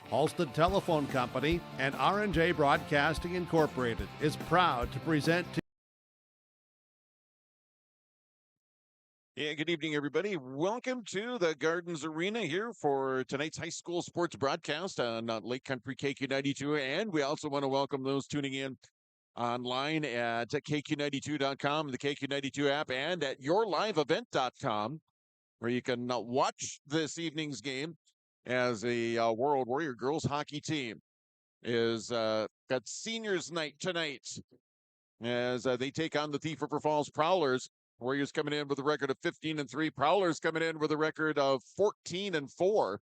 Halsted Telephone Company and R&J Broadcasting Incorporated is proud to present to Yeah, good evening, everybody. Welcome to the Gardens Arena here for tonight's high school sports broadcast on Lake Country KQ92. And we also want to welcome those tuning in online at KQ92.com, the KQ92 app, and at yourliveevent.com, where you can watch this evening's game as the Warroad Warrior girls hockey team is got seniors night tonight as they take on the Thief River Falls Prowlers. Warriors coming in with a record of 15-3. Prowlers coming in with a record of 14-4.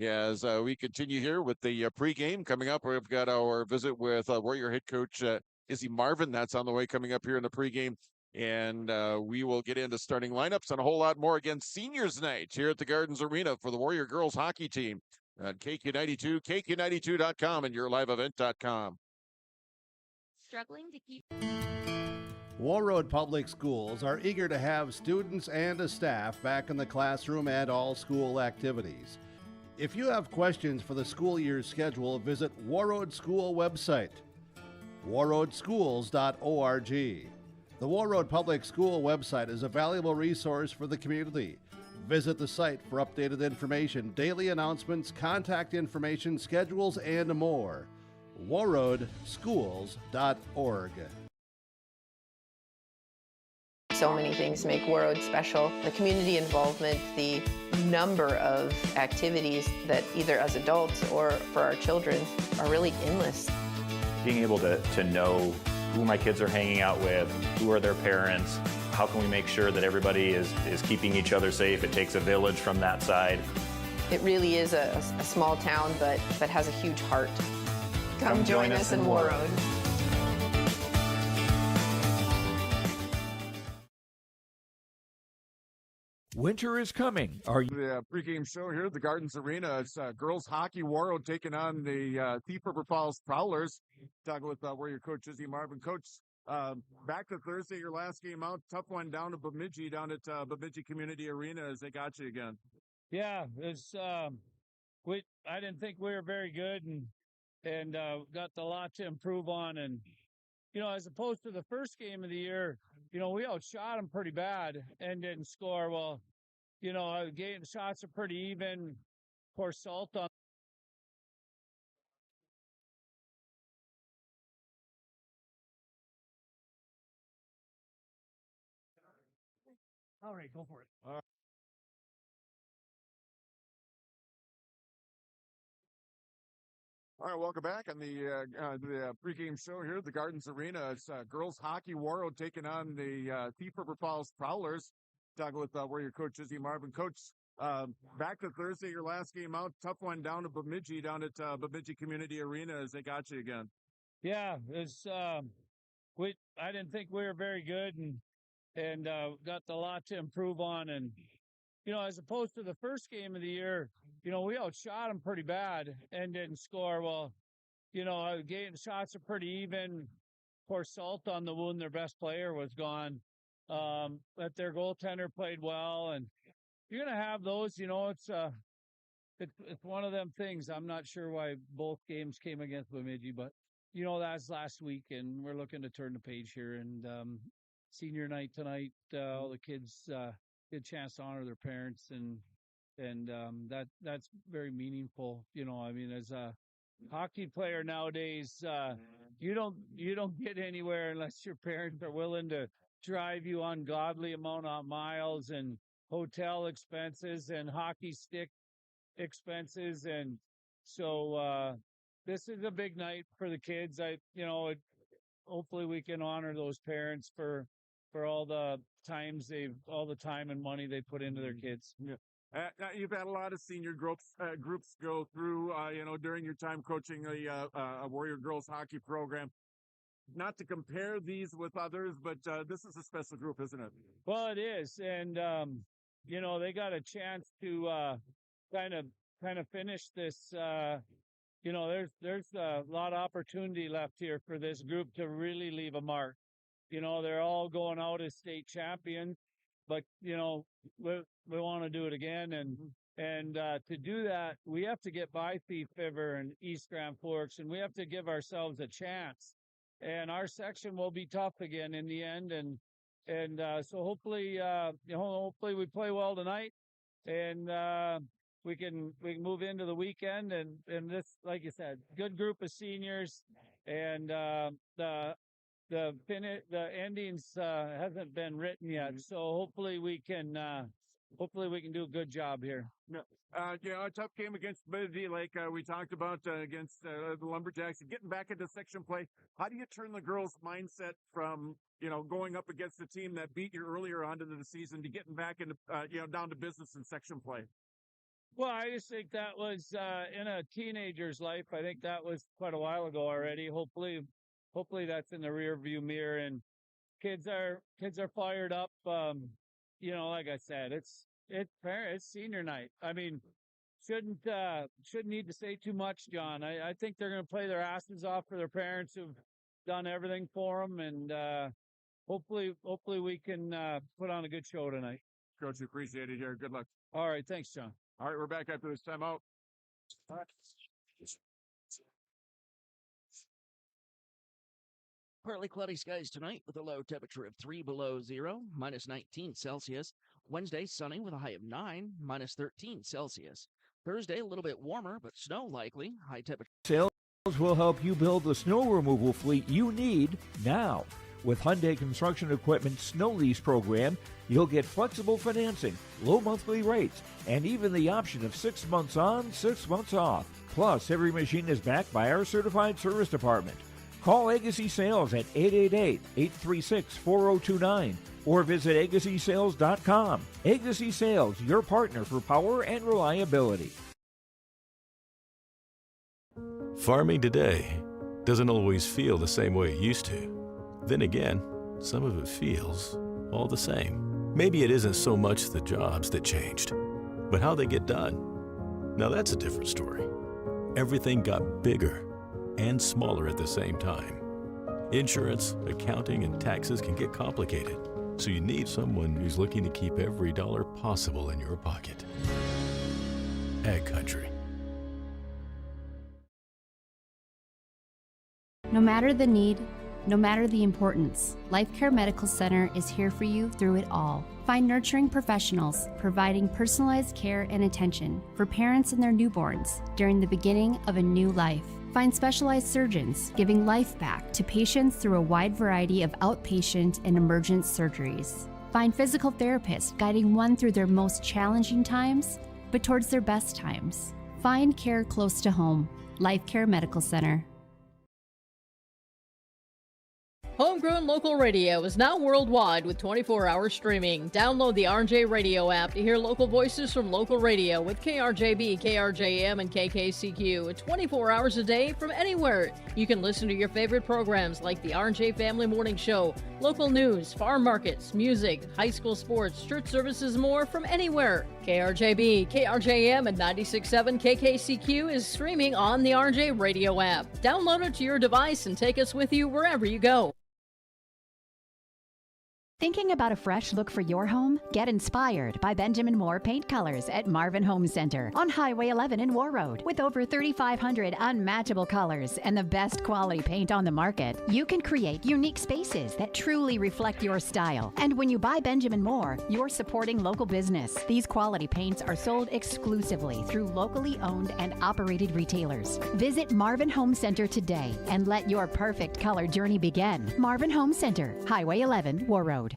As we continue here with the pregame coming up, we've got our visit with Warrior head coach Izzy Marvin. That's on the way coming up here in the pregame. And we will get into starting lineups and a whole lot more against seniors night here at the Gardens Arena for the Warrior girls hockey team on KQ92, KQ92.com, and yourliveevent.com. Struggling to keep. Warroad Public Schools are eager to have students and staff back in the classroom and all school activities. If you have questions for the school year's schedule, visit Warroad School website, warroadschools.org. The Warroad Public School website is a valuable resource for the community. Visit the site for updated information, daily announcements, contact information, schedules, and more. warroadschools.org. So many things make Warroad special. The community involvement, the number of activities that either as adults or for our children are really endless. Being able to know who my kids are hanging out with, who are their parents, how can we make sure that everybody is keeping each other safe? It takes a village from that side. It really is a small town, but has a huge heart. Come join us in Warroad. Winter is coming. Are you? The pregame show here at the Gardens Arena. It's girls hockey. Warroad taking on the Thief River Falls Prowlers. Talking with Warrior coach Izzy Marvin. Coach, back to Thursday, your last game out. Tough one down to Bemidji, down at Bemidji Community Arena as they got you again. Yeah, it's I didn't think we were very good and got a lot to improve on. And as opposed to the first game of the year, we outshot them pretty bad and didn't score. Well, game shots are pretty even. Pour salt on. All right, go for it. All right, welcome back on the pregame show here at the Gardens Arena. It's girls hockey. Warroad taking on the Thief River Falls Prowlers. Talking with Warrior coach Izzy Marvin. Coach, back to Thursday, your last game out. Tough one down to Bemidji, down at Bemidji Community Arena as they got you again. Yeah, it's I didn't think we were very good and got a lot to improve on. And as opposed to the first game of the year, we outshot them pretty bad and didn't score. Well, game shots are pretty even. Pour salt on the wound. Their best player was gone. But their goaltender played well, and you're gonna have those. It's one of them things. I'm not sure why both games came against Bemidji, but that's last week, and we're looking to turn the page here. And senior night tonight, all the kids get a chance to honor their parents, and that's very meaningful. As a hockey player nowadays, you don't get anywhere unless your parents are willing to drive you ungodly amount of miles and hotel expenses and hockey stick expenses. And so this is a big night for the kids. Hopefully we can honor those parents for all the time and money they put into their kids. Yeah. You've had a lot of senior groups go through, during your time coaching a Warrior girls hockey program. Not to compare these with others, but this is a special group, isn't it? Well, it is. And, they got a chance to kind of finish this. There's a lot of opportunity left here for this group to really leave a mark. They're all going out as state champions. but we want to do it again. And to do that, we have to get by Thief River and East Grand Forks, and we have to give ourselves a chance. And our section will be tough again in the end. And so hopefully, hopefully we play well tonight, and we can move into the weekend. And this, like you said, good group of seniors, and the endings hasn't been written yet. So hopefully we can do a good job here. A tough game against Bemidji, like we talked about against the Lumberjacks. Getting back into section play, how do you turn the girls' mindset from going up against a team that beat you earlier on into the season to getting back into down to business in section play? Well, I just think that was in a teenager's life. I think that was quite a while ago already. Hopefully that's in the rear view mirror, and kids are fired up. Like I said, it's senior night. I mean, shouldn't need to say too much, John. I think they're going to play their asses off for their parents who've done everything for them, and hopefully we can put on a good show tonight. Coach, appreciate it here. Good luck. All right, thanks, John. All right, we're back after this timeout. Partly cloudy skies tonight with a low temperature of 3 below zero, minus 19 Celsius. Wednesday, sunny with a high of 9, minus 13 Celsius. Thursday, a little bit warmer, but snow likely, high temperature. Sales will help you build the snow removal fleet you need now. With Hyundai Construction Equipment Snow Lease Program, you'll get flexible financing, low monthly rates, and even the option of 6 months on, 6 months off. Plus, every machine is backed by our certified service department. Call Agassi Sales at 888-836-4029 or visit agassisales.com. Agassi Sales, your partner for power and reliability. Farming today doesn't always feel the same way it used to. Then again, some of it feels all the same. Maybe it isn't so much the jobs that changed, but how they get done. Now that's a different story. Everything got bigger and smaller at the same time. Insurance, accounting, and taxes can get complicated, so you need someone who's looking to keep every dollar possible in your pocket. Ag Country. No matter the need, no matter the importance, Life Care Medical Center is here for you through it all. Find nurturing professionals providing personalized care and attention for parents and their newborns during the beginning of a new life. Find specialized surgeons giving life back to patients through a wide variety of outpatient and emergent surgeries. Find physical therapists guiding one through their most challenging times, but towards their best times. Find care close to home. Life Care Medical Center. Homegrown local radio is now worldwide with 24-hour streaming. Download the RJ Radio app to hear local voices from local radio with KRJB, KRJM, and KKCQ 24 hours a day from anywhere. You can listen to your favorite programs like the RJ Family Morning Show, local news, farm markets, music, high school sports, church services, more from anywhere. KRJB, KRJM, and 96.7 KKCQ is streaming on the RJ Radio app. Download it to your device and take us with you wherever you go. Thinking about a fresh look for your home? Get inspired by Benjamin Moore Paint Colors at Marvin Home Center on Highway 11 in Warroad. With over 3,500 unmatchable colors and the best quality paint on the market, you can create unique spaces that truly reflect your style. And when you buy Benjamin Moore, you're supporting local business. These quality paints are sold exclusively through locally owned and operated retailers. Visit Marvin Home Center today and let your perfect color journey begin. Marvin Home Center, Highway 11, Warroad.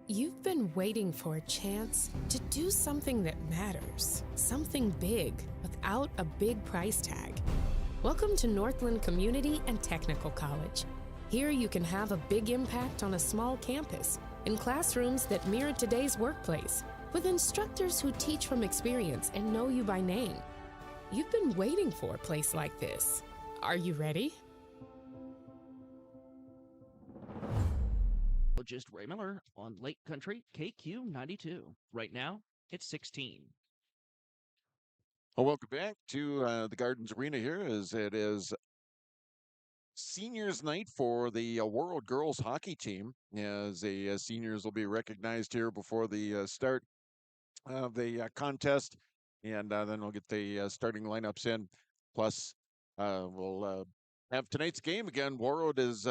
You've been waiting for a chance to do something that matters, something big without a big price tag. Welcome to Northland Community and Technical College. Here you can have a big impact on a small campus, in classrooms that mirror today's workplace, with instructors who teach from experience and know you by name. You've been waiting for a place like this. Are you ready? Just Ray Miller on Lake Country KQ92. Right now, it's 16. Well, welcome back to the Gardens Arena here, as it is seniors night for the Warroad girls hockey team, as the seniors will be recognized here before the start of the contest, and then we'll get the starting lineups in. Plus, we'll have tonight's game again. Warroad is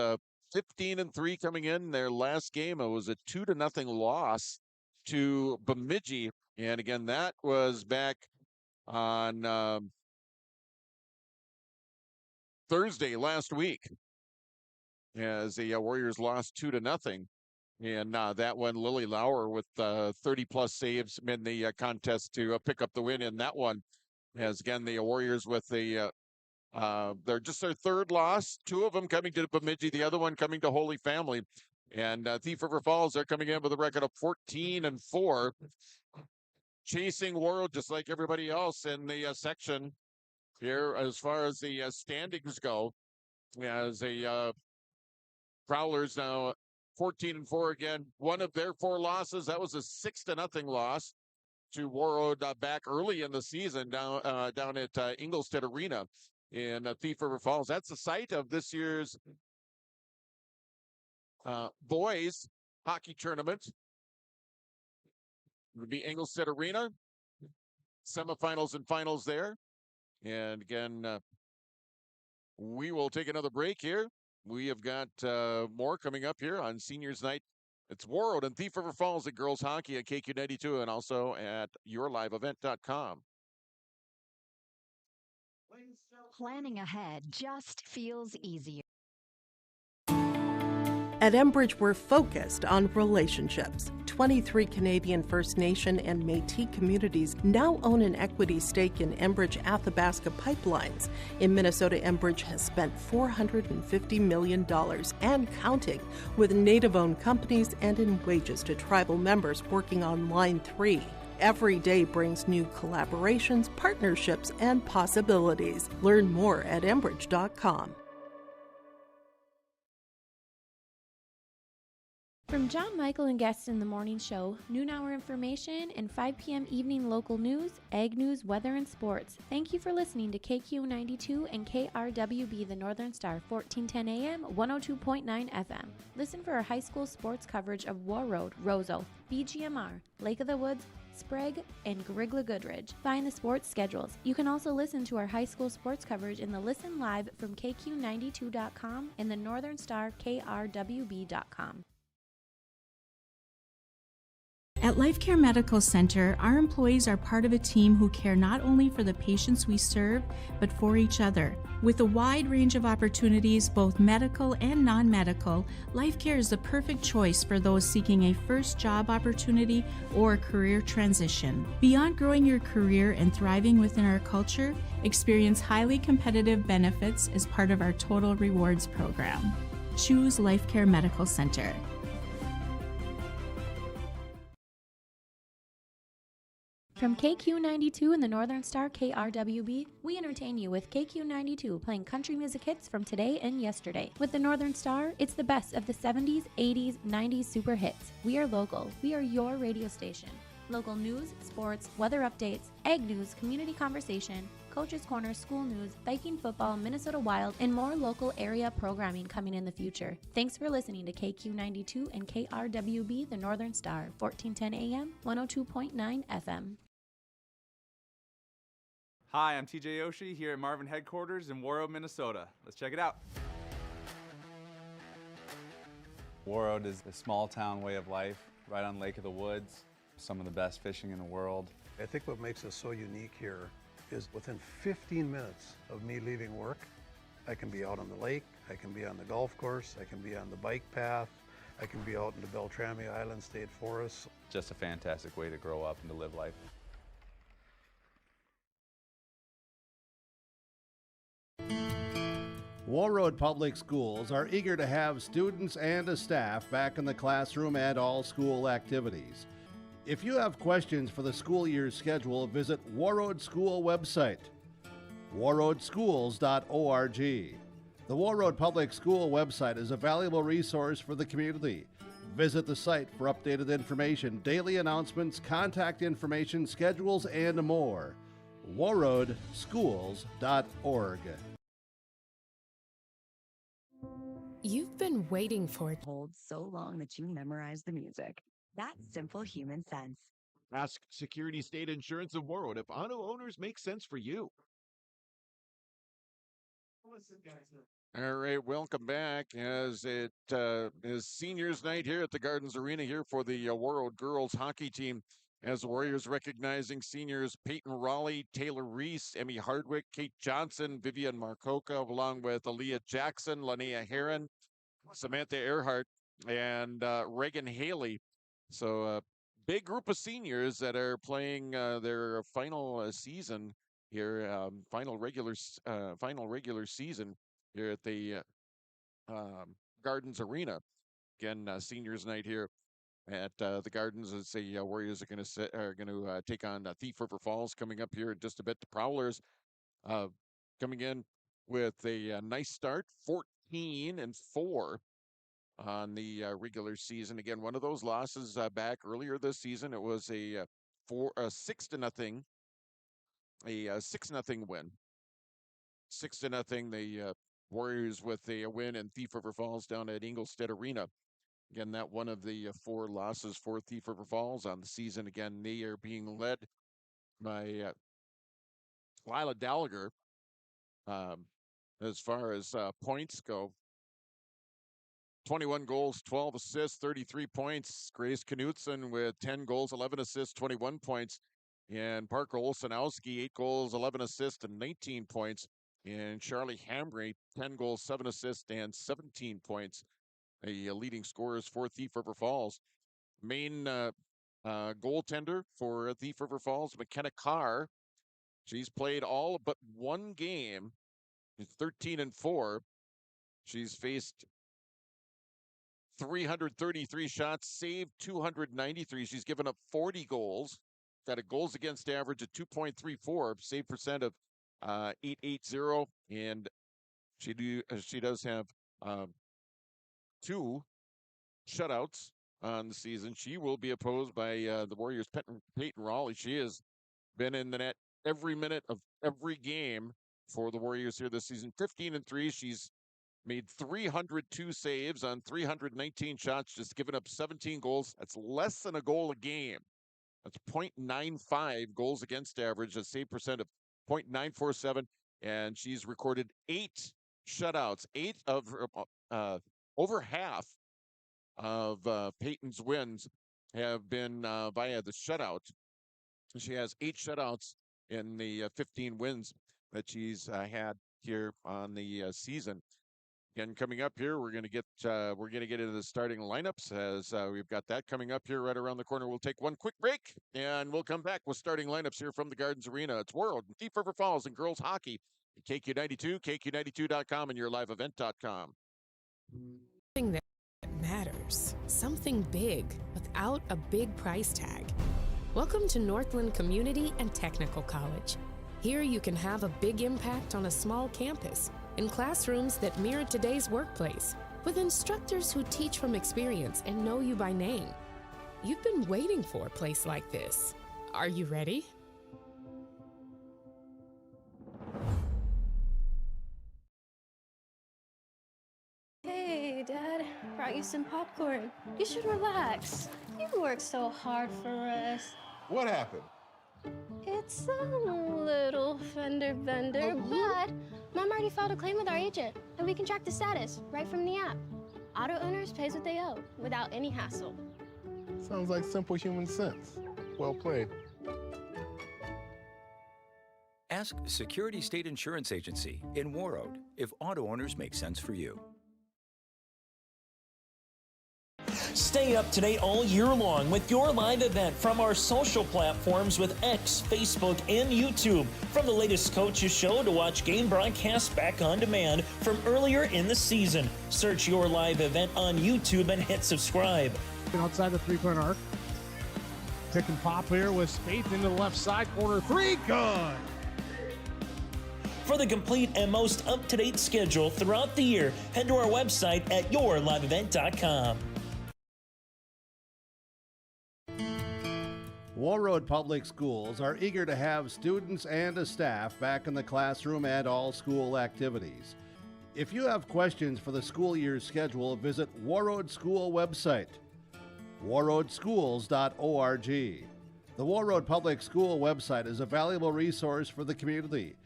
15-3 coming in. Their last game, it was a 2-0 loss to Bemidji, and again, that was back on Thursday last week, as the Warriors lost 2-0. And that one, Lily Lauer with 30-plus saves in the contest to pick up the win in that one. As again, the Warriors with they're just their third loss. Two of them coming to Bemidji, the other one coming to Holy Family. And Thief River Falls, they're coming in with a record of 14-4, chasing Warroad just like everybody else in the section here as far as the standings go. As the Prowlers now 14-4 again. One of their four losses, that was a 6-0 loss to Warroad back early in the season down at Ingolstadt Arena in Thief River Falls. That's the site of this year's boys hockey tournament. It would be Ingolstadt Arena, semifinals and finals there. And again, we will take another break here. We have got more coming up here on Seniors Night. It's Warroad and Thief River Falls at girls hockey at KQ92 and also at yourliveevent.com. Planning ahead just feels easier. At Enbridge, we're focused on relationships. 23 Canadian First Nation and Métis communities now own an equity stake in Enbridge Athabasca Pipelines. In Minnesota, Enbridge has spent $450 million and counting, with Native-owned companies and in wages to tribal members working on Line 3. Every day brings new collaborations, partnerships, and possibilities. Learn more at Enbridge.com. From John Michael and guests in the morning show, noon hour information, and 5 p.m. evening local news, ag news, weather, and sports. Thank you for listening to KQ92 and KRWB, the Northern Star, 1410 AM, 102.9 FM. Listen for our high school sports coverage of Warroad, Roseau, BGMR, Lake of the Woods, Sprague, and Grigla Goodridge. Find the sports schedules. You can also listen to our high school sports coverage in the Listen Live from KQ92.com and the Northern Star KRWB.com. At Life Care Medical Center, our employees are part of a team who care not only for the patients we serve, but for each other. With a wide range of opportunities, both medical and non-medical, Life Care is the perfect choice for those seeking a first job opportunity or career transition. Beyond growing your career and thriving within our culture, experience highly competitive benefits as part of our Total Rewards program. Choose Life Care Medical Center. From KQ92 and the Northern Star KRWB, we entertain you with KQ92 playing country music hits from today and yesterday. With the Northern Star, it's the best of the 70s, 80s, 90s super hits. We are local. We are your radio station. Local news, sports, weather updates, ag news, community conversation, Coach's Corner, school news, Viking football, Minnesota Wild, and more local area programming coming in the future. Thanks for listening to KQ92 and KRWB, the Northern Star, 1410 AM, 102.9 FM. Hi, I'm TJ Yoshi here at Marvin headquarters in Warroad, Minnesota. Let's check it out. Warroad is a small town way of life right on Lake of the Woods. Some of the best fishing in the world. I think what makes us so unique here is within 15 minutes of me leaving work, I can be out on the lake, I can be on the golf course, I can be on the bike path, I can be out in the Beltrami Island State Forest. Just a fantastic way to grow up and to live life. Warroad Public Schools are eager to have students and a staff back in the classroom and all school activities. If you have questions for the school year schedule, visit Warroad School website, warroadschools.org. The Warroad Public School website is a valuable resource for the community. Visit the site for updated information, daily announcements, contact information, schedules, and more. warroadschools.org. been waiting for it. Hold so long that you memorize the music. That's simple human sense. Ask Security State Insurance of Warroad if auto owners make sense for you. All right, welcome back as it is seniors night here at the Gardens Arena here for the Warroad girls hockey team, as the Warriors recognizing seniors Peyton Raleigh, Taylor Reese, Emmy Hardwick, Kate Johnson, Vivian Marcoca, along with Aaliyah Jackson, Linnea Heron, Samantha Earhart, and Reagan Haley. So big group of seniors that are playing their final season here, final regular season here at the Gardens Arena. Again, seniors night here at the Gardens as the Warriors are going to take on Thief River Falls coming up here in just a bit. The Prowlers coming in with a nice start, 14-4 on the regular season. Again, one of those losses back earlier this season. It was a 6-0 win. 6-0. The Warriors with a win in Thief River Falls down at Ingolstadt Arena. Again, that one of the 4 losses for Thief River Falls on the season. Again, they are being led by Lila Gallagher as far as points go. 21 goals, 12 assists, 33 points. Grace Knutson with 10 goals, 11 assists, 21 points. And Parker Olsenowski, 8 goals, 11 assists, and 19 points. And Charlie Hambry, 10 goals, 7 assists, and 17 points. The leading scorers for Thief River Falls. Main goaltender for Thief River Falls, McKenna Carr. She's played all but one game. She's 13-4. She's faced 333 shots, saved 293. She's given up 40 goals. Got a goals against average of 2.34, save percent of .880, and she does have 2 shutouts on the season. She will be opposed by the Warriors' Peyton Raleigh. She has been in the net every minute of every game for the Warriors here this season. 15-3. She's made 302 saves on 319 shots, just given up 17 goals. That's less than a goal a game. That's .95 goals against average, a save percent of .947, and she's recorded 8 shutouts. 8 of over half of Peyton's wins have been via the shutout. She has 8 shutouts in the 15 wins that she's had here on the season. Again, coming up here, we're going to get into the starting lineups as we've got that coming up here right around the corner. We'll take one quick break, and we'll come back with starting lineups here from the Gardens Arena. It's Warroad and Thief River Falls and girls hockey at KQ92, KQ92.com, and yourliveevent.com. Something that matters. Something big without a big price tag. Welcome to Northland Community and Technical College. Here you can have a big impact on a small campus in classrooms that mirror today's workplace, with instructors who teach from experience and know you by name. You've been waiting for a place like this. Are you ready? Hey, Dad, brought you some popcorn. You should relax. You worked so hard for us. What happened? It's a little fender bender, but Mom already filed a claim with our agent, and we can track the status right from the app. Auto owners pays what they owe without any hassle. Sounds like simple human sense. Well played. Ask Security State Insurance Agency in Warroad if auto owners make sense for you. Stay up to date all year long with your live event from our social platforms with X, Facebook, and YouTube. From the latest coaches show to watch game broadcasts back on demand from earlier in the season. Search your live event on YouTube and hit subscribe. Outside the three-point arc. Pick and pop here with Spaeth into the left side corner. 3, good! For the complete and most up-to-date schedule throughout the year, head to our website at yourliveevent.com. Warroad Public Schools are eager to have students and a staff back in the classroom and all school activities. If you have questions for the school year schedule, visit Warroad School website, warroadschools.org. The Warroad Public School website is a valuable resource for the community.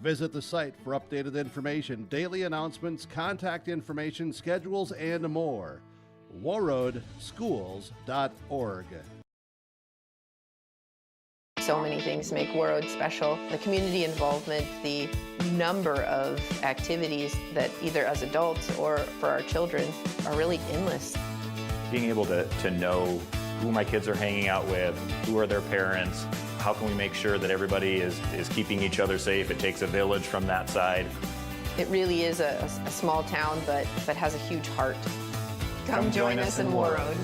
Visit the site for updated information, daily announcements, contact information, schedules, and more. warroadschools.org. So many things make Warroad special. The community involvement, the number of activities that either as adults or for our children are really endless. Being able to know who my kids are hanging out with, who are their parents, how can we make sure that everybody is keeping each other safe? It takes a village from that side. It really is a small town, but has a huge heart. Come join us in Warroad.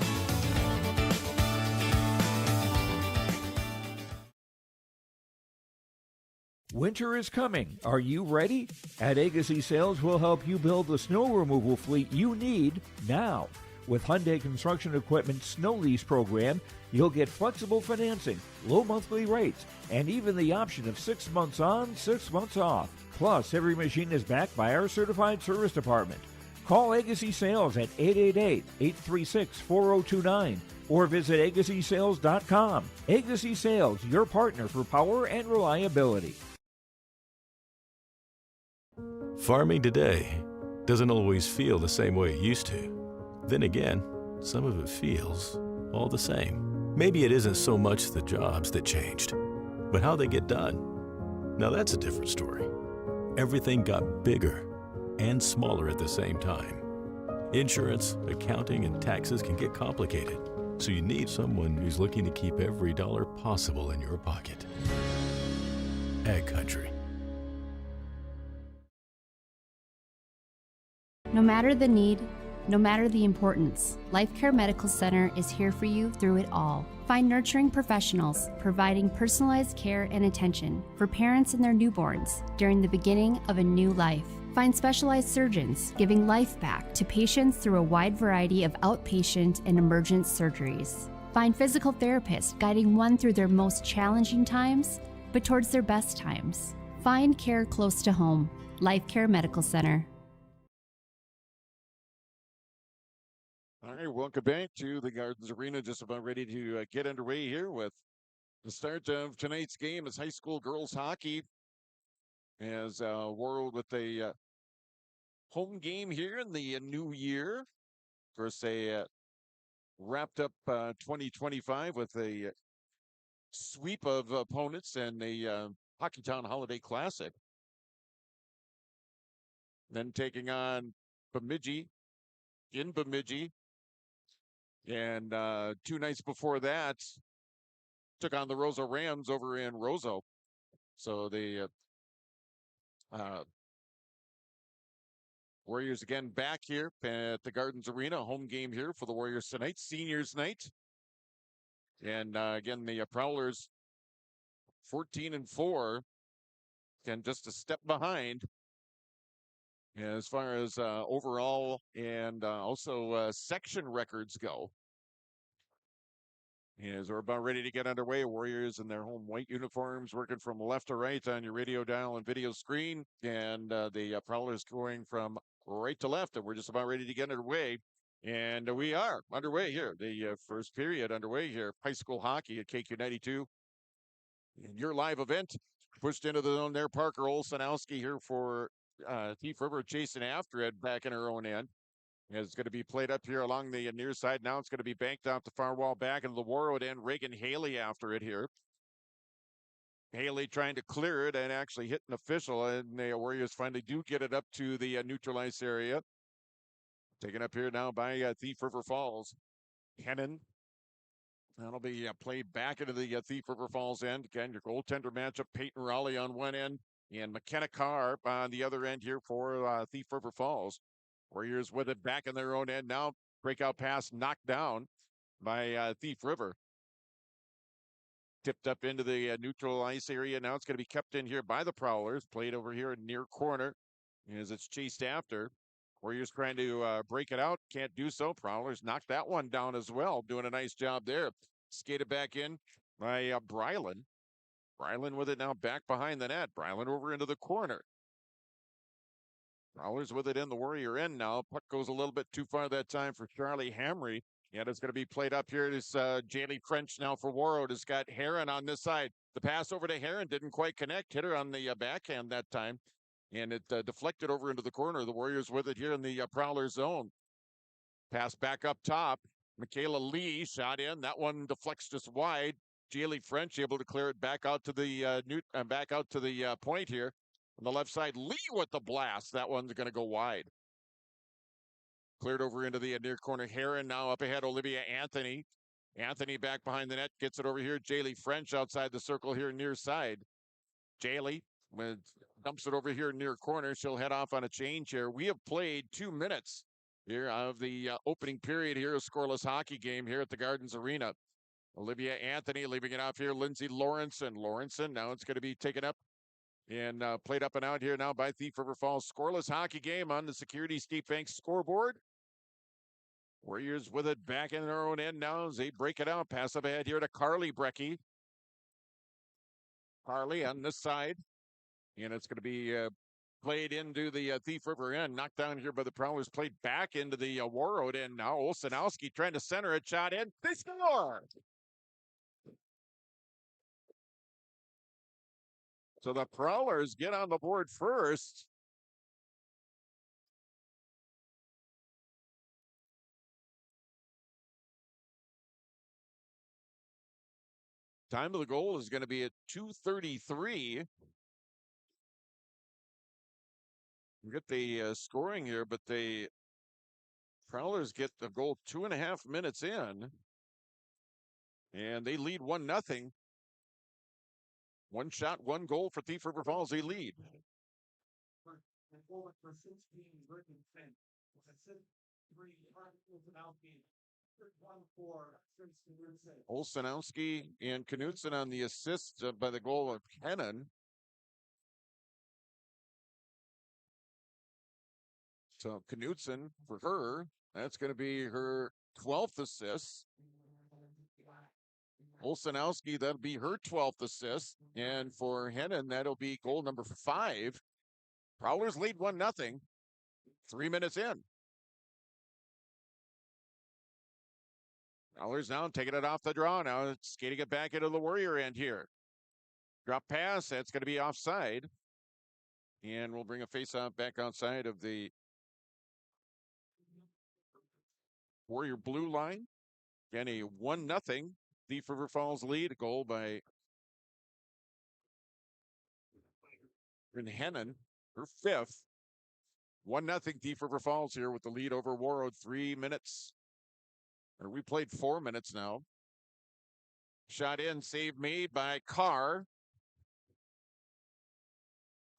Winter is coming. Are you ready? At Agassi Sales, we'll help you build the snow removal fleet you need now. With Hyundai Construction Equipment Snow Lease Program, you'll get flexible financing, low monthly rates, and even the option of 6 months on, 6 months off. Plus, every machine is backed by our certified service department. Call Agassi Sales at 888-836-4029 or visit agassisales.com. Agassi Sales, your partner for power and reliability. Farming today doesn't always feel the same way it used to. Then again, some of it feels all the same. Maybe it isn't so much the jobs that changed, but how they get done. Now that's a different story. Everything got bigger and smaller at the same time. Insurance, accounting, and taxes can get complicated, so you need someone who's looking to keep every dollar possible in your pocket. Ag Country. No matter the need, no matter the importance, Life Care Medical Center is here for you through it all. Find nurturing professionals providing personalized care and attention for parents and their newborns during the beginning of a new life. Find specialized surgeons giving life back to patients through a wide variety of outpatient and emergent surgeries. Find physical therapists guiding one through their most challenging times, but towards their best times. Find care close to home. Life Care Medical Center. All right, welcome back to the Gardens Arena. Just about ready to get underway here with the start of tonight's game as high school girls hockey. As Warroad with a home game here in the new year. Of course, they wrapped up 2025 with a sweep of opponents and the Hockeytown Holiday Classic. Then taking on Bemidji in Bemidji. And 2 nights before that, took on the Roseau Rams over in Roseau. So the Warriors again back here at the Gardens Arena, home game here for the Warriors tonight, seniors night. And again, the Prowlers 14-4, and just a step behind as far as overall and also section records go. As we're about ready to get underway, Warriors in their home white uniforms, working from left to right on your radio dial and video screen, and the Prowlers going from right to left, and we're just about ready to get underway. And we are underway here. The first period underway here. High school hockey at KQ92. And your live event pushed into the zone there. Parker Olsenowski here for Thief River chasing after it back in her own end. It's going to be played up here along the near side. Now it's going to be banked off the far wall back into the Warroad end. Reagan Haley after it here. Haley trying to clear it and actually hit an official, and the Warriors finally do get it up to the neutralized area. Taken up here now by Thief River Falls. Hennon. That'll be played back into the Thief River Falls end. Again, your goaltender matchup, Peyton Raleigh on one end and McKenna Carr on the other end here for Thief River Falls. Warriors with it back in their own end now. Breakout pass knocked down by Thief River. Tipped up into the neutral ice area. Now it's going to be kept in here by the Prowlers. Played over here in near corner as it's chased after. Warriors trying to break it out. Can't do so. Prowlers knocked that one down as well. Doing a nice job there. Skated back in by Brylan. Brylan with it now back behind the net. Brylan over into the corner. Prowlers with it in the Warrior end now. Puck goes a little bit too far that time for Charlie Hamry. And it's going to be played up here. This Jaylee French now for Warroad has got Heron on this side. The pass over to Heron didn't quite connect. Hit her on the backhand that time. And it deflected over into the corner. The Warriors with it here in the Prowler zone. Pass back up top. Michaela Lee shot in. That one deflects just wide. Jaylee French able to clear it back out to the point here. On the left side, Lee with the blast. That one's going to go wide. Cleared over into the near corner. Heron now up ahead. Olivia Anthony. Anthony back behind the net. Gets it over here. Jaylee French outside the circle here near side. Jaylee dumps it over here near corner. She'll head off on a change here. We have played 2 minutes here of the opening period here. A scoreless hockey game here at the Gardens Arena. Olivia Anthony leaving it off here. Lindsay Lawrenson. Now it's going to be taken up and played up and out here now by Thief River Falls. Scoreless hockey game on the Security State Bank scoreboard. Warriors with it back in their own end now as they break it out. Pass up ahead here to Carly Brecky. Carly on this side. And it's going to be played into the Thief River end. Knocked down here by the Prowlers. Played back into the Warroad end now. Olsenowski trying to center it. Shot in. They score! So the Prowlers get on the board first. Time of the goal is going to be at 2:33. We get the scoring here, but the Prowlers get the goal 2.5 minutes in. And they lead 1-0. One shot, one goal for Thief River Falls. They lead. Olsenowski and Knutson on the assist by the goal of Hennon. So Knutson for her, that's going to be her 12th assist. Olsenowski, that'll be her 12th assist. And for Hennon, that'll be goal number 5. Prowlers lead 1-0. 3 minutes in. Prowlers now taking it off the draw. Now skating it back into the Warrior end here. Drop pass. That's going to be offside. And we'll bring a face-off back outside of the Warrior blue line. Again, a 1-0 Thief River Falls lead. A goal by Hennon, her 5th. 1-0 Thief River Falls here with the lead over Warroad. 3 minutes. Or we played 4 minutes now. Shot in, save made by Carr.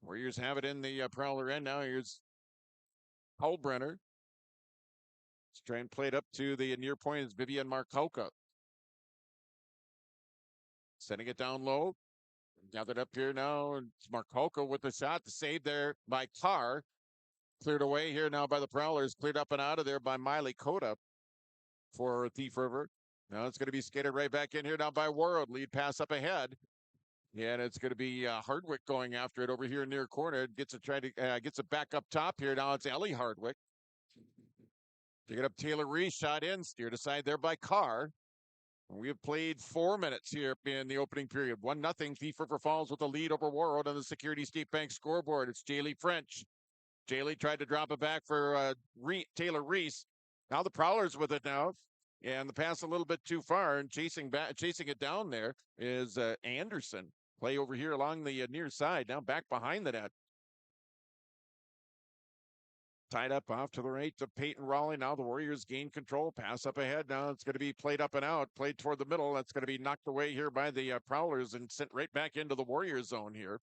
Warriors have it in the Prowler end now. Here's Hulbrenner. Let's try and play it up to the near point is Vivian Markoka. Setting it down low. Gathered up here now. It's Markoka with the shot. The save there by Carr. Cleared away here now by the Prowlers. Cleared up and out of there by Miley Cota for Thief River. Now it's going to be skated right back in here now by Warroad. Lead pass up ahead. Yeah, and it's going to be Hardwick going after it over here near corner. Gets it back up top here. Now it's Ellie Hardwick. To get up Taylor Reese, shot in, steered aside there by Carr. We have played 4 minutes here in the opening period. 1-0 Thief River Falls with the lead over Warroad on the Security State Bank scoreboard. It's Jaylee French. Jaylee tried to drop it back for Taylor Reese. Now the Prowlers with it now. And the pass a little bit too far and chasing it down there is Anderson. Play over here along the near side. Now back behind the net. Tied up off to the right to Peyton Raleigh. Now the Warriors gain control. Pass up ahead. Now it's going to be played up and out. Played toward the middle. That's going to be knocked away here by the Prowlers and sent right back into the Warrior zone here.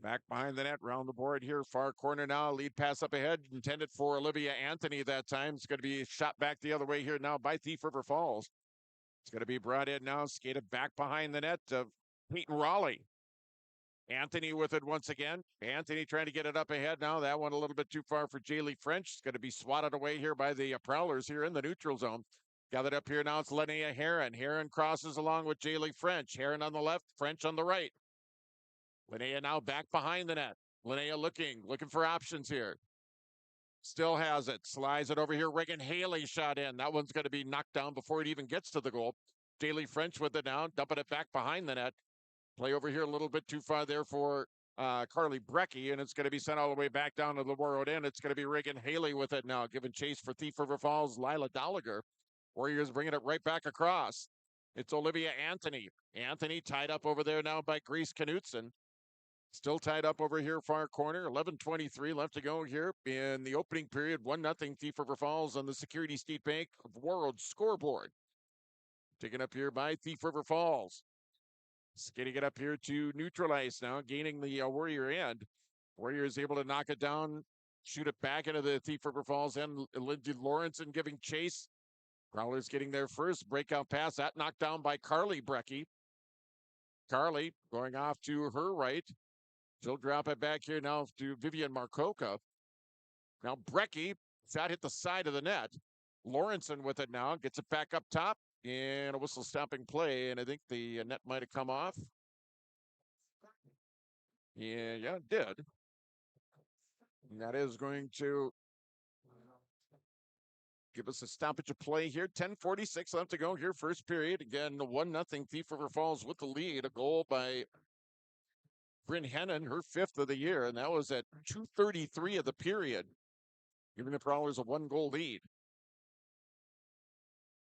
Back behind the net, round the board here, far corner now. Lead pass up ahead, intended for Olivia Anthony that time. It's going to be shot back the other way here now by Thief River Falls. It's going to be brought in now, skated back behind the net to Peyton Raleigh. Anthony with it once again. Anthony trying to get it up ahead now. That one a little bit too far for Jaylee French. It's going to be swatted away here by the Prowlers here in the neutral zone. Gathered up here now, it's Linnea Heron. Heron crosses along with Jaylee French. Heron on the left, French on the right. Linnea now back behind the net. Linnea looking for options here. Still has it. Slides it over here. Reagan Haley shot in. That one's going to be knocked down before it even gets to the goal. Jaylee French with it now, dumping it back behind the net. Play over here a little bit too far there for Carly Brecky, and it's going to be sent all the way back down to the Warroad end. It's going to be Reagan Haley with it now, giving chase for Thief River Falls, Lila Dolliger. Warriors bringing it right back across. It's Olivia Anthony. Anthony tied up over there now by Grace Knutson. Still tied up over here, far corner. 11:23 left to go here in the opening period. 1-0 Thief River Falls on the Security State Bank of Warroad scoreboard. Taken up here by Thief River Falls. Skating it up here to neutralize now, gaining the Warrior end. Warrior is able to knock it down, shoot it back into the Thief River Falls end. Lindsay Lawrenson giving chase. Prowlers getting there first. Breakout pass. That knocked down by Carly Brecky. Carly going off to her right. She'll drop it back here now to Vivian Marcoca. Now Brecky, that hit the side of the net. Lawrenson with it now. Gets it back up top. And a whistle stopping play. And I think the net might have come off. Yeah, it did. And that is going to give us a stoppage of play here. 10:46 left to go here, first period. Again, 1-0 Thief River Falls with the lead. A goal by Bryn Hennon, her 5th of the year, and that was at 2:33 of the period, giving the Prowlers a 1-goal lead.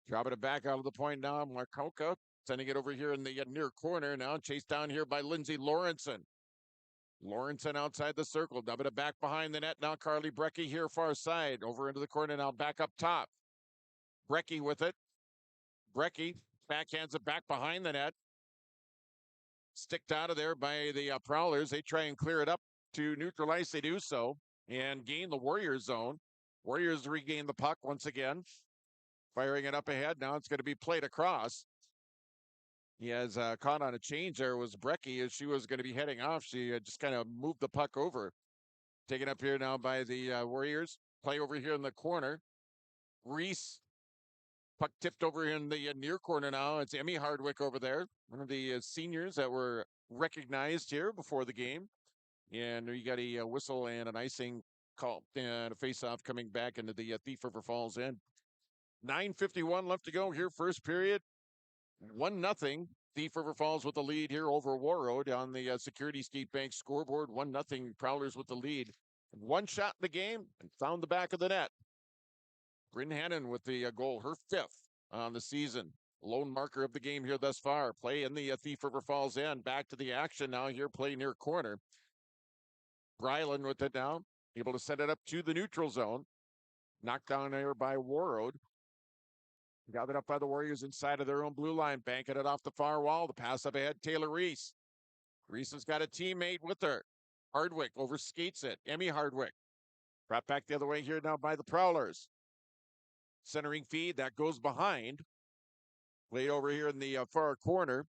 Dropping it back out of the point now. Marcoca sending it over here in the near corner. Now chased down here by Lindsay Lawrenson. Lawrenson outside the circle, dubbing it back behind the net. Now Carly Brecky here far side, over into the corner now, back up top. Brecky with it. Brecky backhands it back behind the net. Sticked out of there by the Prowlers. They try and clear it up to neutralize. They do so and gain the Warrior zone. Warriors regain the puck once again. Firing it up ahead. Now it's going to be played across. He has caught on a change there was Brecky as she was going to be heading off. She just kind of moved the puck over. Taken up here now by the Warriors. Play over here in the corner. Reese. Puck tipped over in the near corner now. It's Emmy Hardwick over there. One of the seniors that were recognized here before the game. And you got a whistle and an icing call and a face-off coming back into the Thief River Falls end. 9:51 left to go here, first period. 1-0. Thief River Falls with the lead here over Warroad on the Security State Bank scoreboard. 1-0 Prowlers with the lead. One shot in the game and found the back of the net. Bryn Hennon with the goal, her 5th on the season. Lone marker of the game here thus far. Play in the Thief River Falls end. Back to the action now here, play near corner. Bryland with it now. Able to set it up to the neutral zone. Knocked down there by Warroad. Gathered up by the Warriors inside of their own blue line. Banking it off the far wall. The pass up ahead, Taylor Reese. Reese has got a teammate with her. Hardwick overskates it. Emmy Hardwick. Brought back the other way here now by the Prowlers. Centering feed, that goes behind. Played over here in the far corner.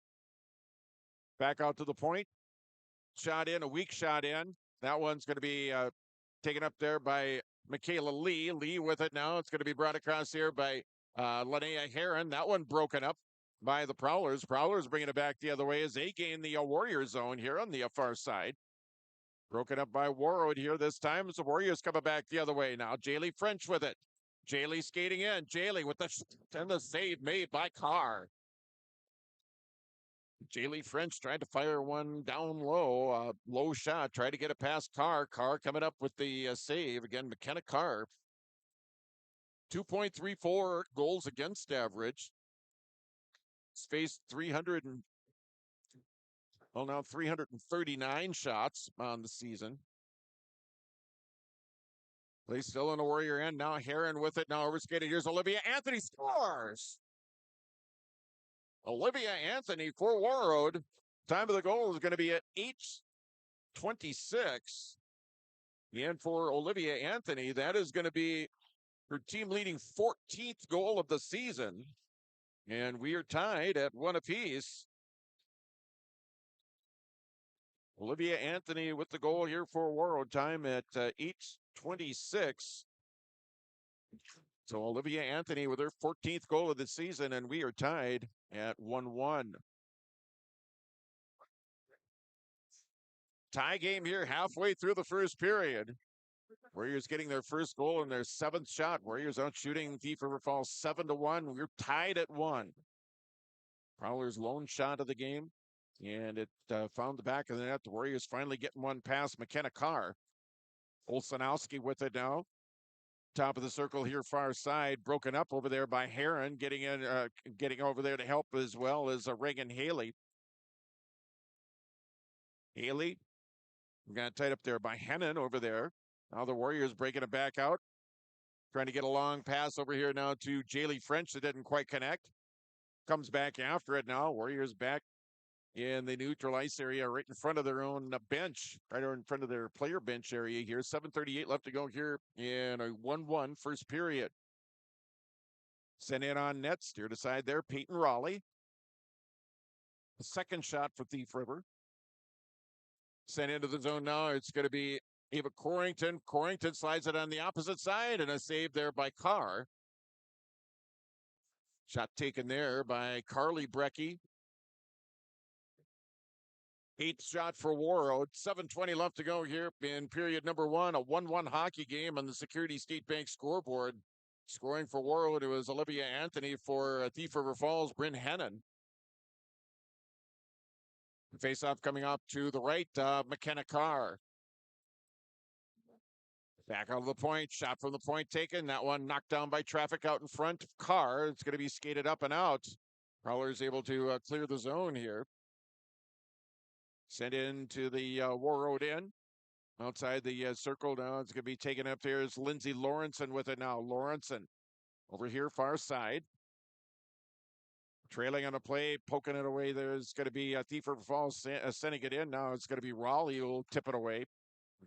Back out to the point. Shot in, a weak shot in. That one's going to be taken up there by Michaela Lee. Lee with it now. It's going to be brought across here by Linnea Heron. That one broken up by the Prowlers. Prowlers bringing it back the other way as they gain the Warrior zone here on the far side. Broken up by Warroad here this time as the Warriors coming back the other way now. Jaylee French with it. Jaylee skating in. Jaylee with the save made by Carr. Jaylee French tried to fire one down low. Low shot. Tried to get it past Carr. Carr coming up with the save. Again, McKenna Carr. 2.34 goals against average. He's faced 339 shots on the season. Play still in the Warrior end. Now Heron with it. Now overskated. Here's Olivia Anthony scores. Olivia Anthony for Warroad. Time of the goal is going to be at 8:26. And for Olivia Anthony, that is going to be her team leading 14th goal of the season. And we are tied at 1 apiece. Olivia Anthony with the goal here for Warroad, time at 8:26. So Olivia Anthony with her 14th goal of the season, and we are tied at 1-1. Tie game here halfway through the first period. Warriors getting their first goal in their 7th shot. Warriors out shooting Thief River Falls 7-1. We're tied at 1. Prowler's lone shot of the game, and it found the back of the net. The Warriors finally getting one past McKenna Carr. Olsenowski with it now. Top of the circle here, far side, broken up over there by Heron, getting over there to help as well as Reagan Haley. Haley got tied up there by Hennon over there. Now the Warriors breaking it back out. Trying to get a long pass over here now to Jaylee French that didn't quite connect. Comes back after it now. Warriors back in the neutral ice area right in front of their own bench, right in front of their player bench area here. 7:38 left to go here in a 1-1 first period. Sent in on net, steered aside there, Peyton Raleigh. The second shot for Thief River. Sent into the zone now. It's going to be Ava Corrington. Corrington slides it on the opposite side, and a save there by Carr. Shot taken there by Carly Brecky. 8th shot for Warroad. 7:20 left to go here in period number 1. A 1-1 hockey game on the Security State Bank scoreboard. Scoring for Warroad, it was Olivia Anthony. For Thief River Falls, Bryn Hennon. Face-off coming up to the right, McKenna Carr. Back out of the point, shot from the point taken. That one knocked down by traffic out in front of Carr. It's going to be skated up and out. Prowler's able to clear the zone here. Sent into the Warroad end. Outside the circle now, it's going to be taken up there. Is Lindsay Lawrenson with it now. Lawrenson over here, far side. Trailing on a play, poking it away. There's going to be Thief River Falls sending it in. Now it's going to be Raleigh who will tip it away.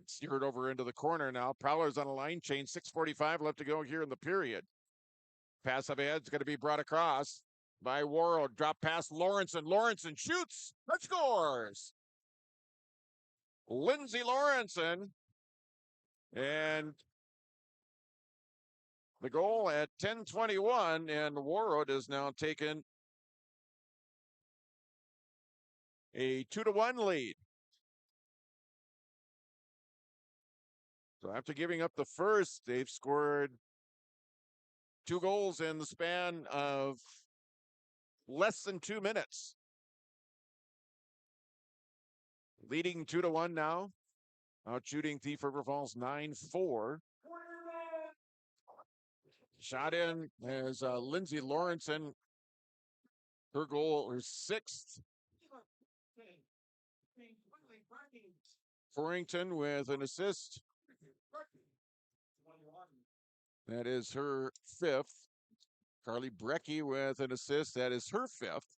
Steered over into the corner now. Prowler's on a line change. 6:45 left to go here in the period. Pass up ahead is going to be brought across by Warroad. Drop pass Lawrenson. Lawrenson shoots and scores. Lindsay Lawrenson. And the goal at 10:21, and Warroad has now taken a 2-1 lead. So after giving up the first, they've scored 2 goals in the span of less than 2 minutes. Leading 2-1 now. Out shooting Thief River Falls 9-4. Shot in as Lindsay Lawrenson. Her goal, her 6th. Corrington with an assist. That is her 5th. Carly Brecky with an assist. That is her 5th.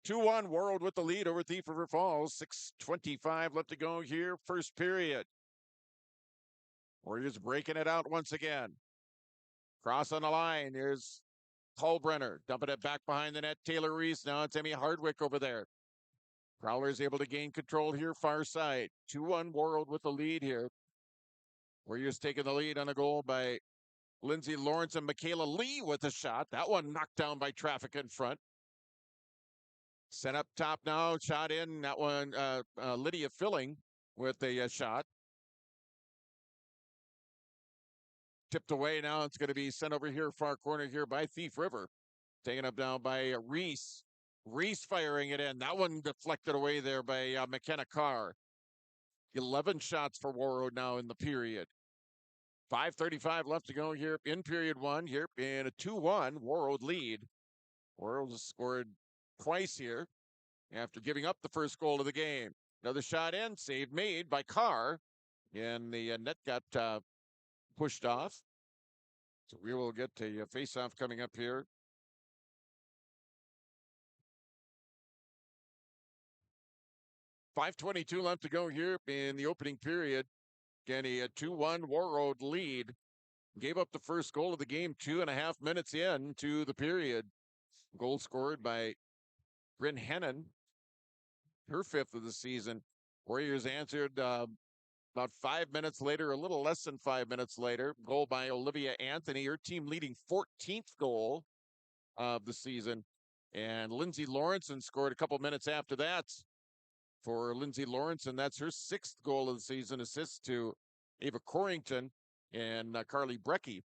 2-1, Warroad with the lead over Thief River Falls. 6:25 left to go here, first period. Warriors breaking it out once again. Cross on the line. Here's Culbrenner dumping it back behind the net. Taylor Reese. Now it's Emmy Hardwick over there. Prowler is able to gain control here, far side. 2-1, Warroad with the lead here. Warriors taking the lead on a goal by Lindsay Lawrence and Michaela Lee with a shot. That one knocked down by traffic in front. Set up top now, shot in. That one, Lydia Filling with a shot. Tipped away now. It's going to be sent over here, far corner here by Thief River. Taken up now by Reese. Reese firing it in. That one deflected away there by McKenna Carr. 11 shots for Warroad now in the period. 5:35 left to go here in period 1. Here in a 2-1 Warroad lead. Warroad has scored twice here after giving up the first goal of the game. Another shot in, save made by Carr. And the net got pushed off. So we will get a face-off coming up here. .522 left to go here in the opening period. Again, a 2-1 Warroad lead. Gave up the first goal of the game 2.5 minutes into the period. Goal scored by Bryn Hennon, her 5th of the season. Warriors answered about 5 minutes later, a little less than 5 minutes later. Goal by Olivia Anthony, her team leading 14th goal of the season. And Lindsay Lawrenson scored a couple minutes after that. for Lindsay Lawrence, and that's her 6th goal of the season, assist to Ava Corrington and Carly Brecky.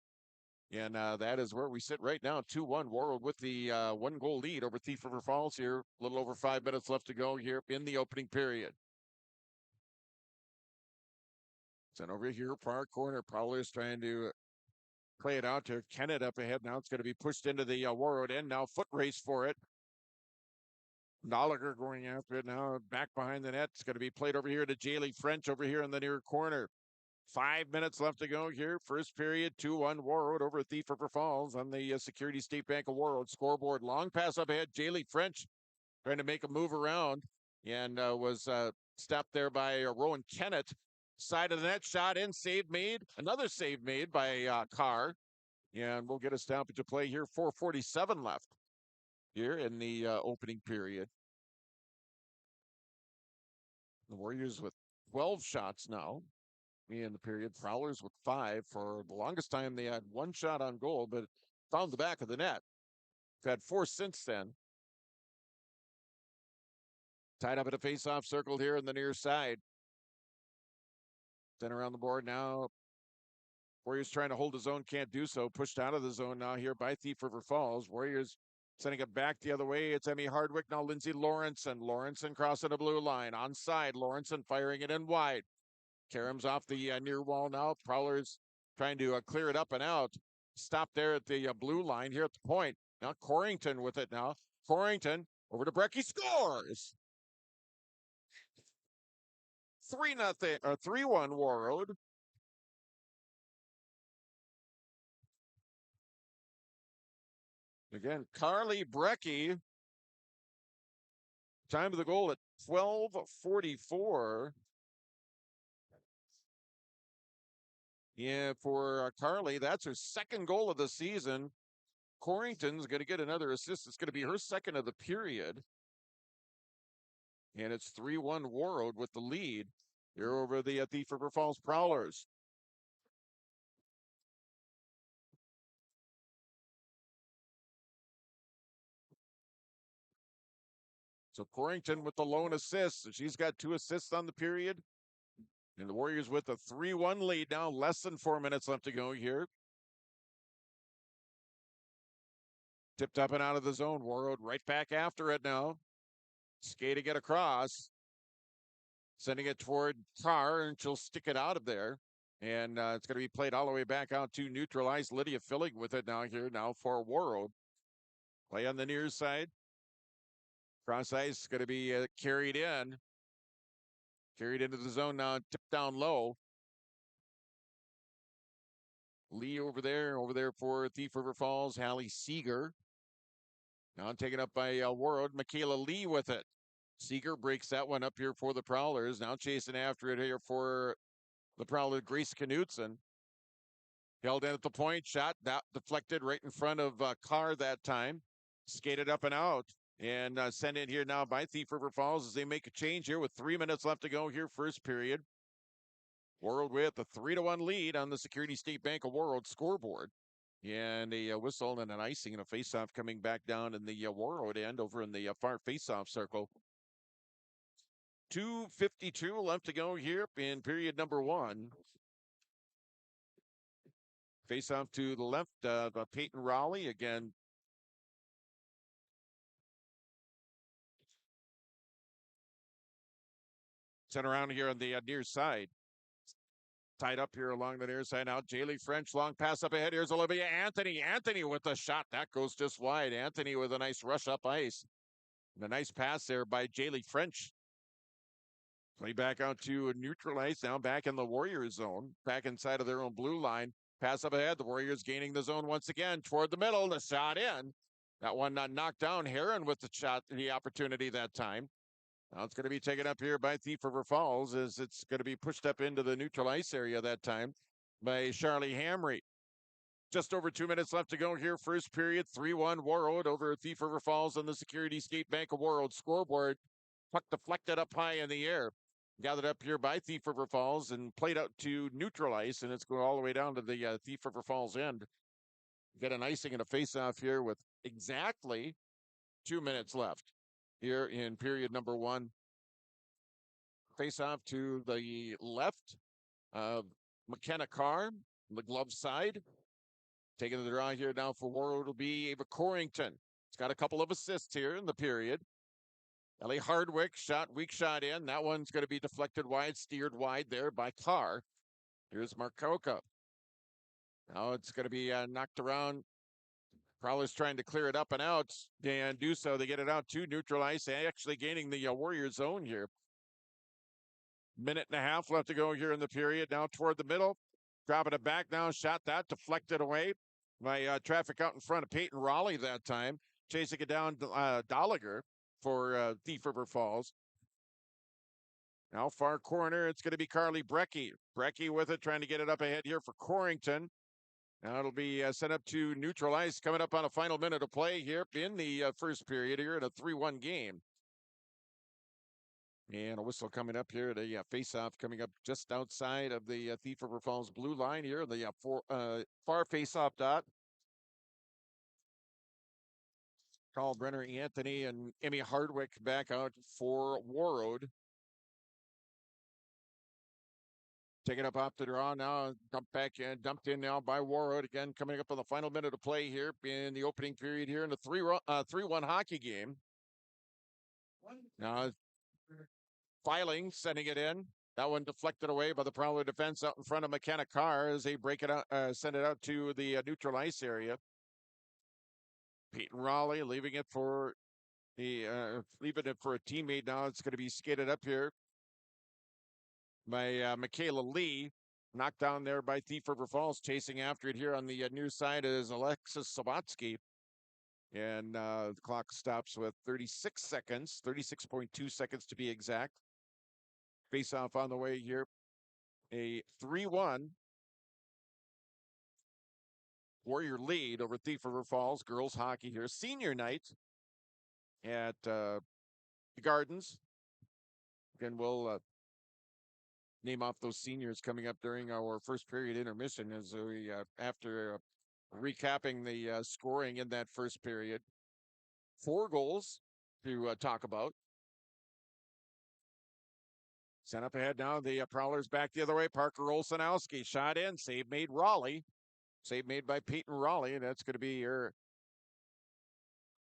And that is where we sit right now, 2-1. Warroad with the 1-goal lead over Thief River Falls here. A little over 5 minutes left to go here in the opening period. Sent over here, far corner. Prowlers trying to play it out to Kennett up ahead. Now it's going to be pushed into the Warroad end. Now foot race for it. Gallagher going after it now. Back behind the net. It's going to be played over here to Jaylee French over here in the near corner. 5 minutes left to go here. First period, 2-1 Warroad over Thief River Falls on the Security State Bank of Warroad scoreboard. Long pass up ahead. Jaylee French trying to make a move around and was stopped there by Rowan Kennett. Side of the net, shot in, save made. Another save made by Carr. And we'll get a stoppage of play here. 4:47 left here in the opening period. The Warriors with 12 shots now in the period. Prowlers with 5. For the longest time, they had 1 shot on goal, but found the back of the net. They've had 4 since then. Tied up at a face-off circle here in the near side. Then around the board now. Warriors trying to hold the zone, can't do so. Pushed out of the zone now here by Thief River Falls. Warriors sending it back the other way. It's Emmy Hardwick, now Lindsay Lawrenson. Lawrenson crossing the blue line. Onside, Lawrenson firing it in wide. Karam's off the near wall now. Prowlers trying to clear it up and out. Stop there at the blue line here at the point. Now Corrington with it now. Corrington over to Brecky, scores! 3-0 or 3-1 Warroad. Again, Carly Brecky. Time of the goal at 12:44. Yeah, for Carly, that's her 2nd goal of the season. Corrington's going to get another assist. It's going to be her 2nd of the period. And it's 3-1 Warroad with the lead here over the Thief River Falls Prowlers. So Corrington with the lone assist. She's got 2 assists on the period. And the Warriors with a 3-1 lead now. Less than 4 minutes left to go here. Tipped up and out of the zone. Warroad right back after it now. Skating it across. Sending it toward Carr, and she'll stick it out of there. And it's going to be played all the way back out to neutralize. Lydia Filling with it now here now for Warroad. Play on the near side. Cross ice is going to be carried in. Carried into the zone now, tipped down low. Lee over there for Thief River Falls. Hallie Seeger. Now taken up by Warroad. Michaela Lee with it. Seeger breaks that one up here for the Prowlers. Now chasing after it here for the Prowler, Grace Knutson. Held in at the point, shot, that deflected right in front of Carr that time. Skated up and out. And sent in here now by Thief River Falls as they make a change here with 3 minutes left to go here, first period. Warroad with a 3-1 lead on the Security State Bank of Warroad scoreboard. And a whistle and an icing and a faceoff coming back down in the Warroad end over in the far faceoff circle. 2:52 left to go here in period number 1. Faceoff to the left of Peyton Rowley again. Sent around here on the near side. Tied up here along the near side now. Jaylee French, long pass up ahead. Here's Olivia Anthony. Anthony with the shot. That goes just wide. Anthony with a nice rush up ice. And a nice pass there by Jaylee French. Play back out to neutralize now back in the Warriors zone. Back inside of their own blue line. Pass up ahead. The Warriors gaining the zone once again toward the middle. The shot in. That one knocked down. Heron with the shot, the opportunity that time. Now it's going to be taken up here by Thief River Falls as it's going to be pushed up into the neutral ice area that time by Charlie Hamry. Just over 2 minutes left to go here. First period, 3-1 Warroad over Thief River Falls on the Security State Bank of Warroad scoreboard. Puck deflected up high in the air. Gathered up here by Thief River Falls and played out to neutral ice, and it's going all the way down to the Thief River Falls end. Get an icing and a face-off here with exactly 2 minutes left here in period number 1. face off to the left of McKenna Carr, the glove side. Taking the draw here now for Warroad will be Ava Corrington. It's got a couple of assists here in the period. Ellie Hardwick weak shot in. That one's going to be deflected wide, steered wide there by Carr. Here's Markoka. Now it's going to be knocked around. Prowler's trying to clear it up and out and do so. They get it out to neutral ice, actually gaining the Warrior zone here. Minute and a half left to go here in the period. Now toward the middle. Dropping it back now. Shot that. Deflected away by traffic out in front of Peyton Raleigh that time. Chasing it down Dolliger for Thief River Falls. Now far corner. It's going to be Carly Brecky. Brecky with it, trying to get it up ahead here for Corrington. Now it'll be sent up to neutral ice, coming up on a final minute of play here in the first period here in a 3-1 game. And a whistle coming up here. The face-off coming up just outside of the Thief River Falls blue line here. The far face-off dot. Carl Brenner, Anthony, and Emmy Hardwick back out for Warroad. Taken up off the draw now, dumped in now by Warroad. Again, coming up on the final minute of play here in the opening period here in the 3-1 hockey game. Now, Filing sending it in. That one deflected away by the Prowler defense out in front of McKenna Carr as they break it out, send it out to the neutral ice area. Peyton Raleigh leaving it for a teammate now. It's going to be skated up here by Michaela Lee, knocked down there by Thief River Falls. Chasing after it here on the near side is Alexis Sawatsky. And the clock stops with 36 seconds, 36.2 seconds to be exact. Face off on the way here. A 3-1 Warrior lead over Thief River Falls. Girls hockey here. Senior night at the Gardens. Again, we'll name off those seniors coming up during our first period intermission as we, after recapping the scoring in that first period. 4 goals to talk about. Sent up ahead now. The Prowlers back the other way. Parker Olsenowski shot in. Save made Raleigh. Save made by Peyton Raleigh. That's going to be your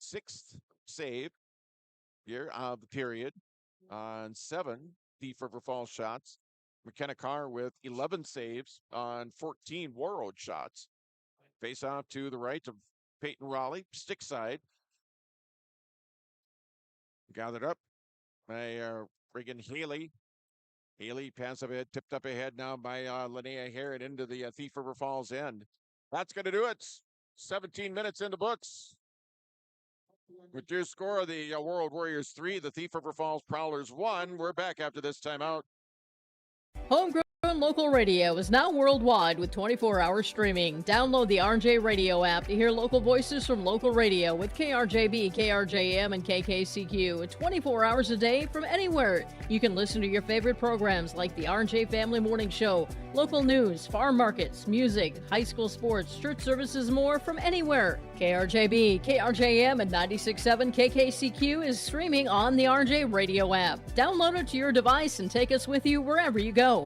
6th save here of the period on 7 Thief River Falls shots. McKenna Carr with 11 saves on 14 Warroad shots. Face off to the right of Peyton Raleigh, stick side. Gathered up by Reagan Haley. Haley pass ahead, tipped up ahead now by Linnea Herod into the Thief River Falls end. That's going to do it. 17 minutes in the books. With your score, the Warroad Warriors 3, the Thief River Falls Prowlers 1. We're back after this timeout. Homegrown local radio is now worldwide with 24-hour streaming. Download the RJ Radio app to hear local voices from local radio with KRJB, KRJM, and KKCQ 24 hours a day from anywhere. You can listen to your favorite programs like the RJ Family Morning Show, local news, farm markets, music, high school sports, church services, more from anywhere. KRJB, KRJM, and 96.7 KKCQ is streaming on the RJ Radio app. Download it to your device and take us with you wherever you go.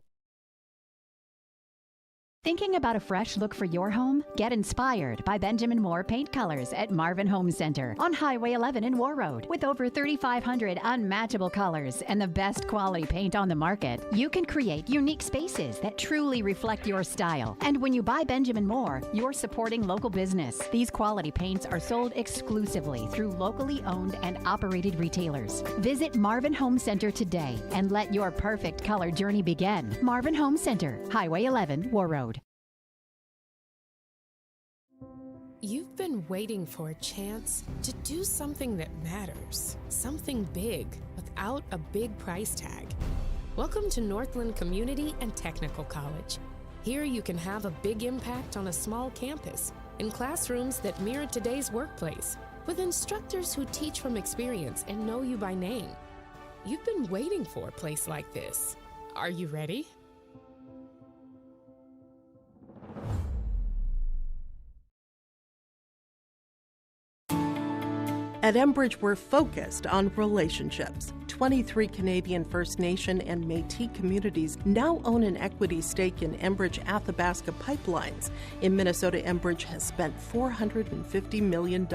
Thinking about a fresh look for your home? Get inspired by Benjamin Moore Paint Colors at Marvin Home Center on Highway 11 in Warroad. With over 3,500 unmatchable colors and the best quality paint on the market, you can create unique spaces that truly reflect your style. And when you buy Benjamin Moore, you're supporting local business. These quality paints are sold exclusively through locally owned and operated retailers. Visit Marvin Home Center today and let your perfect color journey begin. Marvin Home Center, Highway 11, Warroad. You've been waiting for a chance to do something that matters, something big without a big price tag. Welcome to Northland Community and Technical College. Here you can have a big impact on a small campus, in classrooms that mirror today's workplace, with instructors who teach from experience and know you by name. You've been waiting for a place like this. Are you ready? At Enbridge, we're focused on relationships. 23 Canadian First Nation and Métis communities now own an equity stake in Enbridge Athabasca Pipelines. In Minnesota, Enbridge has spent $450 million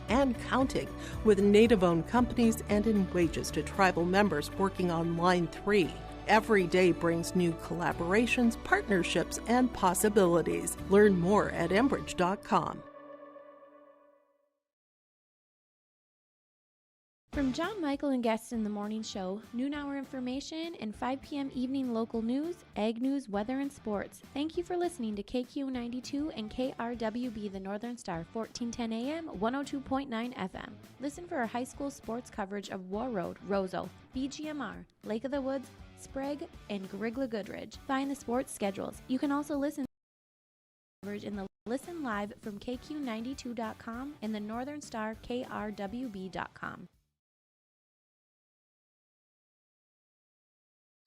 and counting with Native-owned companies and in wages to tribal members working on Line 3. Every day brings new collaborations, partnerships, and possibilities. Learn more at Enbridge.com. From John Michael and guests in the morning show, noon hour information, and 5 p.m. evening local news, ag news, weather, and sports. Thank you for listening to KQ92 and KRWB, the Northern Star, 1410 AM, 102.9 FM. Listen for our high school sports coverage of Warroad, Roseau, BGMR, Lake of the Woods, Sprague, and Grigla Goodridge. Find the sports schedules. You can also listen to coverage in the Listen Live from KQ92.com and the Northern Star KRWB.com.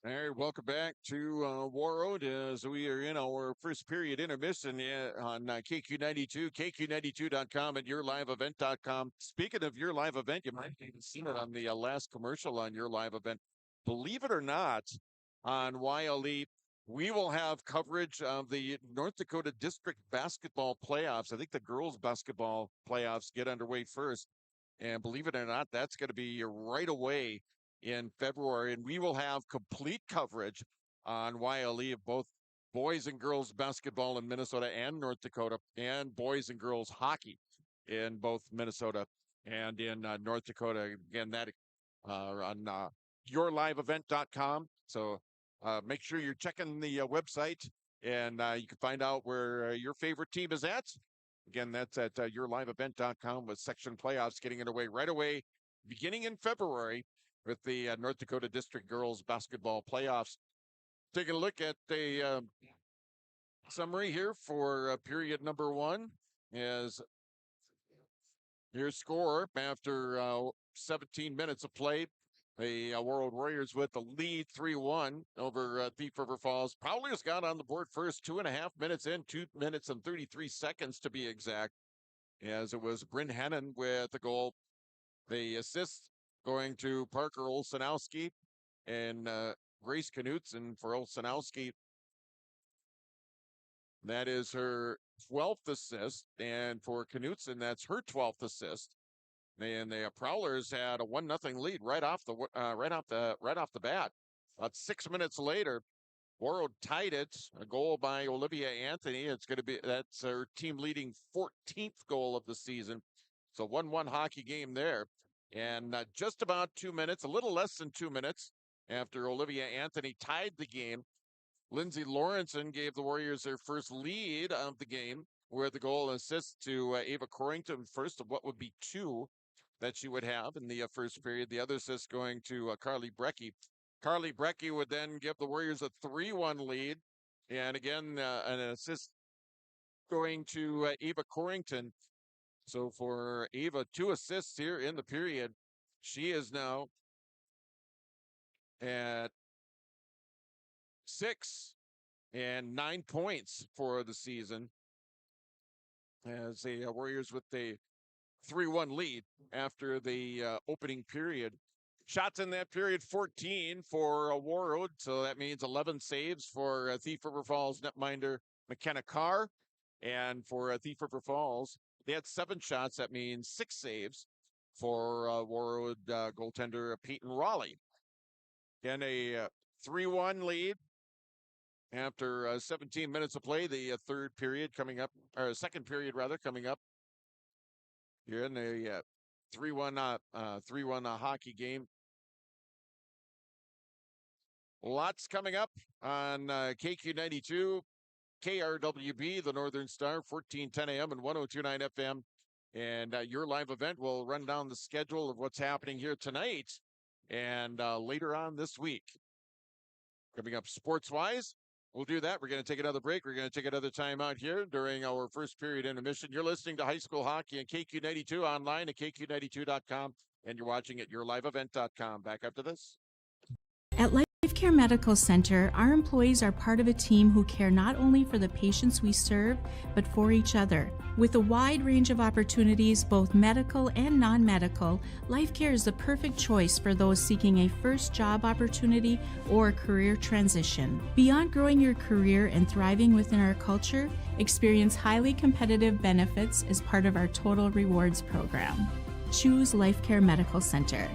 All right, welcome back to Warroad as we are in our first period intermission on KQ92, KQ92.com, and yourliveevent.com. Speaking of your live event, you might have even seen it on the last commercial on your live event. Believe it or not, on YLE, we will have coverage of the North Dakota District Basketball Playoffs. I think the girls' basketball playoffs get underway first. And believe it or not, that's going to be right away in February, and we will have complete coverage on YLE of both boys and girls basketball in Minnesota and North Dakota, and boys and girls hockey in both Minnesota and in North Dakota. Again, that on yourliveevent.com. So make sure you're checking the website, and you can find out where your favorite team is at. Again, that's at yourliveevent.com with section playoffs getting underway right away, beginning in February, with the North Dakota District Girls Basketball Playoffs. Taking a look at the summary here for period number one is your score after 17 minutes of play. The Warroad Warriors with the lead 3-1 over Thief River Falls. Prowlers got on the board first, 2.5 minutes in, 2 minutes and 33 seconds to be exact, as it was Bryn Hennon with the goal. The assist going to Parker Olsenowski and Grace Knutson for Olsenowski. That is her 12th assist, and for Knutson, that's her 12th assist. And the Prowlers had a 1-0 lead right off the bat. About 6 minutes later, Warroad tied it. A goal by Olivia Anthony. That's her team leading 14th goal of the season. So 1-1 hockey game there. And just about 2 minutes, a little less than 2 minutes after Olivia Anthony tied the game, Lindsay Lawrenson gave the Warriors their first lead of the game with the goal and assist to Ava Corrington, first of what would be 2 that she would have in the first period. The other assist going to Carly Brecky. Carly Brecky would then give the Warriors a 3-1 lead. And again, an assist going to Ava Corrington. So for Ava, 2 assists here in the period. She is now at 6 and 9 points for the season, as the Warriors with the 3-1 lead after the opening period. Shots in that period, 14 for Warroad, so that means 11 saves for Thief River Falls netminder McKenna Carr. And for Thief River Falls, they had 7 shots. That means 6 saves for Warroad goaltender Peyton Raleigh. Again, a 3-1 lead after 17 minutes of play. The third period coming up, or second period rather, coming up here in the 3-1 hockey game. Lots coming up on KQ92. KRWB, the Northern Star, 1410 AM and 1029 FM. And your live event will run down the schedule of what's happening here tonight and later on this week. Coming up sports-wise, we'll do that. We're going to take another break. We're going to take another time out here during our first period intermission. You're listening to High School Hockey and KQ92 online at KQ92.com, and you're watching at yourliveevent.com. Back after this. At Life Care Medical Center, our employees are part of a team who care not only for the patients we serve, but for each other. With a wide range of opportunities, both medical and non-medical, Life Care is the perfect choice for those seeking a first job opportunity or a career transition. Beyond growing your career and thriving within our culture, experience highly competitive benefits as part of our Total Rewards program. Choose Life Care Medical Center.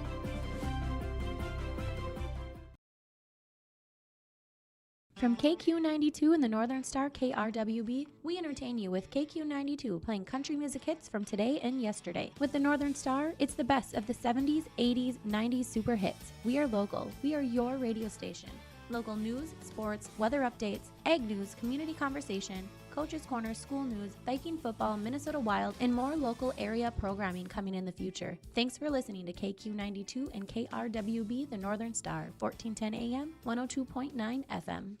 From KQ92 and the Northern Star KRWB, we entertain you with KQ92 playing country music hits from today and yesterday. With the Northern Star, it's the best of the 70s, 80s, 90s super hits. We are local. We are your radio station. Local news, sports, weather updates, ag news, community conversation, Coach's Corner, school news, Viking football, Minnesota Wild, and more local area programming coming in the future. Thanks for listening to KQ92 and KRWB, the Northern Star, 1410 AM, 102.9 FM.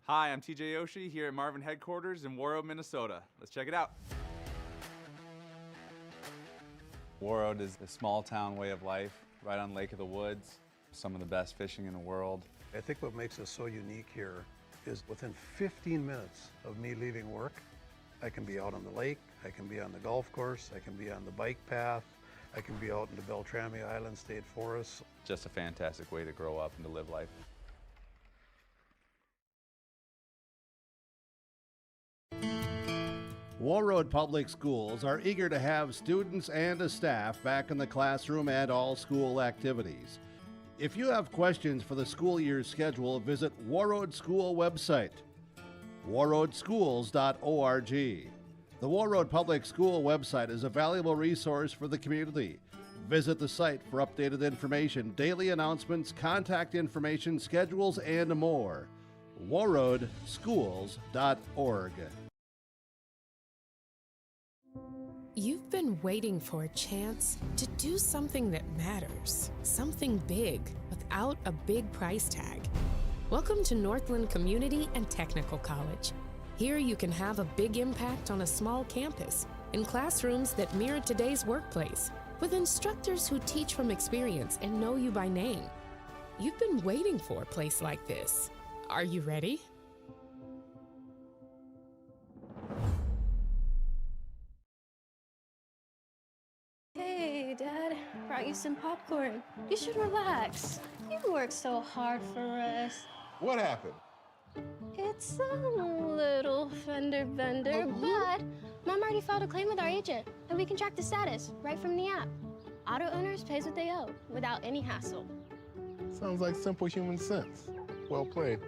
Hi, I'm TJ Oshie here at Marvin headquarters in Warroad, Minnesota. Let's check it out. Warroad is a small town way of life, right on Lake of the Woods. Some of the best fishing in the world. I think what makes us so unique here is within 15 minutes of me leaving work, I can be out on the lake, I can be on the golf course, I can be on the bike path, I can be out in the Beltrami Island State Forest. Just a fantastic way to grow up and to live life. Warroad Public Schools are eager to have students and a staff back in the classroom and all school activities. If you have questions for the school year's schedule, visit Warroad School website, warroadschools.org. The Warroad Public School website is a valuable resource for the community. Visit the site for updated information, daily announcements, contact information, schedules, and more. warroadschools.org. You've been waiting for a chance to do something that matters, something big without a big price tag. Welcome to Northland Community and Technical College. Here you can have a big impact on a small campus, in classrooms that mirror today's workplace, with instructors who teach from experience and know you by name. You've been waiting for a place like this. Are you ready? Hey, Dad, brought you some popcorn. You should relax. You worked so hard for us. What happened? It's a little fender bender, but Mom already filed a claim with our agent, and we can track the status right from the app. Auto owners pays what they owe without any hassle. Sounds like simple human sense. Well played.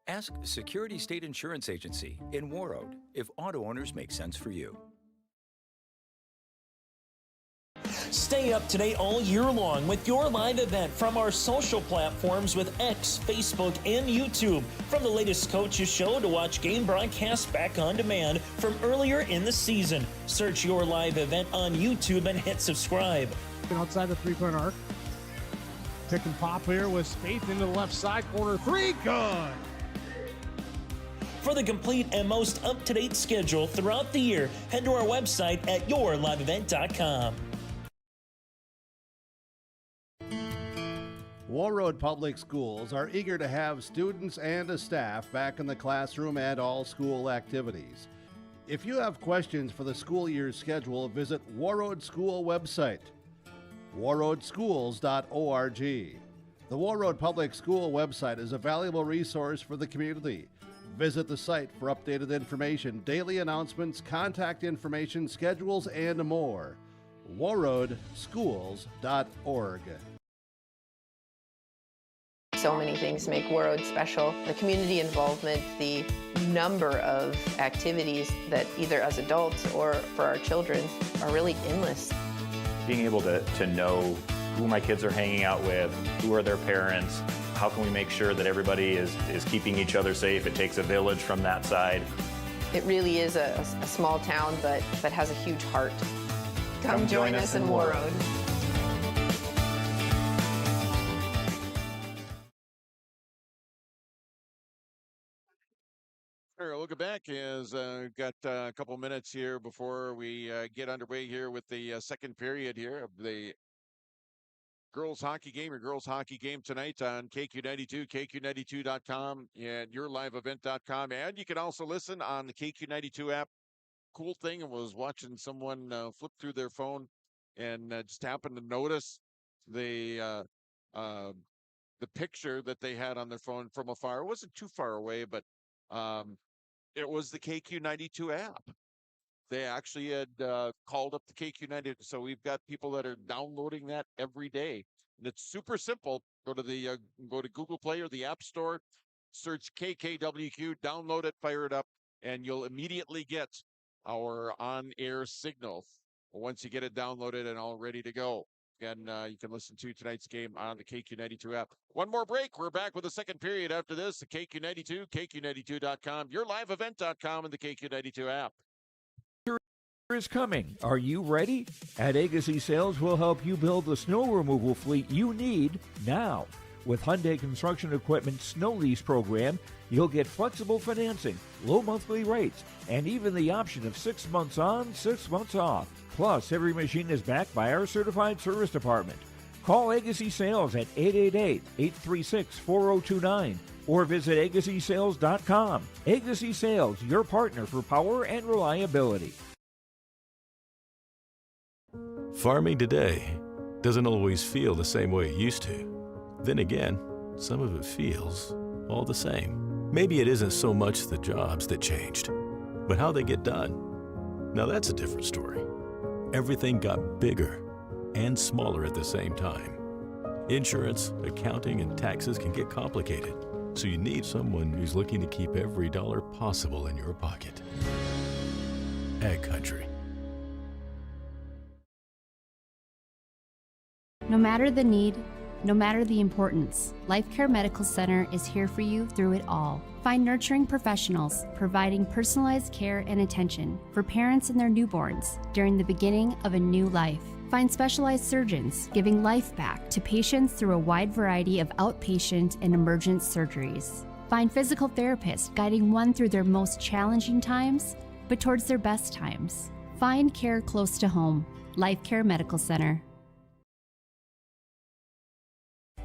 Ask Security State Insurance Agency in Warroad if auto owners make sense for you. Stay up to date all year long with your live event from our social platforms with X, Facebook, and YouTube. From the latest coaches show to watch game broadcasts back on demand from earlier in the season. Search your live event on YouTube and hit subscribe. Outside the three-point arc. Pick and pop here with Spaeth into the left side corner. Three, good. For the complete and most up-to-date schedule throughout the year, head to our website at yourliveevent.com. Warroad Public Schools are eager to have students and a staff back in the classroom and all school activities. If you have questions for the school year's schedule, visit Warroad School website, warroadschools.org. The Warroad Public School website is a valuable resource for the community. Visit the site for updated information, daily announcements, contact information, schedules, and more. warroadschools.org. So many things make Warroad special. The community involvement, the number of activities that either as adults or for our children are really endless. Being able to know who my kids are hanging out with, who are their parents, how can we make sure that everybody is keeping each other safe? It takes a village from that side. It really is a small town, but has a huge heart. Come join us in Warroad. Sure, welcome back. As got a couple minutes here before we get underway here with the second period here of the girls hockey game, your girls hockey game tonight on KQ92, KQ92.com, and yourliveevent.com. And you can also listen on the KQ92 app. Cool thing, I was watching someone flip through their phone and just happened to notice the picture that they had on their phone from afar. It wasn't too far away, but it was the KQ92 app. They actually had called up the KQ90. So we've got people that are downloading that every day. And it's super simple. Go to Google Play or the App Store, search KKWQ, download it, fire it up, and you'll immediately get our on-air signal once you get it downloaded and all ready to go. And you can listen to tonight's game on the KQ92 app. One more break. We're back with the second period after this. The KQ92, KQ92.com, yourliveevent.com, and the KQ92 app. Is coming. Are you ready? At Agassi Sales, we'll help you build the snow removal fleet you need now. With Hyundai Construction Equipment Snow Lease Program, you'll get flexible financing, low monthly rates, and even the option of 6 months on, 6 months off. Plus, every machine is backed by our certified service department. Call Agassi Sales at 888-836-4029 or visit agassisales.com. Agassi Sales, your partner for power and reliability. Farming today doesn't always feel the same way it used to. Then again, some of it feels all the same. Maybe it isn't so much the jobs that changed, but how they get done. Now that's a different story. Everything got bigger and smaller at the same time. Insurance, accounting, and taxes can get complicated, so you need someone who's looking to keep every dollar possible in your pocket. Ag Country. No matter the need, no matter the importance, Life Care Medical Center is here for you through it all. Find nurturing professionals providing personalized care and attention for parents and their newborns during the beginning of a new life. Find specialized surgeons giving life back to patients through a wide variety of outpatient and emergent surgeries. Find physical therapists guiding one through their most challenging times, but towards their best times. Find care close to home. Life Care Medical Center.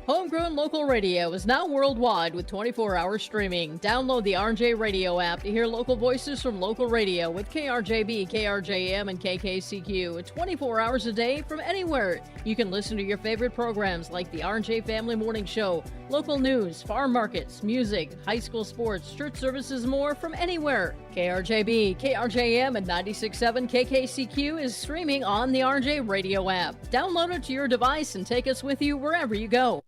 Homegrown local radio is now worldwide with 24-hour streaming. Download the RJ Radio app to hear local voices from local radio with KRJB, KRJM, and KKCQ 24 hours a day from anywhere. You can listen to your favorite programs like the RJ Family Morning Show, local news, farm markets, music, high school sports, church services, more from anywhere. KRJB, KRJM, and 96.7 KKCQ is streaming on the RJ Radio app. Download it to your device and take us with you wherever you go.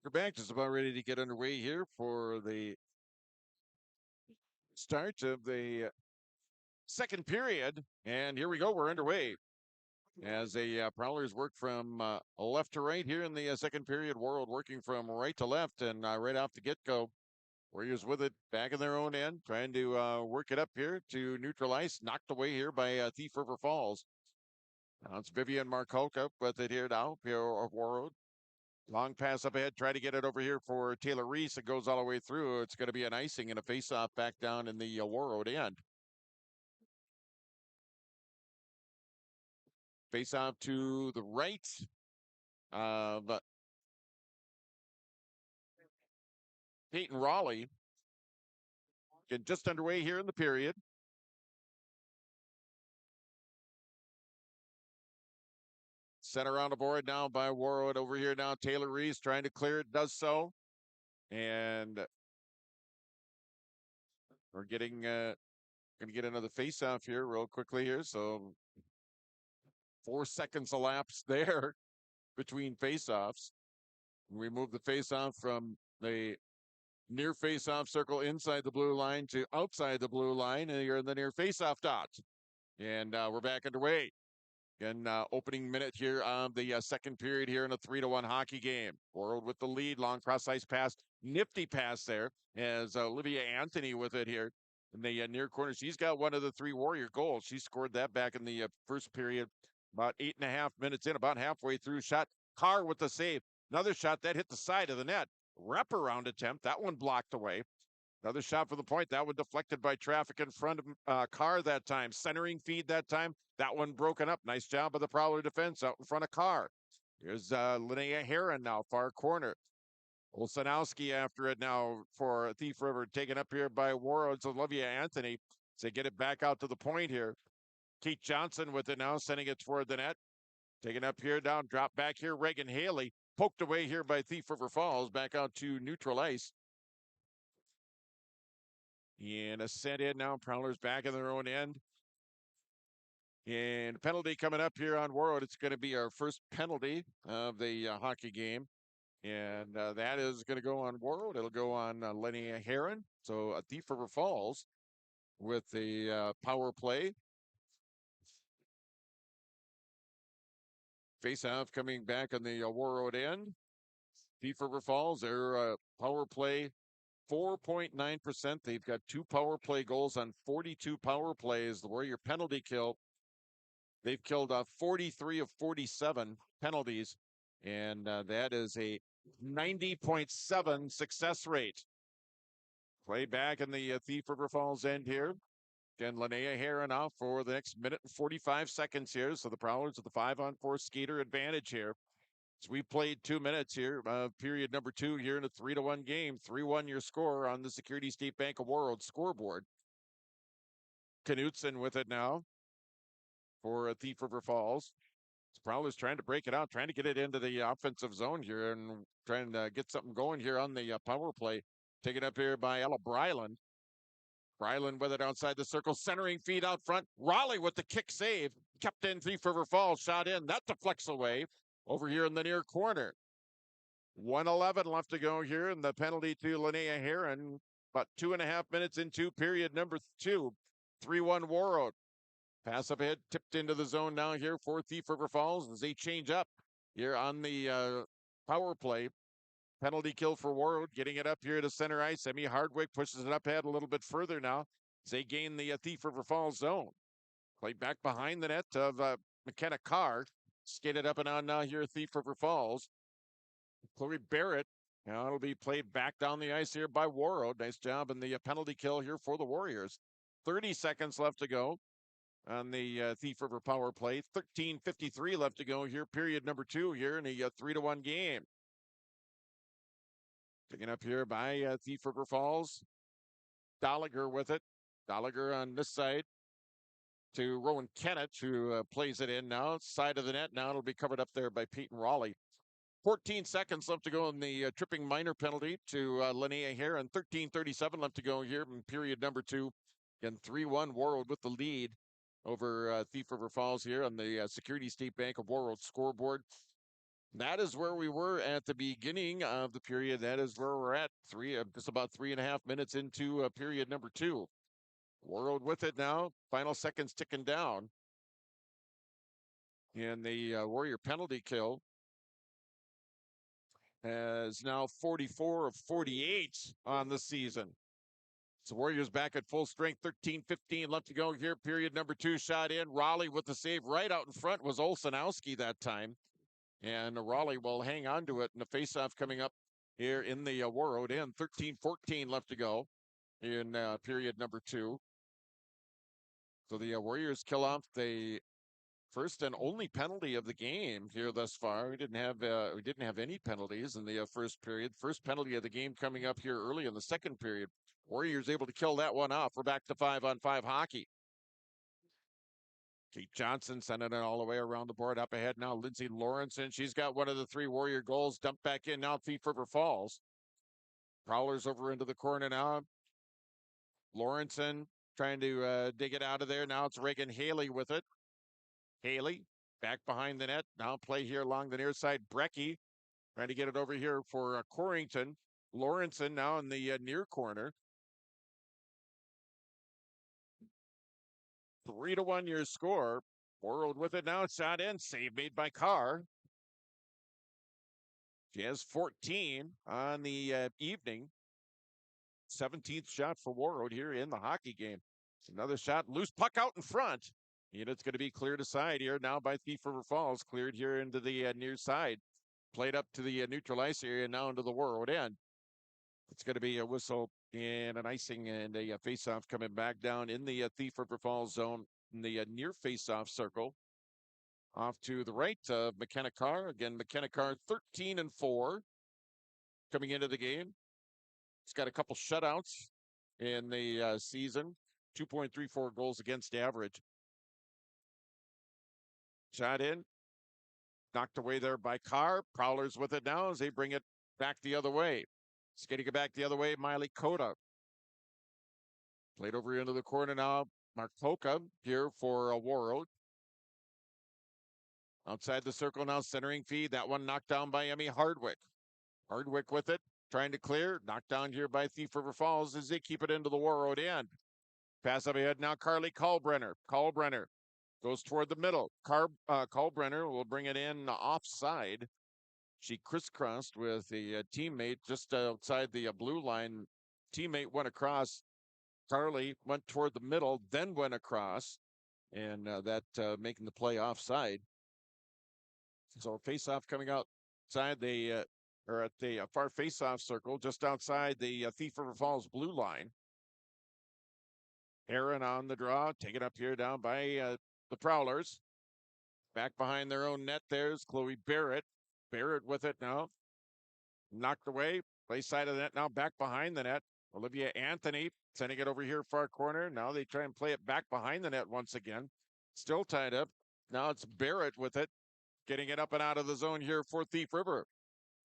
We're back, just about ready to get underway here for the start of the second period. And here we go, we're underway. As the Prowlers work from left to right here in the second period. Warroad working from right to left, and right off the get-go, Warriors with it back in their own end, trying to work it up here to neutralize. Knocked away here by Thief River Falls. Now it's Vivian Markoka with it here now, Warroad. Long pass up ahead, try to get it over here for Taylor Reese. It goes all the way through. It's going to be an icing and a face-off back down in the Warroad end. Face-off to the right. But Peyton Raleigh getting just underway here in the period. Center on the board now by Warroad over here now. Taylor Reese trying to clear it, does so. And we're getting going to get another face-off here real quickly here. So 4 seconds elapsed there between face-offs. We move the face-off from the near face-off circle inside the blue line to outside the blue line, and you're in the near face-off dot. And we're back underway. Again, opening minute here of the second period here in a 3-1 hockey game. Warroad with the lead, long cross-ice pass, nifty pass there as Olivia Anthony with it here in the near corner. She's got one of the 3 Warrior goals. She scored that back in the first period, about 8.5 minutes in, about halfway through. Shot, Carr with the save. Another shot that hit the side of the net. Wraparound attempt, that one blocked away. Another shot for the point. That one deflected by traffic in front of Carr that time. Centering feed that time. That one broken up. Nice job of the Prowler defense out in front of Carr. Here's Linnea Heron now, far corner. Olsanowski after it now for Thief River, taken up here by Warroad's Olivia Anthony. So get it back out to the point here. Keith Johnson with it now, sending it toward the net. Taken up here, down, drop back here. Reagan Haley poked away here by Thief River Falls, back out to neutral ice. And a set in now. Prowlers back in their own end. And penalty coming up here on Warroad. It's going to be our first penalty of the hockey game. And that is going to go on Warroad. It'll go on Linnea Heron. So Thief River Falls with the power play. Face-off coming back on the Warroad end. Thief River Falls, their power play 4.9%. They've got 2 power play goals on 42 power plays. The Warrior penalty kill, they've killed 43 of 47 penalties, and that is a 90.7 success rate. Play back in the Thief River Falls end here. Again, Linnea Heron off for the next minute and 45 seconds here. So the Prowlers with the 5-on-4 skater advantage here. So we played 2 minutes here, period number 2 here in a 3-1 game. 3-1 your score on the Security State Bank of Warroad scoreboard. Knutson with it now for Thief River Falls. So Prowlers trying to break it out, trying to get it into the offensive zone here and trying to get something going here on the power play. Taken up here by Ella Bryland. Bryland with it outside the circle, centering feed out front. Raleigh with the kick save. Kept in Thief River Falls, shot in. That deflects away over here in the near corner. 1:11 left to go here, and the penalty to Linnea Heron. About 2.5 minutes into period number 2. 3-1 Warroad. Pass up ahead, tipped into the zone now here for Thief River Falls as they change up here on the power play. Penalty kill for Warroad, getting it up here to center ice. Emmy Hardwick pushes it up ahead a little bit further now as they gain the Thief River Falls zone. Played back behind the net of McKenna Carr. Skated up and on now here at Thief River Falls. Chloe Barrett. Now it'll be played back down the ice here by Warroad. Nice job in the penalty kill here for the Warriors. 30 seconds left to go on the Thief River power play. 13:53 left to go here, period number 2 here in a 3-1 game. Taken up here by Thief River Falls. Dolliger with it. Dolliger on this side to Rowan Kennett, who plays it in now. Side of the net. Now it'll be covered up there by Peyton Raleigh. 14 seconds left to go in the tripping minor penalty to Linnea Heron. 13:37 left to go here in period number 2. Again, 3-1 Warroad with the lead over Thief River Falls here on the Security State Bank of Warroad scoreboard. That is where we were at the beginning of the period. That is where we're at. Just about 3.5 minutes into period number 2. Warroad with it now. Final seconds ticking down. And the Warrior penalty kill has now 44 of 48 on the season. So Warriors back at full strength. 13:15 left to go here. Period number 2. Shot in. Raleigh with the save right out in front was Olsanowski that time. And Raleigh will hang on to it in the faceoff coming up here in the Warroad end. 13:14 left to go in period number 2. So the Warriors kill off the first and only penalty of the game here thus far. We didn't have any penalties in the first period. First penalty of the game coming up here early in the second period. Warriors able to kill that one off. We're back to 5-on-5 hockey. Kate Johnson sending it all the way around the board. Up ahead now, Lindsay Lawrenson. She's got one of the 3 Warrior goals. Dumped back in now, Thief River Falls. Prowlers over into the corner now. Lawrenson trying to dig it out of there. Now it's Reagan Haley with it. Haley back behind the net. Now play here along the near side. Brecky trying to get it over here for Corrington. Lawrenson now in the near corner. 3-1 your score. Warroad with it now. Shot in. Save made by Carr. She has 14 on the evening. 17th shot for Warroad here in the hockey game. Another shot. Loose puck out in front. And it's going to be cleared aside here now by Thief River Falls. Cleared here into the near side. Played up to the neutral ice area now into the Warroad end. It's going to be a whistle And an icing and a face-off coming back down in the Thief River Falls zone in the near face-off circle. Off to the right of McKenna Carr. Again, McKenna Carr 13-4 coming into the game. He's got a couple shutouts in the season, 2.34 goals against average. Shot in, knocked away there by Carr. Prowlers with it now as they bring it back the other way. Skating it back the other way, Miley Cota. Played over into the corner now. Mark Polka here for Warroad. Outside the circle now, centering feed. That one knocked down by Emmy Hardwick. Hardwick with it, trying to clear. Knocked down here by Thief River Falls as they keep it into the Warroad end. Pass up ahead now, Carly Kalbrenner. Kalbrenner goes toward the middle. Kalbrenner will bring it in offside. She crisscrossed with a teammate just outside the blue line. Teammate went across. Carly went toward the middle, then went across, and that making the play offside. So face-off coming outside the, or at the far face-off circle, just outside the Thief River Falls blue line. Aaron on the draw, taken up here down by the Prowlers. Back behind their own net, there's Chloe Barrett. Barrett with it now. Knocked away, play side of the net now, back behind the net. Olivia Anthony sending it over here far corner. Now they try and play it back behind the net once again. Still tied up. Now it's Barrett with it. Getting it up and out of the zone here for Thief River.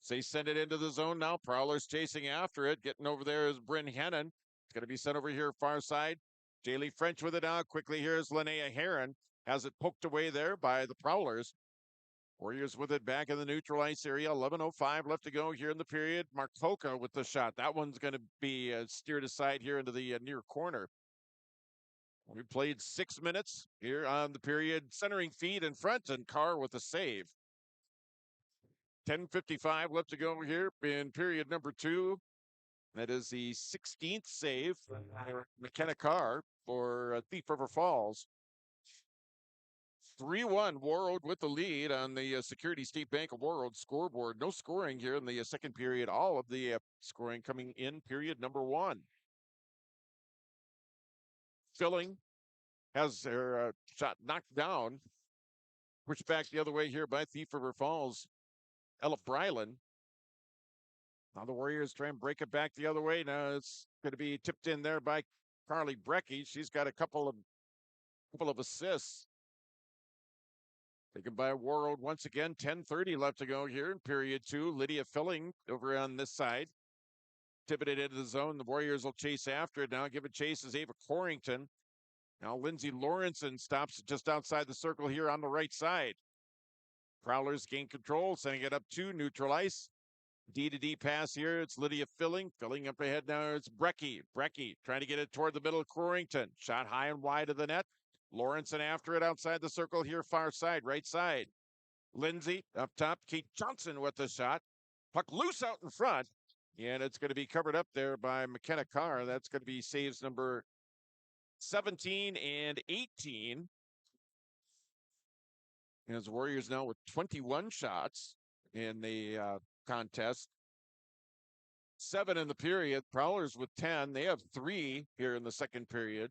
So they send it into the zone now. Prowlers chasing after it. Getting over there is Bryn Hennon. It's going to be sent over here far side. Jaylee French with it now. Quickly here is Linnea Heron. Has it poked away there by the Prowlers. Warriors with it back in the neutral ice area. 11:05 left to go here in the period. Markoka with the shot. That one's going to be steered aside here into the near corner. We played 6 minutes here on the period. Centering feed in front and Carr with a save. 10:55 left to go here in period number 2. That is the 16th save for McKenna Carr for Thief River Falls. 3-1 Warroad with the lead on the Security State Bank of Warroad scoreboard. No scoring here in the second period. All of the scoring coming in period number 1. Filling has their shot knocked down. Pushed back the other way here by Thief River Falls. Ella Bryland. Now the Warriors try and break it back the other way. Now it's going to be tipped in there by Carly Brecky. She's got a couple of assists. Taken by Warroad once again. 10:30 left to go here in period 2. Lydia Filling over on this side. Tipping it into the zone. The Warriors will chase after it now. Give it chase is Ava Corrington. Now Lindsay Lawrenson stops just outside the circle here on the right side. Prowlers gain control, sending it up to neutral ice. D-to-D pass here. It's Lydia Filling. Filling up ahead now. It's Brecky. Brecky trying to get it toward the middle of Corrington. Shot high and wide of the net. Lawrenson after it outside the circle here, far side, right side. Lindsay up top. Kate Johnson with the shot. Puck loose out in front. And it's going to be covered up there by McKenna Carr. That's going to be saves number 17 and 18. As Warriors now with 21 shots in the contest. 7 in the period. Prowlers with 10. They have 3 here in the second period.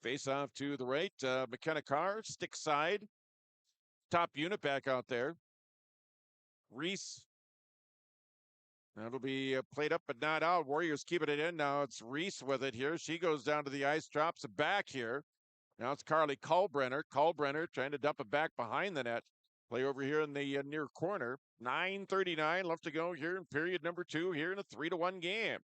Face off to the right. McKenna Carr, stick side. Top unit back out there. Reese. That'll be played up but not out. Warriors keeping it in. Now it's Reese with it here. She goes down to the ice, drops it back here. Now it's Carly Kalbrenner. Kalbrenner trying to dump it back behind the net. Play over here in the near corner. 9:39 left to go here in period number 2 here in a 3-1 game.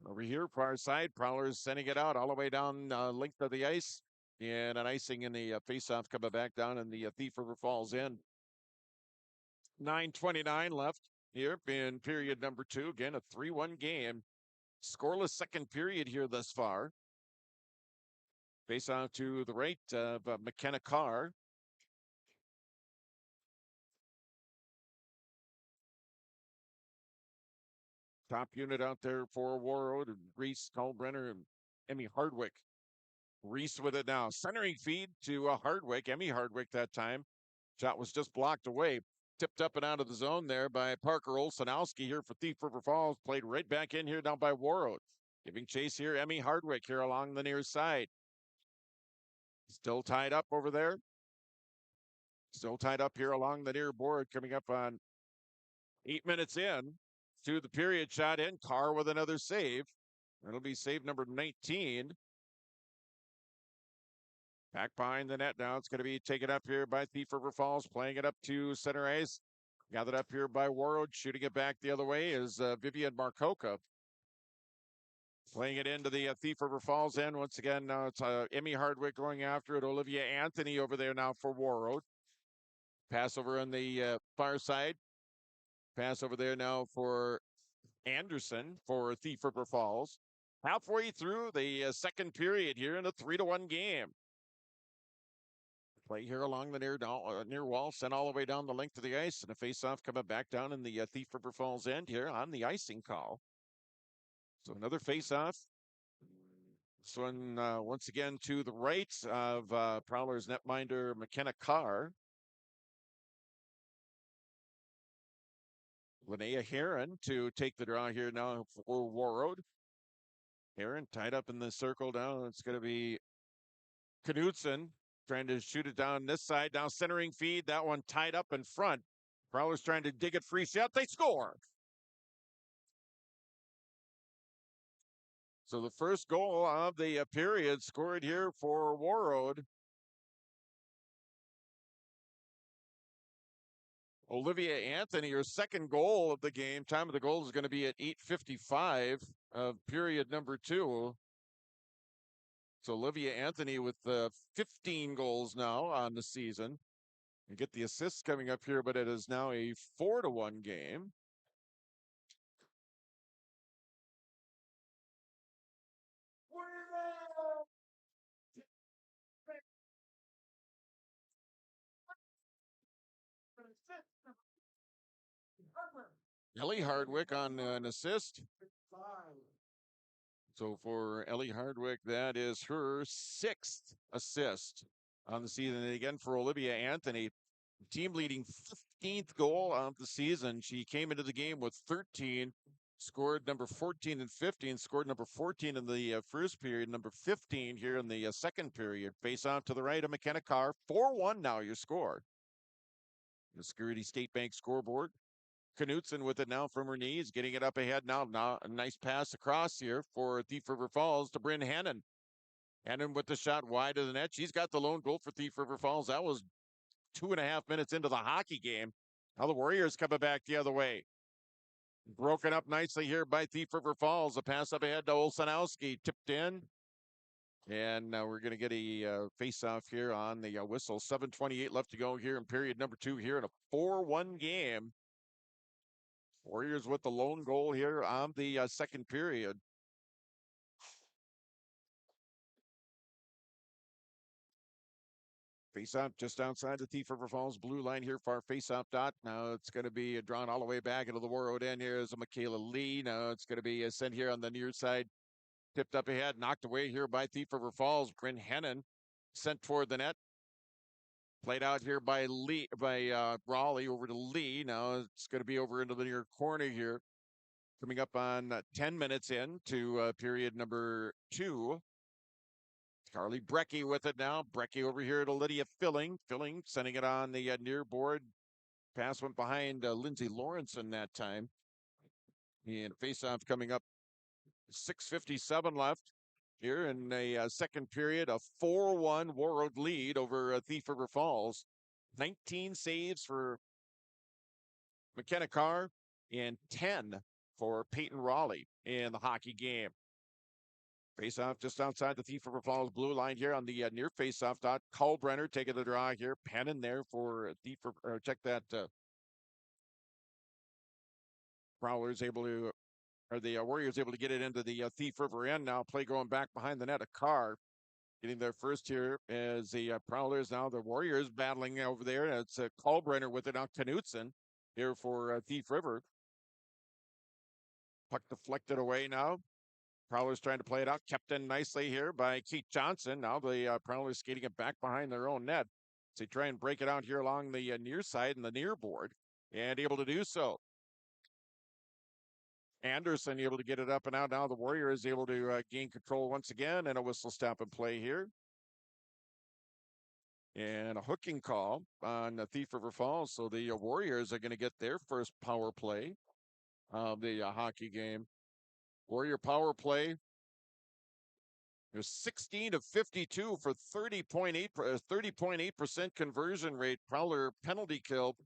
Over here, far side, Prowlers sending it out all the way down length of the ice. And an icing in the face-off coming back down in the Thief River Falls end. 9:29 left here in period number 2. Again, a 3-1 game. Scoreless second period here thus far. Face off to the right of McKenna Carr. Top unit out there for Warroad and Reese Kalbrenner and Emmy Hardwick. Reese with it now. Centering feed to Hardwick. Emmy Hardwick that time. Shot was just blocked away. Tipped up and out of the zone there by Parker Olsenowski here for Thief River Falls. Played right back in here down by Warroad. Giving chase here, Emmy Hardwick here along the near side. Still tied up over there. Still tied up here along the near board, coming up on 8 minutes in to the period shot in. Carr with another save. It'll be save number 19. Back behind the net now. It's going to be taken up here by Thief River Falls, playing it up to center ice. Gathered up here by Warroad. Shooting it back the other way is Vivian Marcoca. Playing it into the Thief River Falls end. Once again, now it's Emmy Hardwick going after it. Olivia Anthony over there now for Warroad. Pass over on the far side. Pass over there now for Anderson for Thief River Falls. Halfway through the second period here in a 3-1 game. Play here along the near wall, sent all the way down the length of the ice, and a face-off coming back down in the Thief River Falls end here on the icing call. So another face-off. This one once again to the right of Prowler's netminder McKenna Carr. Linnea Heron to take the draw here now for Warroad. Heron tied up in the circle now. It's going to be Knudsen trying to shoot it down this side. Now centering feed. That one tied up in front. Prowler's trying to dig it free shot. They score. So the first goal of the period scored here for Warroad. Olivia Anthony, her second goal of the game. Time of the goal is going to be at 8:55 of period number 2. So Olivia Anthony with 15 goals now on the season. You get the assists coming up here, but it is now a 4-1 game. Ellie Hardwick on an assist. So for Ellie Hardwick, that is her 6th assist on the season. And again, for Olivia Anthony, team leading 15th goal of the season. She came into the game with 13, scored number 14 and 15, scored number 14 in the first period, number 15 here in the second period. Face off to the right of McKenna Carr. 4-1 now your score. The Security State Bank scoreboard. Knudsen with it now from her knees, getting it up ahead now. Now a nice pass across here for Thief River Falls to Bryn Hennon. Hennon with the shot wide of the net. She's got the lone goal for Thief River Falls. That was 2.5 minutes into the hockey game. Now the Warriors coming back the other way. Broken up nicely here by Thief River Falls. A pass up ahead to Olsenowski, tipped in. And now we're going to get a face-off here on the whistle. 7:28 left to go here in period number 2 here in a 4-1 game. Warriors with the lone goal here on the second period. Face-off just outside the Thief River Falls blue line here, far face-off dot. Now it's going to be drawn all the way back into the Warroad end. Here is a Michaela Lee. Now it's going to be sent here on the near side. Tipped up ahead, knocked away here by Thief River Falls. Bryn Hennon sent toward the net. Played out here by Raleigh over to Lee. Now it's going to be over into the near corner here. Coming up on 10 minutes in to period number 2. Carly Brecky with it now. Brecky over here to Lydia Filling. Filling sending it on the near board. Pass went behind Lindsay Lawrenson that time. And face-off coming up. 6:57 left. Here in a second period, a 4-1 Warroad lead over Thief River Falls. 19 saves for McKenna Carr and 10 for Peyton Raleigh in the hockey game. Face-off just outside the Thief River Falls blue line here on the near face-off dot. Kalbrenner taking the draw here. Pen in there for Thief River. Check that. Prowler's able to. Are the Warriors able to get it into the Thief River end now? Play going back behind the net. A Carr getting there first here as the Prowlers. Now the Warriors battling over there. It's Kalbrenner with it on Knudsen here for Thief River. Puck deflected away now. Prowlers trying to play it out. Kept in nicely here by Keith Johnson. Now the Prowlers skating it back behind their own net. So they try and break it out here along the near side and the near board. and able to do so. Anderson able to get it up and out. Now the Warrior is able to gain control once again, and a whistle stop and play here. And a hooking call on the Thief River Falls. So the Warriors are going to get their first power play of the hockey game. Warrior power play. There's 16 of 52 for 30.8% conversion rate. Prowler penalty killed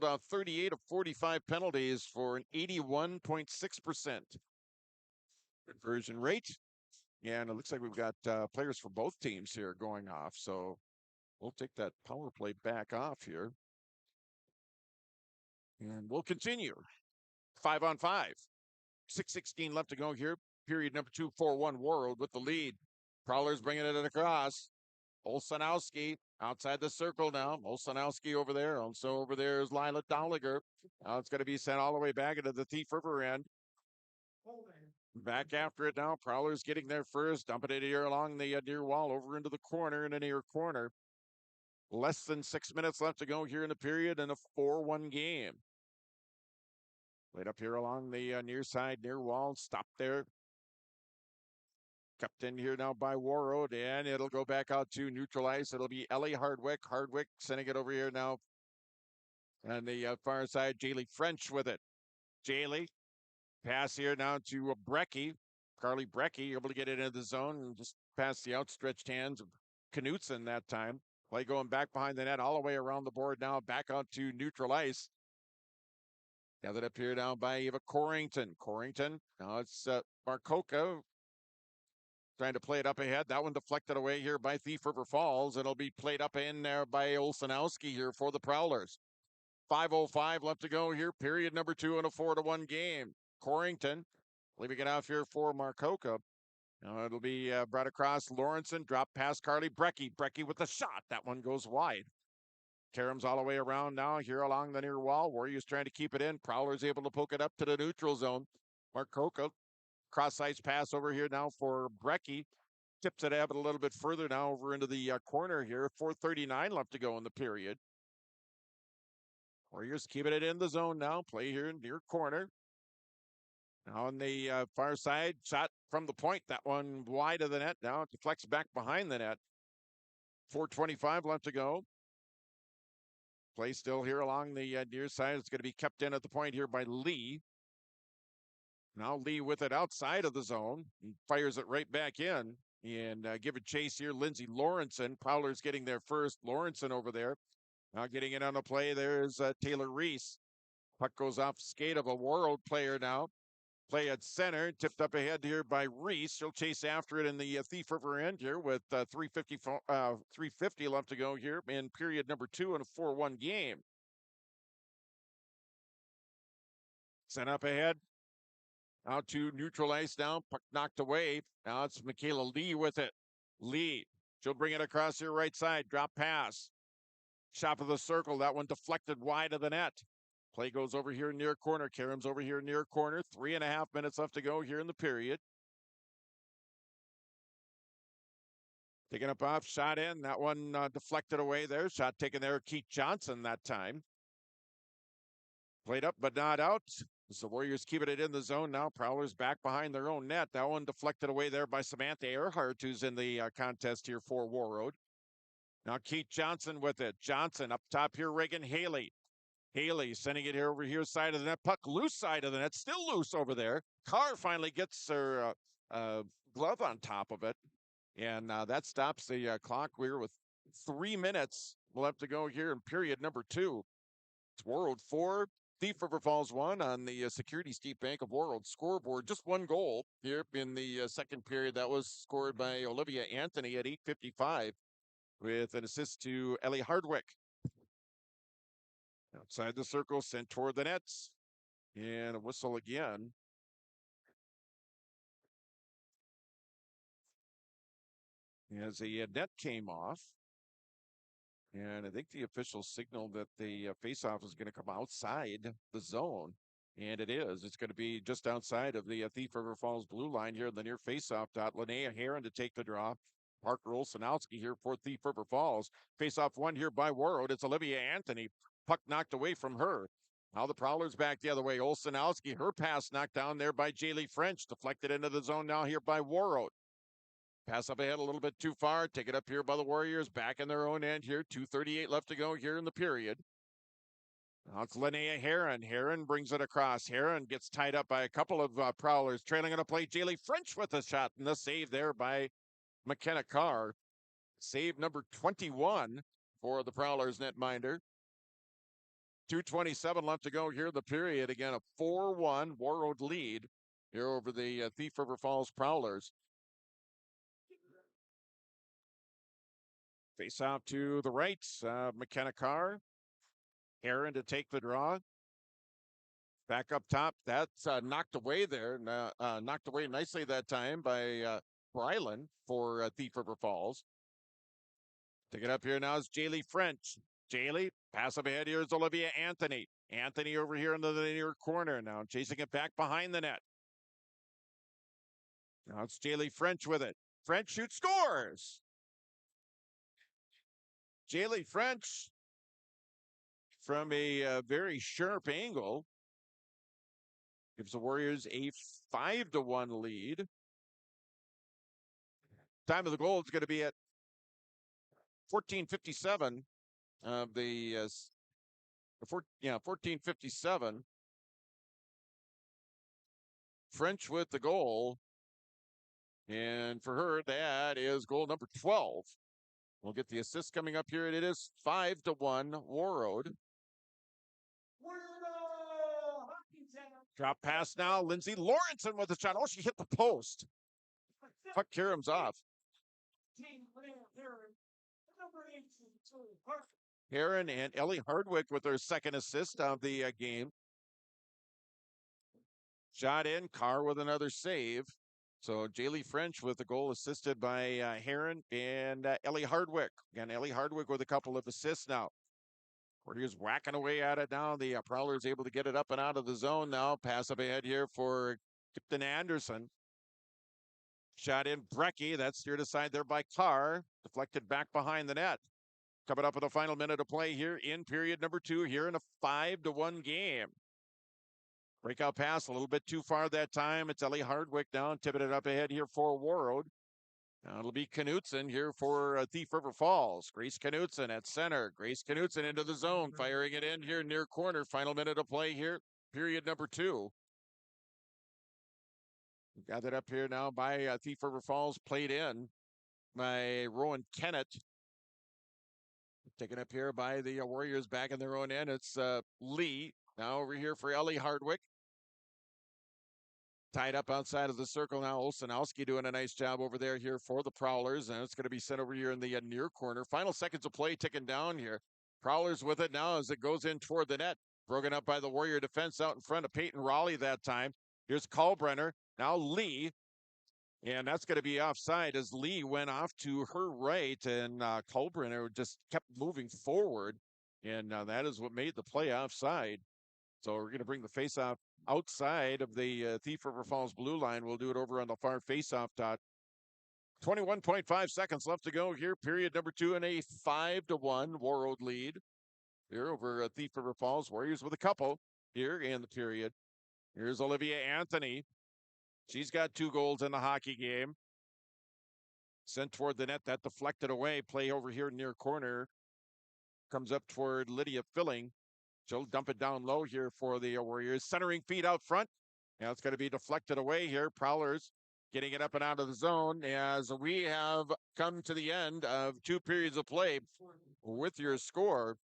off 38 of 45 penalties for an 81.6% conversion rate. And it looks like we've got players for both teams here going off. So we'll take that power play back off here. And we'll continue. 5-on-5. 6:16 left to go here. Period number 2, 4-1 Warroad with the lead. Prowlers bringing it across. Olsanowski outside the circle now. Olsanowski over there. Also over there is Lila Dolliger. Now it's going to be sent all the way back into the Thief River end. Back after it now. Prowlers getting there first. Dumping it here along the near wall over into the corner in the near corner. Less than 6 minutes left to go here in the period in a 4-1 game. Played up here along the near side, near wall. Stop there. Kept in here now by Warroad, and it'll go back out to neutral ice. It'll be Ellie Hardwick. Hardwick sending it over here now. On the far side, Jaylee French with it. Jaylee, pass here now to Brecky. Carly Brecky able to get it into the zone and just past the outstretched hands of Knutson that time. Play going back behind the net all the way around the board now, back out to neutral ice. Gathered up here now by Eva Corrington. Corrington, now it's Marcoca trying to play it up ahead. That one deflected away here by Thief River Falls. It'll be played up in there by Olsanowski here for the Prowlers. 5:05 left to go here. Period number 2 in a 4-1 game. Corrington leaving it out here for Marcoca. Now it'll be brought across. Lawrenson, drop past Carly Brecky. Brecky with the shot. That one goes wide. Karam's all the way around now here along the near wall. Warriors trying to keep it in. Prowlers able to poke it up to the neutral zone. Marcoca, cross-ice pass over here now for Brecky. Tips it up a little bit further now over into the corner here. 4:39 left to go in the period. Warriors keeping it in the zone now. Play here in near corner. Now on the far side, shot from the point. That one wide of the net. Now it deflects back behind the net. 4:25 left to go. Play still here along the near side. It's going to be kept in at the point here by Lee. Now Lee with it outside of the zone. He fires it right back in. And give it chase here. Lindsay Lawrenson. Prowlers getting there first. Lawrenson over there. Now getting it on the play. There's Taylor Reese. Puck goes off skate of a Warroad player now. Play at center. Tipped up ahead here by Reese. She'll chase after it in the Thief River end here with 3:50 left to go here in period number 2 in a 4-1 game. Sent up ahead. Out to neutral ice now. Puck knocked away. Now it's Michaela Lee with it. Lee. She'll bring it across your right side. Drop pass. Shop of the circle. That one deflected wide of the net. Play goes over here near corner. Karam's over here near corner. 3.5 minutes left to go here in the period. Taking up off. Shot in. That one deflected away there. Shot taken there. Keith Johnson that time. Played up but not out. So Warriors keeping it in the zone now. Prowlers back behind their own net. That one deflected away there by Samantha Earhart, who's in the contest here for Warroad. Now Keith Johnson with it. Johnson up top here. Reagan Haley. Haley sending it here over here side of the net. Puck loose side of the net. Still loose over there. Carr finally gets her glove on top of it. And that stops the clock. We're with 3 minutes left to go here in period number 2. It's Warroad 4. Thief River Falls 1 on the Security State Bank of Warroad scoreboard. Just one goal here in the second period. That was scored by Olivia Anthony at 8:55 with an assist to Ellie Hardwick. Outside the circle, sent toward the nets. And a whistle again. As a net came off. And I think the officials signaled that the faceoff is going to come outside the zone. And it is. It's going to be just outside of the Thief River Falls blue line here in the near faceoff dot. Linnea Heron to take the draw. Parker Olsanowski here for Thief River Falls. Faceoff 1 here by Warroad. It's Olivia Anthony. puck knocked away from her. Now the Prowlers back the other way. Olsenowski, her pass knocked down there by Jaylee French, deflected into the zone now here by Warroad. Pass up ahead a little bit too far. Take it up here by the Warriors, back in their own end here. 2:38 left to go here in the period. Now it's Linnea Heron. Heron brings it across. Heron gets tied up by a couple of Prowlers. Trailing on a play, Jaylee French with a shot, and the save there by McKenna Carr. Save number 21 for the Prowlers netminder. 2:27 left to go here in the period. Again, a 4-1 Warroad lead here over the Thief River Falls Prowlers. Face out to the right, McKenna Carr. Heron to take the draw. Back up top, that's knocked away there. Knocked away nicely that time by Brylan for Thief River Falls. Take it up here now is Jaylee French. Jaylee, pass up ahead here is Olivia Anthony. Anthony over here into the near corner now, chasing it back behind the net. Now it's Jaylee French with it. French shoots, scores! Jaylee French from a very sharp angle gives the Warriors a 5-1 lead. Time of the goal is going to be at 14:57 of the 14:57. French with the goal, and for her that is goal number 12. We'll get the assist coming up here, and it is 5-1 Warroad. Drop pass now, Lindsay Lawrenson with a shot. Oh, she hit the post. Puck caroms off. Heron and Ellie Hardwick with their second assist of the game. Shot in, Carr with another save. So Jaylee French with the goal assisted by Heron and Ellie Hardwick. Again, Ellie Hardwick with a couple of assists now. Warriors whacking away at it now. The Prowlers able to get it up and out of the zone now. Pass up ahead here for Kipton Anderson. Shot in Brecky. That's steered aside there by Carr. Deflected back behind the net. Coming up with the final minute of play here in period number 2 here in a 5-1 game. Breakout pass a little bit too far that time. It's Ellie Hardwick now tipping it up ahead here for Warroad. Now it'll be Knutson here for Thief River Falls. Grace Knutson at center. Grace Knutson into the zone, firing it in here near corner. Final minute of play here, period number 2. Gathered up here now by Thief River Falls, played in by Rowan Kennett. Taken up here by the Warriors back in their own end. It's Lee now over here for Ellie Hardwick. Tied up outside of the circle now. Olsenowski doing a nice job over there here for the Prowlers. And it's going to be sent over here in the near corner. Final seconds of play ticking down here. Prowlers with it now as it goes in toward the net. Broken up by the Warrior defense out in front of Peyton Raleigh that time. Here's Kalbrenner. Now Lee. And that's going to be offside as Lee went off to her right. And Kalbrenner just kept moving forward. And that is what made the play offside. So we're going to bring the faceoff outside of the Thief River Falls blue line. We'll do it over on the far faceoff dot. 21.5 seconds left to go here. Period number 2 in a 5-1 Warroad lead here over Thief River Falls. Warriors with a couple here in the period. Here's Olivia Anthony. She's got 2 goals in the hockey game. Sent toward the net. That deflected away. Play over here near corner. Comes up toward Lydia Filling. She'll dump it down low here for the Warriors. Centering feed out front. Now it's going to be deflected away here. Prowlers getting it up and out of the zone as we have come to the end of 2 periods of play with your score.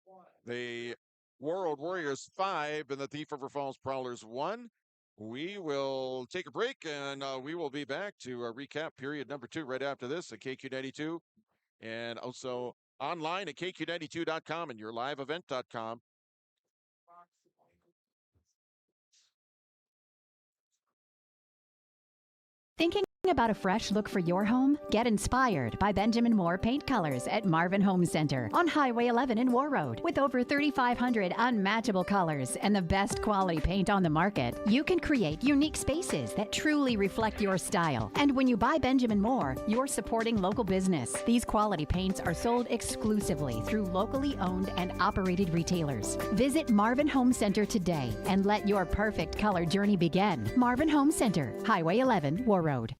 The Warroad Warriors 5 and the Thief River Falls Prowlers 1. We will take a break and we will be back to recap period number 2 right after this at KQ92 and also online at KQ92.com and yourliveevent.com. Thinking About a fresh look for your home? Get inspired by Benjamin Moore Paint Colors at Marvin Home Center on Highway 11 in Warroad. With over 3,500 unmatchable colors and the best quality paint on the market, you can create unique spaces that truly reflect your style. And when you buy Benjamin Moore, you're supporting local business. These quality paints are sold exclusively through locally owned and operated retailers. Visit Marvin Home Center today and let your perfect color journey begin. Marvin Home Center, Highway 11, Warroad.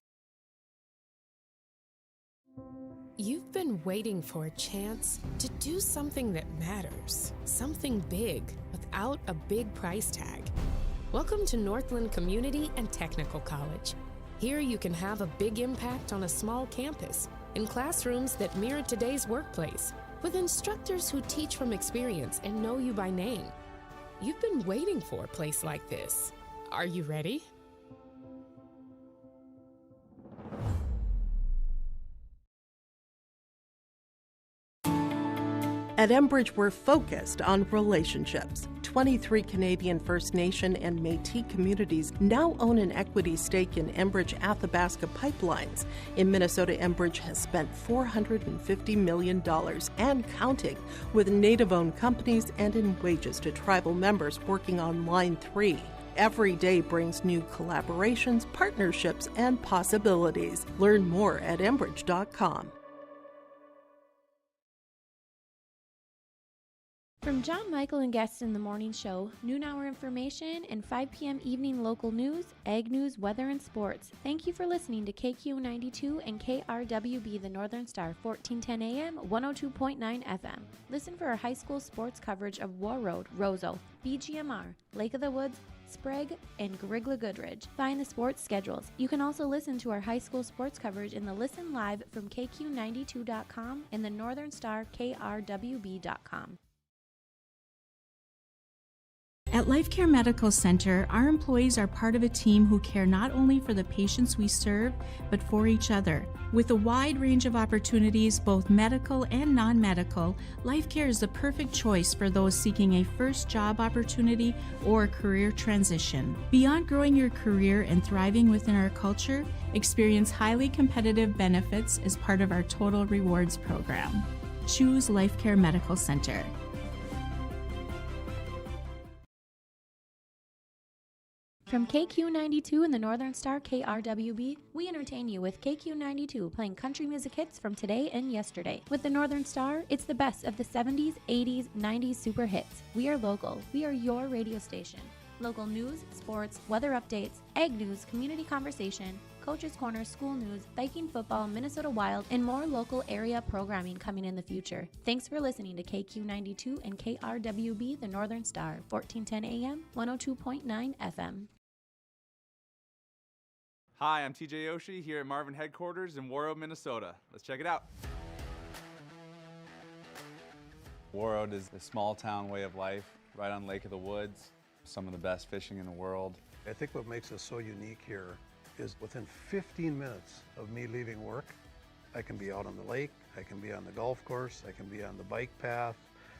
You've been waiting for a chance to do something that matters, something big without a big price tag. Welcome to Northland Community and Technical College. Here you can have a big impact on a small campus in classrooms that mirror today's workplace, with instructors who teach from experience and know you by name. You've been waiting for a place like this. Are you ready? At Enbridge, we're focused on relationships. 23 Canadian First Nation and Métis communities now own an equity stake in Enbridge Athabasca Pipelines. In Minnesota, Enbridge has spent $450 million and counting, with Native-owned companies and in wages to tribal members working on Line 3. Every day brings new collaborations, partnerships, and possibilities. Learn more at Enbridge.com. From John Michael and guests in the morning show, noon hour information, and 5 p.m. evening local news, ag news, weather, and sports. Thank you for listening to KQ92 and KRWB the Northern Star, 1410 AM, 102.9 FM. Listen for our high school sports coverage of Warroad, Roseau, BGMR, Lake of the Woods, Sprague, and Grigla Goodridge. Find the sports schedules. You can also listen to our high school sports coverage in the Listen Live from KQ92.com and the Northern Star KRWB.com. At Life Care Medical Center, our employees are part of a team who care not only for the patients we serve, but for each other. With a wide range of opportunities, both medical and non-medical, Life Care is the perfect choice for those seeking a first job opportunity or career transition. Beyond growing your career and thriving within our culture, experience highly competitive benefits as part of our Total Rewards program. Choose Life Care Medical Center. From KQ92 and the Northern Star KRWB, we entertain you with KQ92 playing country music hits from today and yesterday. With the Northern Star, it's the best of the 70s, 80s, 90s super hits. We are local. We are your radio station. Local news, sports, weather updates, ag news, community conversation, Coach's Corner, school news, Viking football, Minnesota Wild, and more local area programming coming in the future. Thanks for listening to KQ92 and KRWB the Northern Star, 1410 AM, 102.9 FM. Hi, I'm TJ Oshie here at Marvin headquarters in Warroad, Minnesota. Let's check it out. Warroad is a small town way of life, right on Lake of the Woods. Some of the best fishing in the world. I think what makes us so unique here is within 15 minutes of me leaving work, I can be out on the lake, I can be on the golf course, I can be on the bike path,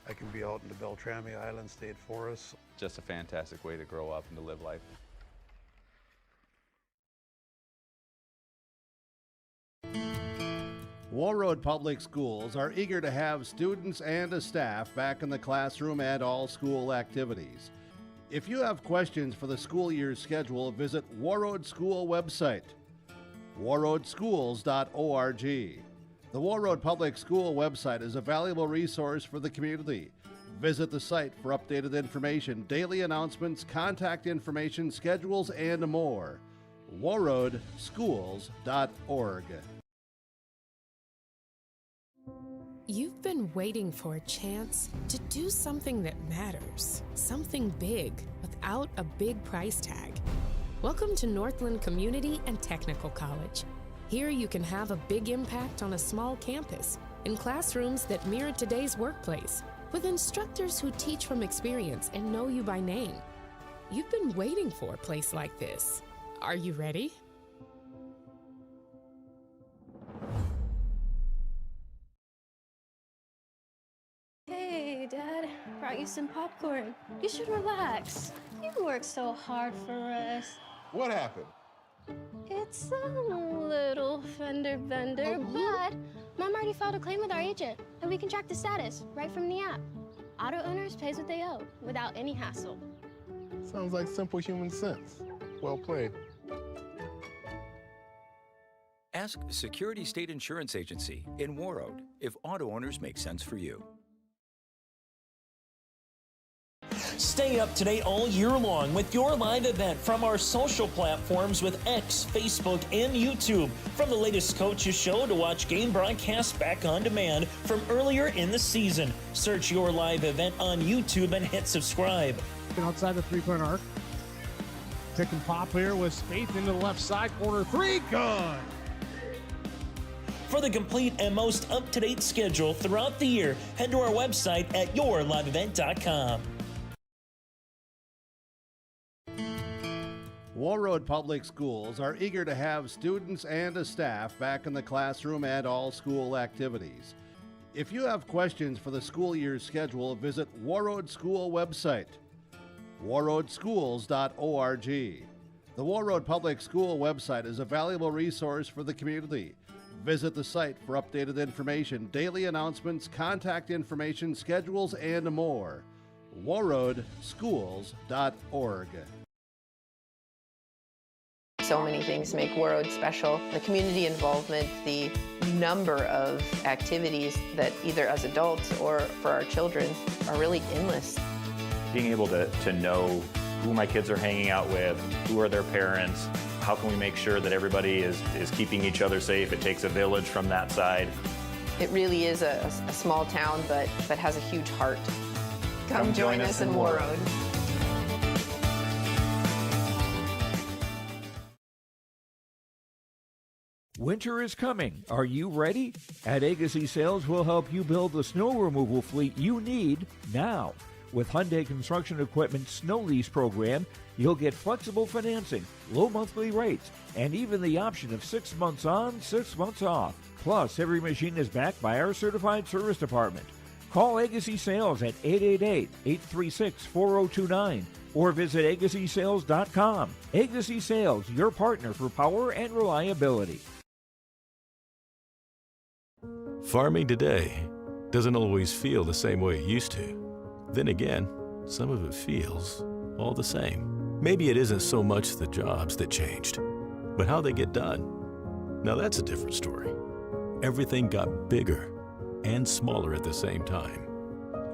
I can be out in the Beltrami Island State Forest. Just a fantastic way to grow up and to live life. Warroad Public Schools are eager to have students and a staff back in the classroom and all school activities. If you have questions for the school year's schedule, visit Warroad School website, warroadschools.org. The Warroad Public School website is a valuable resource for the community. Visit the site for updated information, daily announcements, contact information, schedules, and more. warroadschools.org. You've been waiting for a chance to do something that matters, something big without a big price tag. Welcome to Northland Community and Technical College. Here you can have a big impact on a small campus in classrooms that mirror today's workplace, with instructors who teach from experience and know you by name. You've been waiting for a place like this. Are you ready? Hey, Dad, brought you some popcorn. You should relax. You worked so hard for us. What happened? It's a little fender bender, but Mom already filed a claim with our agent, and we can track the status right from the app. Auto owners pays what they owe without any hassle. Sounds like simple human sense. Well played. Ask Security State Insurance Agency in Warroad if auto owners make sense for you. Stay up to date all year long with your live event from our social platforms with X, Facebook, and YouTube. From the latest coaches show to watch game broadcasts back on demand from earlier in the season. Search your live event on YouTube and hit subscribe. Outside the three-point arc. Pick and pop here with Spaeth into the left side corner. Three, good. For the complete and most up-to-date schedule throughout the year, head to our website at yourliveevent.com. Warroad Public Schools are eager to have students and a staff back in the classroom and all school activities. If you have questions for the school year's schedule, visit Warroad School website, warroadschools.org. The Warroad Public School website is a valuable resource for the community. Visit the site for updated information, daily announcements, contact information, schedules, and more. warroadschools.org. So many things make Warroad special. The community involvement, the number of activities that either as adults or for our children are really endless. Being able to know who my kids are hanging out with, who are their parents, how can we make sure that everybody is keeping each other safe? It takes a village from that side. It really is a small town, but has a huge heart. Come join us in Warroad. Winter is coming. Are you ready? At Agassi Sales, we'll help you build the snow removal fleet you need now. With Hyundai Construction Equipment Snow Lease Program, you'll get flexible financing, low monthly rates, and even the option of 6 months on, 6 months off. Plus, every machine is backed by our certified service department. Call Agassi Sales at 888-836-4029 or visit agassisales.com. Agassi Sales, your partner for power and reliability. Farming today doesn't always feel the same way it used to. Then again, some of it feels all the same. Maybe it isn't so much the jobs that changed, but how they get done. Now that's a different story. Everything got bigger and smaller at the same time.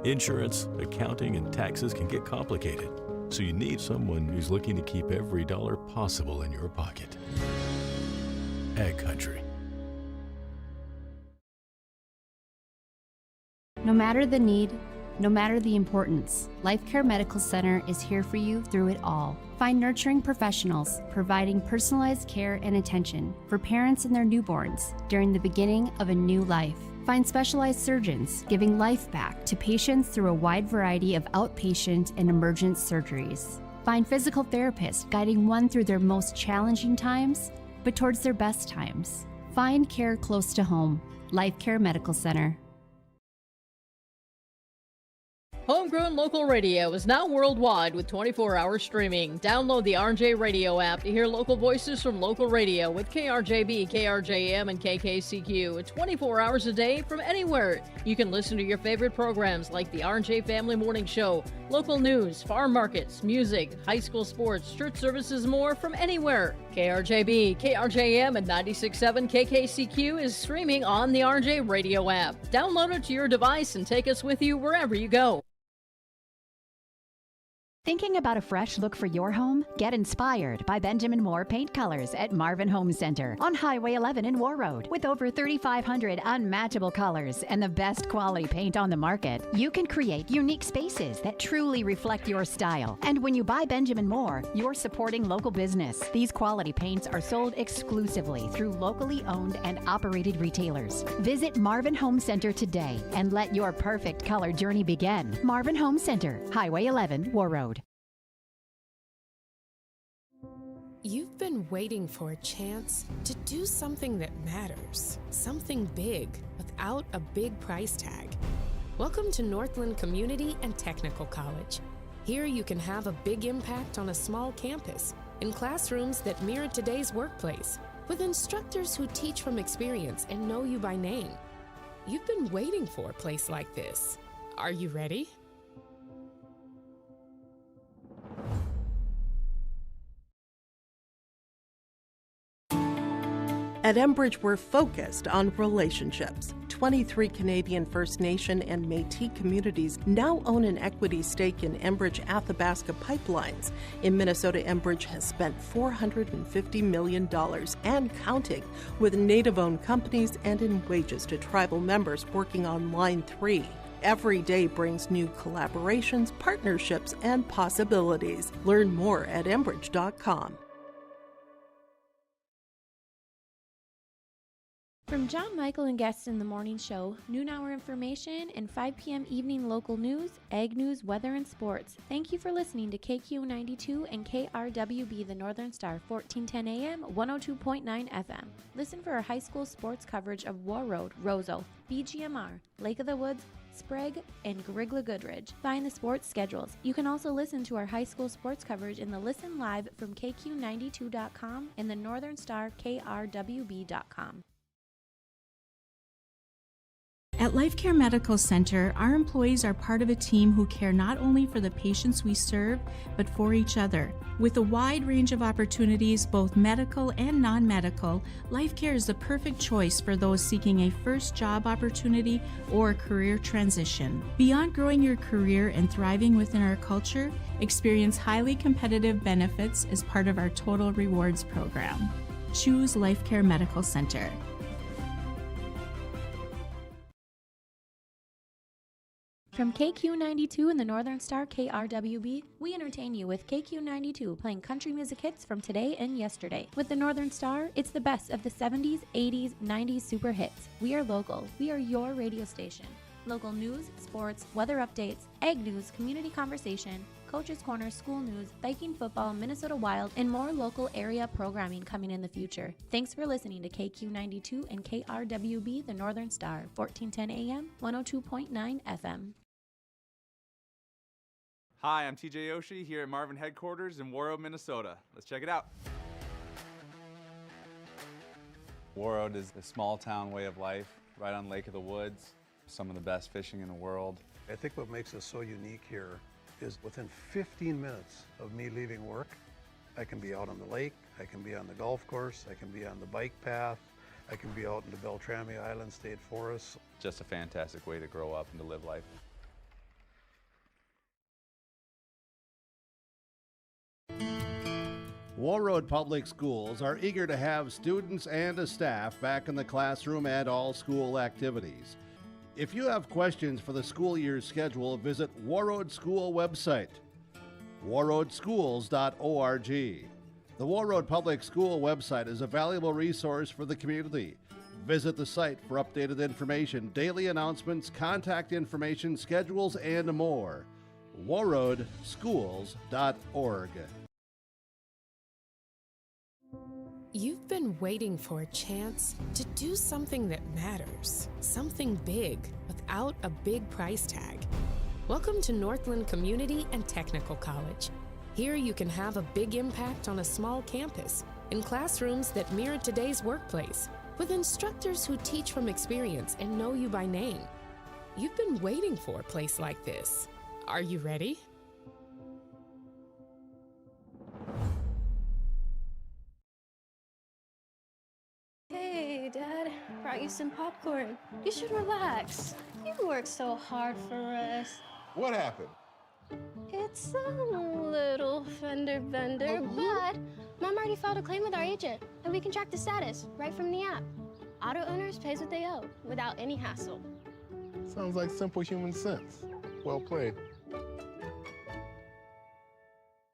Insurance, accounting, and taxes can get complicated, so you need someone who's looking to keep every dollar possible in your pocket. Ag Country. No matter the need, no matter the importance, Life Care Medical Center is here for you through it all. Find nurturing professionals providing personalized care and attention for parents and their newborns during the beginning of a new life. Find specialized surgeons giving life back to patients through a wide variety of outpatient and emergent surgeries. Find physical therapists guiding one through their most challenging times, but towards their best times. Find care close to home. Life Care Medical Center. Homegrown local radio is now worldwide with 24-hour streaming. Download the RJ Radio app to hear local voices from local radio with KRJB, KRJM, and KKCQ 24 hours a day from anywhere. You can listen to your favorite programs like the RJ Family Morning Show, local news, farm markets, music, high school sports, church services, more from anywhere. KRJB, KRJM, and 96.7 KKCQ is streaming on the RJ Radio app. Download it to your device and take us with you wherever you go. Thinking about a fresh look for your home? Get inspired by Benjamin Moore Paint Colors at Marvin Home Center on Highway 11 in Warroad. With over 3,500 unmatchable colors and the best quality paint on the market, you can create unique spaces that truly reflect your style. And when you buy Benjamin Moore, you're supporting local business. These quality paints are sold exclusively through locally owned and operated retailers. Visit Marvin Home Center today and let your perfect color journey begin. Marvin Home Center, Highway 11, Warroad. You've been waiting for a chance to do something that matters, something big without a big price tag. Welcome to Northland Community and Technical College. Here you can have a big impact on a small campus in classrooms that mirror today's workplace, with instructors who teach from experience and know you by name. You've been waiting for a place like this. Are you ready? At Enbridge, we're focused on relationships. 23 Canadian First Nation and Métis communities now own an equity stake in Enbridge Athabasca pipelines. In Minnesota, Enbridge has spent $450 million and counting, with Native-owned companies and in wages to tribal members working on Line 3. Every day brings new collaborations, partnerships, and possibilities. Learn more at Enbridge.com. From John Michael and guests in the morning show, noon hour information, and 5 p.m. evening local news, ag news, weather, and sports. Thank you for listening to KQ92 and KRWB The Northern Star, 1410 AM, 102.9 FM. Listen for our high school sports coverage of Warroad, Roseau, BGMR, Lake of the Woods, Sprague, and Grigla Goodridge. Find the sports schedules. You can also listen to our high school sports coverage in the Listen Live from KQ92.com and the Northern Star KRWB.com. At Life Care Medical Center, our employees are part of a team who care not only for the patients we serve, but for each other. With a wide range of opportunities, both medical and non-medical, Life Care is the perfect choice for those seeking a first job opportunity or career transition. Beyond growing your career and thriving within our culture, experience highly competitive benefits as part of our Total Rewards program. Choose Life Care Medical Center. From KQ92 and the Northern Star KRWB, we entertain you with KQ92 playing country music hits from today and yesterday. With the Northern Star, it's the best of the 70s, 80s, 90s super hits. We are local. We are your radio station. Local news, sports, weather updates, ag news, community conversation, Coach's Corner, school news, Viking football, Minnesota Wild, and more local area programming coming in the future. Thanks for listening to KQ92 and KRWB The Northern Star, 1410 AM, 102.9 FM. Hi, I'm TJ Oshie here at Marvin Headquarters in Warroad, Minnesota. Let's check it out. Warroad is a small town way of life, right on Lake of the Woods. Some of the best fishing in the world. I think what makes us so unique here is within 15 minutes of me leaving work, I can be out on the lake, I can be on the golf course, I can be on the bike path, I can be out in the Beltrami Island State Forest. Just a fantastic way to grow up and to live life. Warroad Public Schools are eager to have students and a staff back in the classroom and all school activities. If you have questions for the school year's schedule, visit Warroad School website, warroadschools.org. The Warroad Public School website is a valuable resource for the community. Visit the site for updated information, daily announcements, contact information, schedules, and more. warroadschools.org. You've been waiting for a chance to do something that matters, something big without a big price tag. Welcome to Northland Community and Technical College. Here you can have a big impact on a small campus, in classrooms that mirror today's workplace, with instructors who teach from experience and know you by name. You've been waiting for a place like this. Are you ready? Hey, Dad, brought you some popcorn. You should relax. You worked so hard for us. What happened? It's a little fender bender, but Mom already filed a claim with our agent, and we can track the status right from the app. Auto owners pays what they owe without any hassle. Sounds like simple human sense. Well played.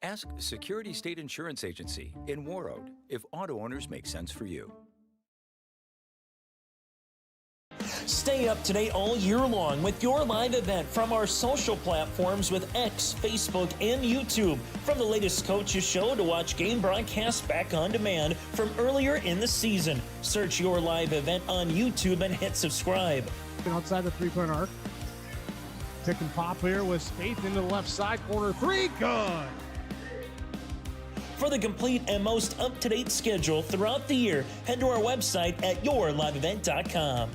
Ask Security State Insurance Agency in Warroad if auto owners make sense for you. Stay up to date all year long with your live event from our social platforms with X, Facebook, and YouTube. From the latest coaches show to watch game broadcasts back on demand from earlier in the season. Search your live event on YouTube and hit subscribe. Outside the three-point arc. Pick and pop here with Spaeth into the left side corner. Three, good. For the complete and most up-to-date schedule throughout the year, head to our website at yourliveevent.com.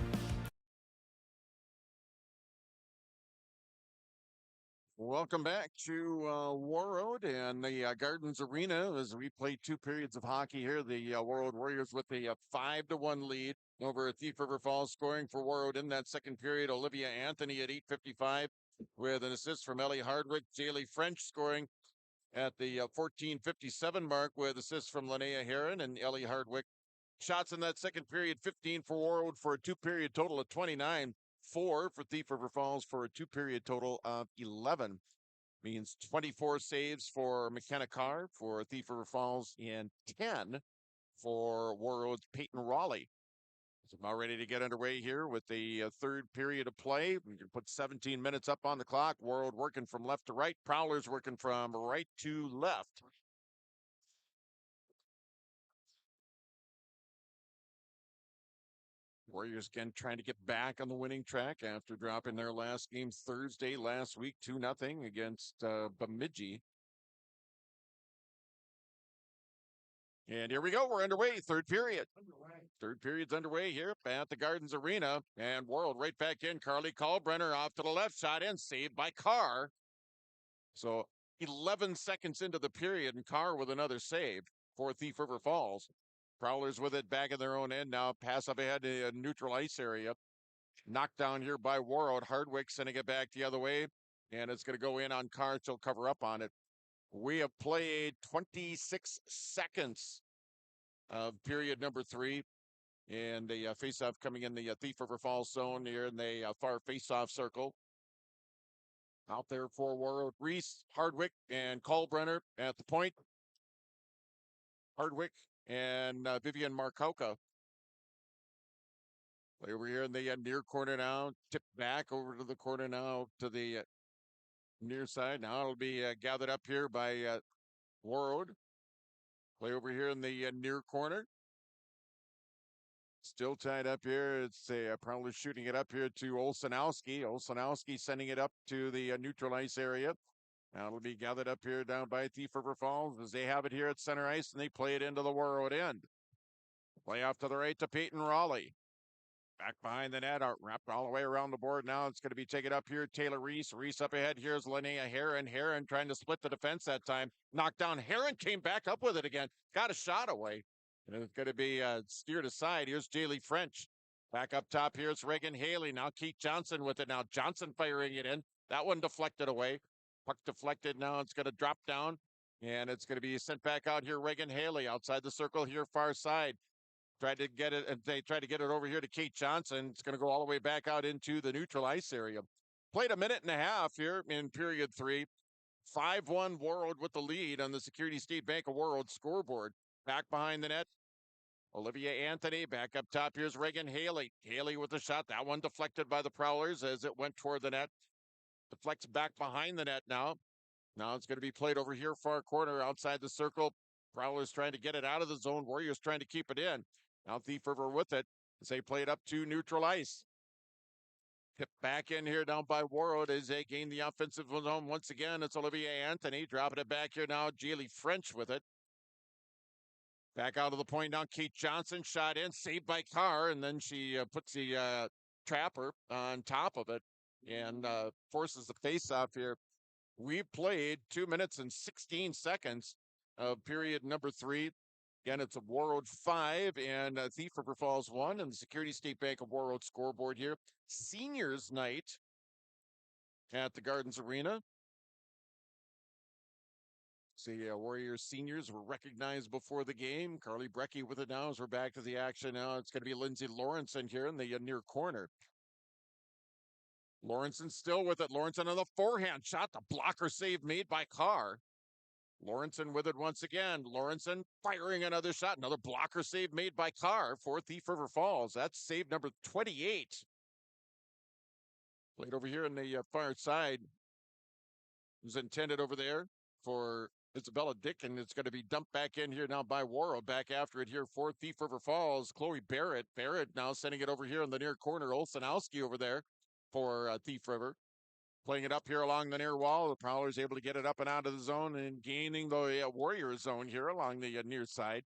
Welcome back to Warroad and the Gardens Arena as we play 2 periods of hockey here. The Warroad Warriors with a 5-1 lead over Thief River Falls, scoring for Warroad in that second period. Olivia Anthony at 8:55 with an assist from Ellie Hardwick. Jaylee French scoring at the 14:57 mark with assists from Linnea Heron and Ellie Hardwick. Shots in that second period, 15 for Warroad for a 2-period total of 29. 4 for Thief River Falls for a 2-period total of 11. Means 24 saves for McKenna Carr for Thief River Falls and 10 for Warroad's Peyton Raleigh. So now ready to get underway here with the third period of play. We can put 17 minutes up on the clock. Warroad working from left to right. Prowlers working from right to left. Warriors again trying to get back on the winning track after dropping their last game Thursday last week, 2-0 against Bemidji. And here we go. We're underway. Third period. Third period's underway here at the Gardens Arena. And Warroad right back in. Carly Kalbrenner off to the left. Shot in. Saved by Carr. So 11 seconds into the period, and Carr with another save for Thief River Falls. Prowlers with it back in their own end now. Pass up ahead to a neutral ice area. Knocked down here by Warroad. Hardwick sending it back the other way. And it's going to go in on Carr. She'll cover up on it. We have played 26 seconds of period number 3. And the face-off coming in the Thief River Falls zone here in the far face-off circle. Out there for Warroad, Reese, Hardwick, and Kalbrenner at the point. Hardwick and Vivian Markowka. Play over here in the near corner now. Tip back over to the corner now to the near side. Now it'll be gathered up here by Warroad. Play over here in the near corner. Still tied up here. It's probably shooting it up here to Olsenowski. Olsenowski sending it up to the neutral ice area. Now it'll be gathered up here down by Thief River Falls as they have it here at center ice and they play it into the Warroad end. Play off to the right to Peyton Raleigh. Back behind the net, wrapped all the way around the board. Now it's going to be taken up here. Taylor Reese. Reese up ahead. Here's Linnea Heron. Heron trying to split the defense that time. Knocked down. Heron came back up with it again. Got a shot away. And it's going to be steered aside. Here's Jaylee French. Back up top here. It's Reagan Haley. Now Keith Johnson with it. Now Johnson firing it in. That one deflected away. Puck deflected. Now it's going to drop down. And it's going to be sent back out here. Reagan Haley outside the circle here, far side. Tried to get it, and they tried to get it over here to Kate Johnson. It's going to go all the way back out into the neutral ice area. Played a minute and a half here in period 3. 5-1 Warroad with the lead on the Security State Bank of Warroad scoreboard. Back behind the net, Olivia Anthony. Back up top, here's Reagan Haley. Haley with the shot. That one deflected by the Prowlers as it went toward the net. Deflects back behind the net now. Now it's going to be played over here, far corner outside the circle. Prowlers trying to get it out of the zone. Warriors trying to keep it in. Now Thief River with it as they play it up to neutral ice. Hit back in here down by Warroad as they gain the offensive zone once again. It's Olivia Anthony dropping it back here now. Jaylee French with it. Back out of the point now. Kate Johnson shot in, saved by Carr, and then she puts the trapper on top of it and forces the face-off here. We played 2 minutes and 16 seconds of period number 3. Again, it's a Warroad 5 and Thief River Falls 1 and the Security State Bank of Warroad scoreboard here. Seniors night at the Gardens Arena. See, Warriors seniors were recognized before the game. Carly Brecky with it now as we're back to the action now. It's going to be Lindsay Lawrenson here in the near corner. Lawrenson still with it. Lawrenson on the forehand shot. The blocker save made by Carr. Lawrenson with it once again. Lawrenson firing another shot. Another blocker save made by Carr for Thief River Falls. That's save number 28. Played over here on the far side. It was intended over there for Isabella Dick, and it's going to be dumped back in here now by Warroad. Back after it here for Thief River Falls. Chloe Barrett. Barrett now sending it over here in the near corner. Olsenowski over there for Thief River. Playing it up here along the near wall. The Prowlers able to get it up and out of the zone and gaining the Warrior zone here along the near side.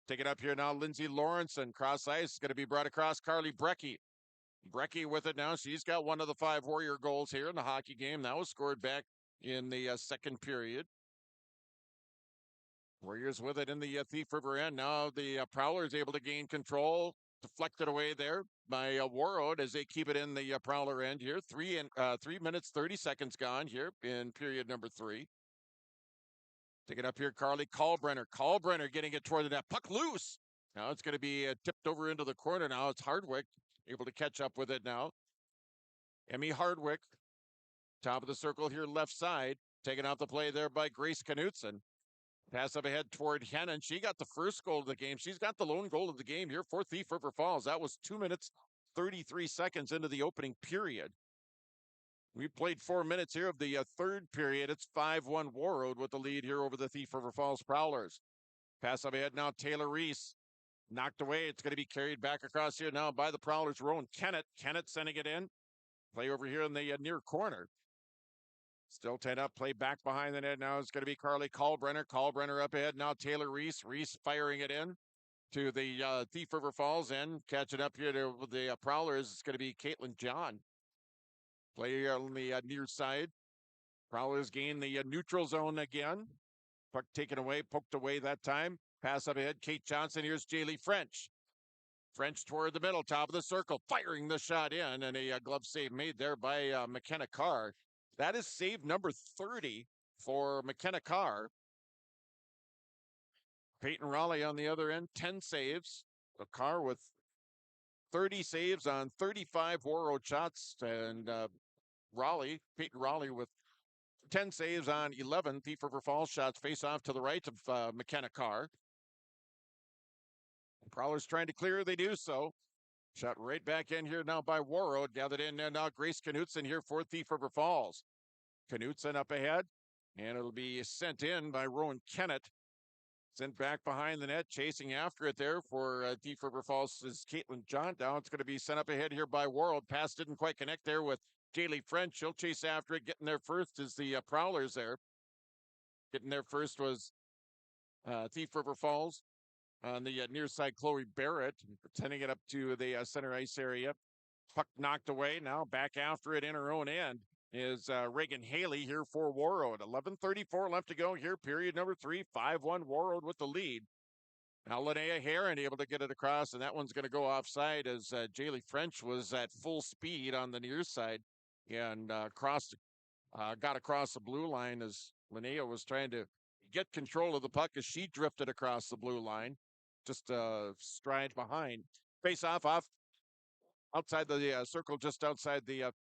Take it up here now. Lindsay Lawrenson, cross ice, going to be brought across. Carly Brecky. Brecky with it now. She's got one of the 5 Warrior goals here in the hockey game. That was scored back in the second period. Warriors with it in the Thief River end. Now the Prowlers able to gain control. Deflected away there by Warroad as they keep it in the Prowler end here. 3 minutes, 30 seconds gone here in period number 3. Take it up here, Carly Kalbrenner. Kalbrenner getting it toward the net. Puck loose. Now it's going to be tipped over into the corner. Now it's Hardwick able to catch up with it now. Emmy Hardwick, top of the circle here, left side. Taken off the play there by Grace Knutson. Pass up ahead toward Hennon. She got the first goal of the game. She's got the lone goal of the game here for Thief River Falls. That was 2 minutes, 33 seconds into the opening period. We played 4 minutes here of the third period. It's 5-1 Warroad with the lead here over the Thief River Falls Prowlers. Pass up ahead now, Taylor Reese. Knocked away. It's going to be carried back across here now by the Prowlers' Rowan Kennett. Kennett sending it in. Play over here in the near corner. Still 10 up, play back behind the net now. It's going to be Carly Kalbrenner. Kalbrenner up ahead now, Taylor Reese. Reese firing it in to the Thief River Falls end. Catching up here to the Prowlers. It's going to be Caitlin John. Play on the near side. Prowlers gain the neutral zone again. Puck taken away, poked away that time. Pass up ahead, Kate Johnson. Here's Jaylee French. French toward the middle, top of the circle, firing the shot in, and a glove save made there by McKenna Carr. That is save number 30 for McKenna Carr. Peyton Raleigh on the other end, 10 saves. So Carr with 30 saves on 35 Warroad shots, and Peyton Raleigh with 10 saves on 11 Thief River Falls shots. Face off to the right of McKenna Carr. Prowlers trying to clear, they do so. Shot right back in here now by Warroad. Gathered in now Grace Knutson here for Thief River Falls. Knutson up ahead, and it'll be sent in by Rowan Kennett. Sent back behind the net, chasing after it there for Thief River Falls is Caitlin John. Now it's going to be sent up ahead here by Warroad. Pass didn't quite connect there with Jaylee French. She'll chase after it. Getting there first is the Prowlers there. Getting there first was Thief River Falls. On the near side, Chloe Barrett, sending it up to the center ice area. Puck knocked away. Now back after it in her own end is Reagan Haley here for Warroad. 11:34 left to go here. Period number 3. 5-1 Warroad with the lead. Now Linnea Heron able to get it across, and that one's going to go offside as Jaylee French was at full speed on the near side and got across the blue line as Linnea was trying to get control of the puck as she drifted across the blue line. Just a stride behind. Face off outside the circle, just outside the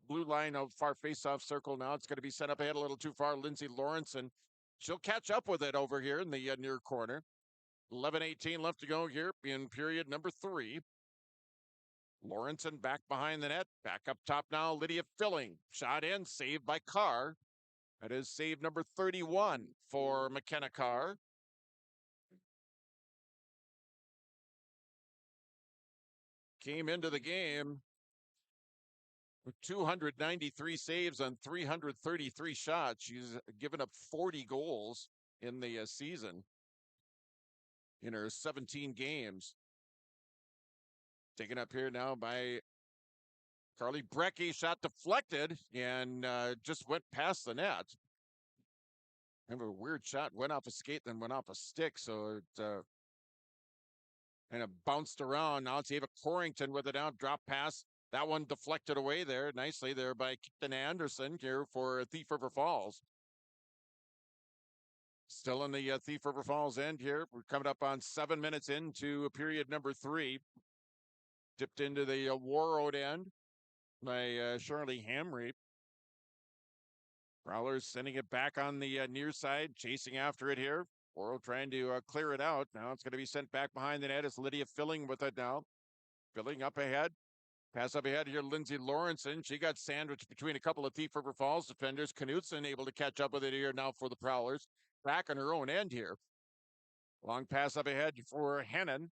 blue line of far face-off circle. Now it's going to be sent up ahead a little too far. Lindsay Lawrenson. She'll catch up with it over here in the near corner. 11:18 left to go here in period number 3. Lawrenson back behind the net. Back up top now, Lydia Filling. Shot in, saved by Carr. That is save number 31 for McKenna Carr. Came into the game with 293 saves on 333 shots. She's given up 40 goals in the season in her 17 games. Taken up here now by Carly Brecky. Shot deflected and just went past the net. Kind of a weird shot. Went off a skate, then went off a stick. So it and it bounced around. Now it's Ava Corrington with it out. Drop pass. That one deflected away there nicely there by Kipton Anderson here for Thief River Falls. Still in the Thief River Falls end here. We're coming up on 7 minutes into period number 3. Dipped into the Warroad end by Shirley Hamreap. Prowlers sending it back on the near side, chasing after it here. Warroad trying to clear it out. Now it's going to be sent back behind the net. It's Lydia Filling with it now. Filling up ahead. Pass up ahead here, Lindsay Lawrenson. She got sandwiched between a couple of Thief River Falls defenders. Knutson able to catch up with it here now for the Prowlers. Back on her own end here. Long pass up ahead for Hennon.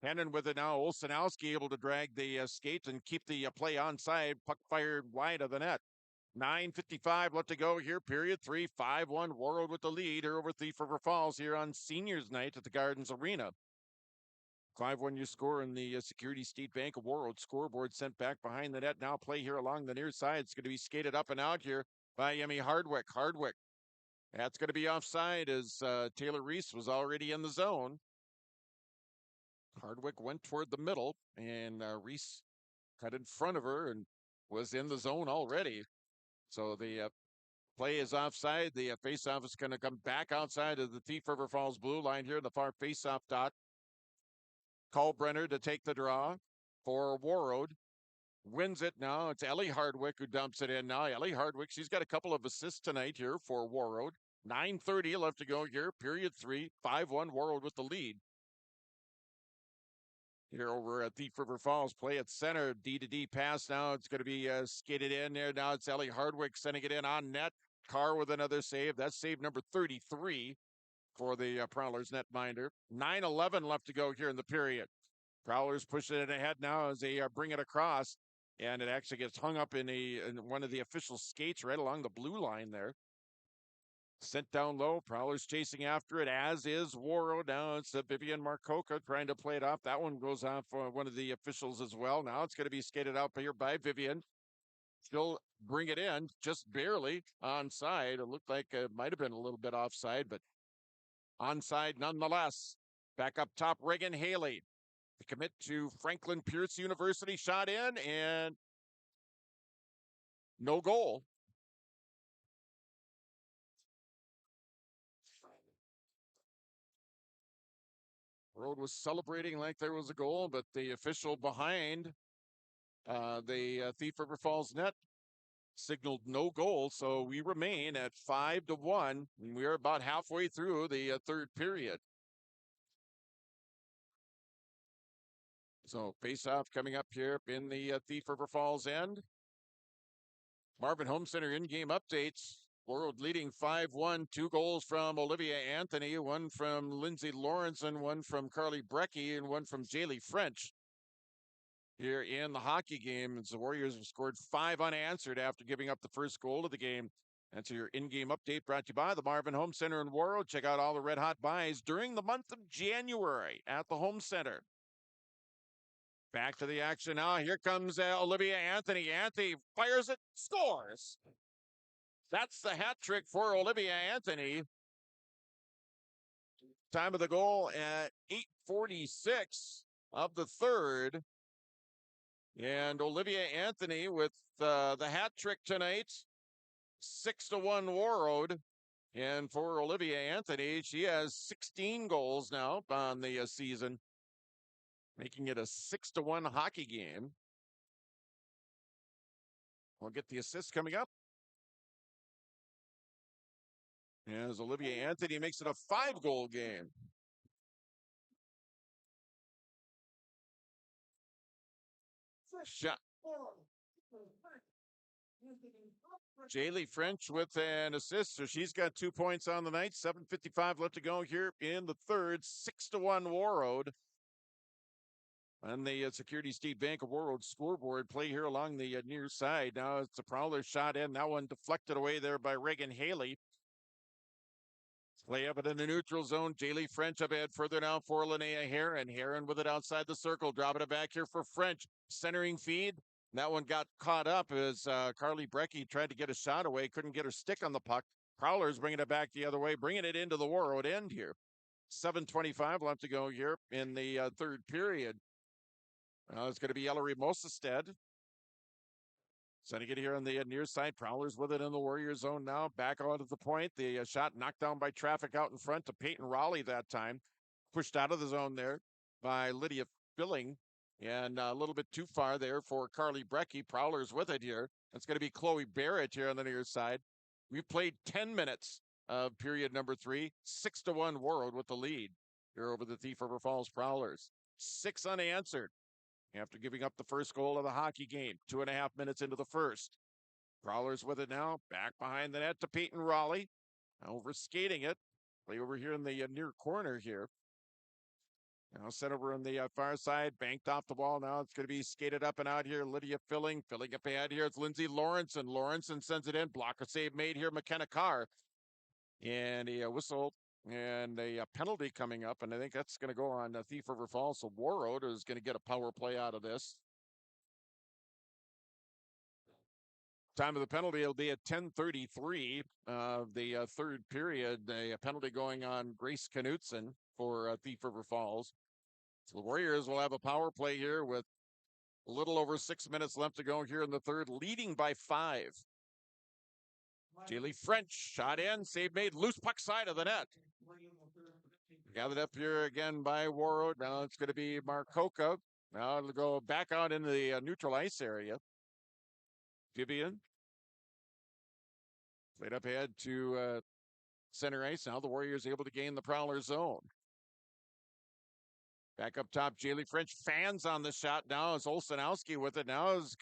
Hennon with it now. Olsenowski able to drag the skate and keep the play onside. Puck fired wide of the net. 9:55 left to go here. Period 3. 5-1 Warroad with the lead here over Thief River Falls here on Seniors Night at the Gardens Arena. 5-1 your score in the Security State Bank of Warroad. Scoreboard sent back behind the net. Now play here along the near side. It's going to be skated up and out here by Emmy Hardwick. Hardwick. That's going to be offside as Taylor Reese was already in the zone. Hardwick went toward the middle, and Reese cut in front of her and was in the zone already. So the play is offside. The faceoff is going to come back outside of the Thief River Falls blue line here in the far faceoff dot. Kalbrenner to take the draw for Warroad. Wins it now. It's Ellie Hardwick who dumps it in now. Ellie Hardwick, she's got a couple of assists tonight here for Warroad. 9:30 left to go here. Period 3. 5-1 Warroad with the lead. Here over at Thief River Falls, play at center, D-to-D pass now. It's going to be skated in there. Now it's Ellie Hardwick sending it in on net. Carr with another save. That's save number 33 for the Prowlers netminder. 9:11 left to go here in the period. Prowlers pushing it ahead now as they bring it across, and it actually gets hung up in one of the official skates right along the blue line there. Sent down low. Prowlers chasing after it, as is Warroad. Now it's Vivian Marcoca trying to play it off. That one goes off one of the officials as well. Now it's going to be skated out here by Vivian. She'll bring it in just barely onside. It looked like it might have been a little bit offside, but onside nonetheless. Back up top, Reagan Haley. The commit to Franklin Pierce University, shot in and no goal. Road was celebrating like there was a goal, but the official behind the Thief River Falls net signaled no goal. So we remain at 5-1. And we are about halfway through the third period. So face-off coming up here in the Thief River Falls end. Marvin Home Center in-game updates. Warroad leading 5-1. 2 goals from Olivia Anthony, 1 from Lindsay Lawrence, and 1 from Carly Brecky, and 1 from Jaylee French. Here in the hockey game, the Warriors have scored 5 unanswered after giving up the first goal of the game. That's your in-game update brought to you by the Marvin Home Center in Warroad. Check out all the red-hot buys during the month of January at the Home Center. Back to the action now. Here comes Olivia Anthony. Anthony fires it, scores. That's the hat trick for Olivia Anthony. Time of the goal at 8:46 of the third. And Olivia Anthony with the hat trick tonight. 6-1 Warroad. And for Olivia Anthony, she has 16 goals now on the season, making it a 6-1 hockey game. We'll get the assist coming up. As Olivia Anthony makes it a 5-goal game. Shot. Jaylee French with an assist, so she's got 2 points on the night. 7:55 left to go here in the third. 6-1 Warroad. On the Security State Bank of Warroad scoreboard, play here along the near side. Now it's a Prowler shot in. That one deflected away there by Reagan Haley. Play up it in the neutral zone. Jaylee French up ahead further down for Linnea Heron. Heron with it outside the circle. Dropping it back here for French. Centering feed. That one got caught up as Carly Brecky tried to get a shot away. Couldn't get her stick on the puck. Prowlers bringing it back the other way. Bringing it into the Warroad end here. 7:25 left to go here in the third period. It's going to be Ellery Mosestead. Sending it here on the near side. Prowlers with it in the Warrior zone now. Back out of the point. The shot knocked down by traffic out in front to Peyton Raleigh that time. Pushed out of the zone there by Lydia Filling. And a little bit too far there for Carly Brecky. Prowlers with it here. It's going to be Chloe Barrett here on the near side. We've played 10 minutes of period number 3. 6-1 Warroad with the lead here over the Thief River Falls Prowlers. 6 unanswered after giving up the first goal of the hockey game. 2.5 minutes into the first. Prowlers with it now. Back behind the net to Peyton Raleigh. Over skating it. Play over here in the near corner here. Now set over on the far side, banked off the wall. Now it's going to be skated up and out here. Lydia filling up ahead here. It's Lindsay Lawrence, and Lawrenson sends it in. Blocker save made here. McKenna Carr. And a whistle and a penalty coming up. And I think that's going to go on Thief River Falls. So Warroad is going to get a power play out of this. Time of the penalty will be at 10:33 of the third period. A penalty going on Grace Knutson for Thief River Falls. So the Warriors will have a power play here with a little over 6 minutes left to go here in the third, leading by 5. Jaylee French shot in, save made, loose puck side of the net. Gathered up here again by Warroad. Now it's going to be Marcoka. Now it'll go back out into the neutral ice area. Vivian played up ahead to center ice. Now the Warriors able to gain the Prowler zone. Back up top, Jaylee French fans on the shot now as Olsenowski with it. Now is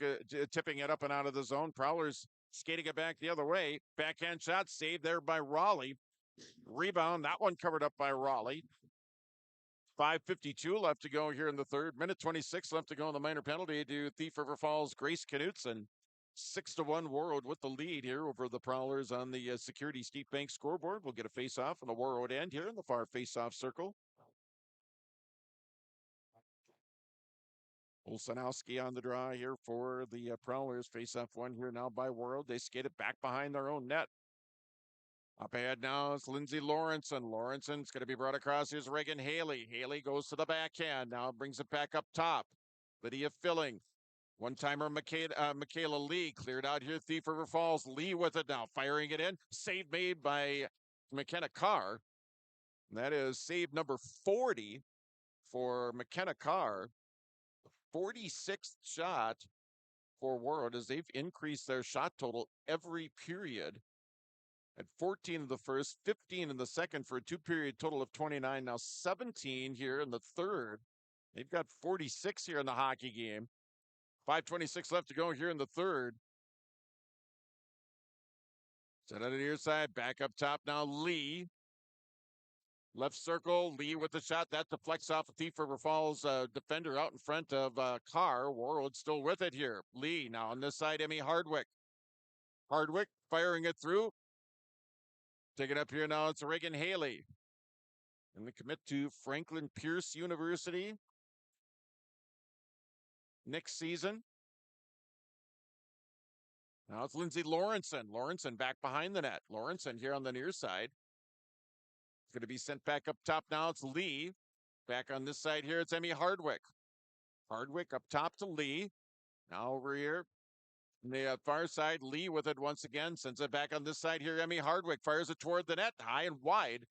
tipping it up and out of the zone. Prowlers skating it back the other way. Backhand shot saved there by Raleigh. Rebound, that one covered up by Raleigh. 5:52 left to go here in the third. Minute 26 left to go in the minor penalty to Thief River Falls' Grace Knutson. 6-1 Warroad with the lead here over the Prowlers on the Security Steep Bank scoreboard. We'll get a face-off on the Warroad end here in the far face-off circle. Olsenowski on the draw here for the Prowlers. Face-off one here now by Warroad. They skate it back behind their own net. Up ahead now is Lindsay Lawrenson. Lawrenson's going to be brought across. Here's Reagan Haley. Haley goes to the backhand. Now brings it back up top. Lydia Filling. One-timer Michaela Lee cleared out here. Thief River Falls. Lee with it now. Firing it in. Save made by McKenna Carr. And that is save number 40 for McKenna Carr. 46th shot for Warroad as they've increased their shot total every period. At 14 in the first, 15 in the second for a two-period total of 29. Now 17 here in the third. They've got 46 here in the hockey game. 5:26 left to go here in the third. Set on the near side, back up top now Lee. Left circle, Lee with the shot. That deflects off a Thief River Falls defender out in front of Carr. Warroad still with it here. Lee now on this side, Emmy Hardwick. Hardwick firing it through. Taking up here now, it's Reagan Haley. And we commit to Franklin Pierce University next season. Now it's Lindsay Lawrenson. Lawrenson back behind the net. Lawrenson here on the near side. It's going to be sent back up top now. It's Lee. Back on this side here, it's Emmy Hardwick. Hardwick up top to Lee. Now over here. On the far side, Lee with it once again. Sends it back on this side here. Emmy Hardwick fires it toward the net. High and wide.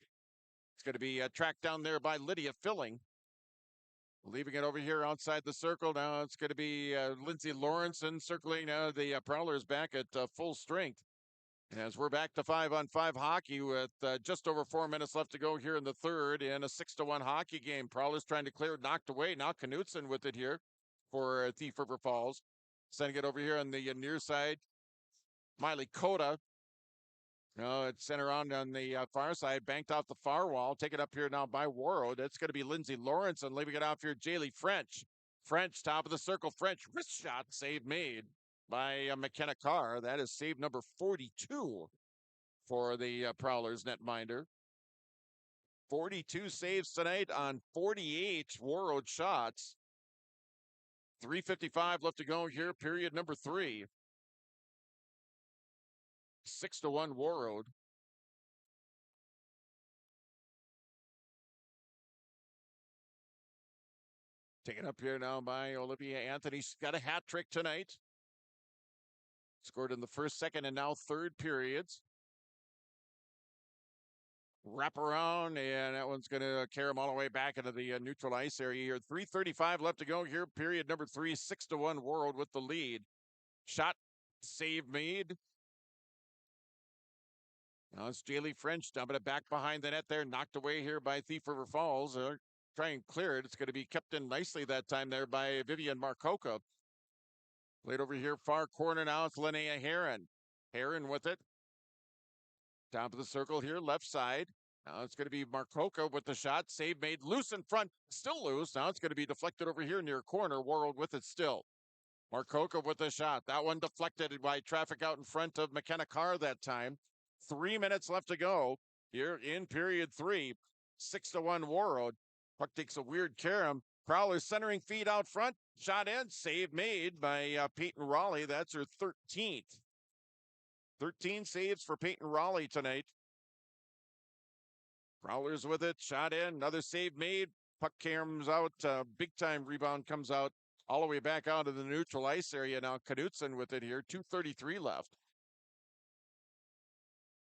It's going to be tracked down there by Lydia Filling. Leaving it over here outside the circle. Now it's going to be Lindsay Lawrenson circling the Prowlers back at full strength. As we're back to 5-on-5 hockey with just over 4 minutes left to go here in the third in a 6-1 hockey game. Prowlers trying to clear it, knocked away. Now Knutson with it here for Thief River Falls. Sending it over here on the near side. Miley Cota. No, it's sent around on the far side, banked off the far wall. Taken up here now by Warroad. It's going to be Lindsay Lawrenson leaving it off here. Jaylee French. French, top of the circle. French, wrist shot, save made by McKenna Carr. That is save number 42 for the Prowlers netminder. 42 saves tonight on 48 Warroad shots. 3:55 left to go here, period number 3. 6-1 Warroad. Taken up here now by Olivia Anthony. She's got a hat trick tonight. Scored in the first, second, and now third periods. Wrap around, and that one's going to carry them all the way back into the neutral ice area here. 3:35 left to go here, period number 3. 6-1 Warroad with the lead. Shot, save made. Now it's Jaylee French dumping it back behind the net there. Knocked away here by Thief River Falls. Try and clear it. It's going to be kept in nicely that time there by Vivian Marcoka. Played over here, far corner now. It's Linnea Heron. Heron with it. Top of the circle here, left side. Now it's going to be Marcoca with the shot. Save made, loose in front, still loose. Now it's going to be deflected over here near corner. Warroad with it still. Marcoca with the shot. That one deflected by traffic out in front of McKenna Carr that time. 3 minutes left to go here in period 3. 6-1 Warroad. Puck takes a weird carom. Prowler's centering feed out front. Shot in. Save made by Peyton Raleigh. That's her 13th. 13 saves for Peyton Raleigh tonight. Prowler's with it. Shot in. Another save made. Puck comes out. Big time rebound comes out all the way back out of the neutral ice area. Now Knutson with it here. 2:33 left.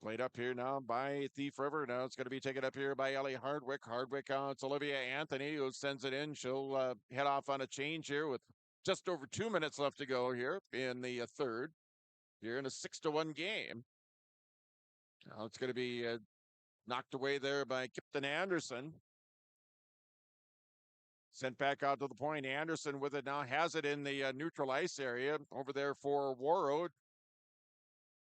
Played up here now by Thief River. Now it's going to be taken up here by Ellie Hardwick. Hardwick out. It's Olivia Anthony who sends it in. She'll head off on a change here with just over 2 minutes left to go here in the third. Here in a 6-1 game. Now it's going to be knocked away there by Kipton Anderson. Sent back out to the point. Anderson with it now. Has it in the neutral ice area over there for Warroad.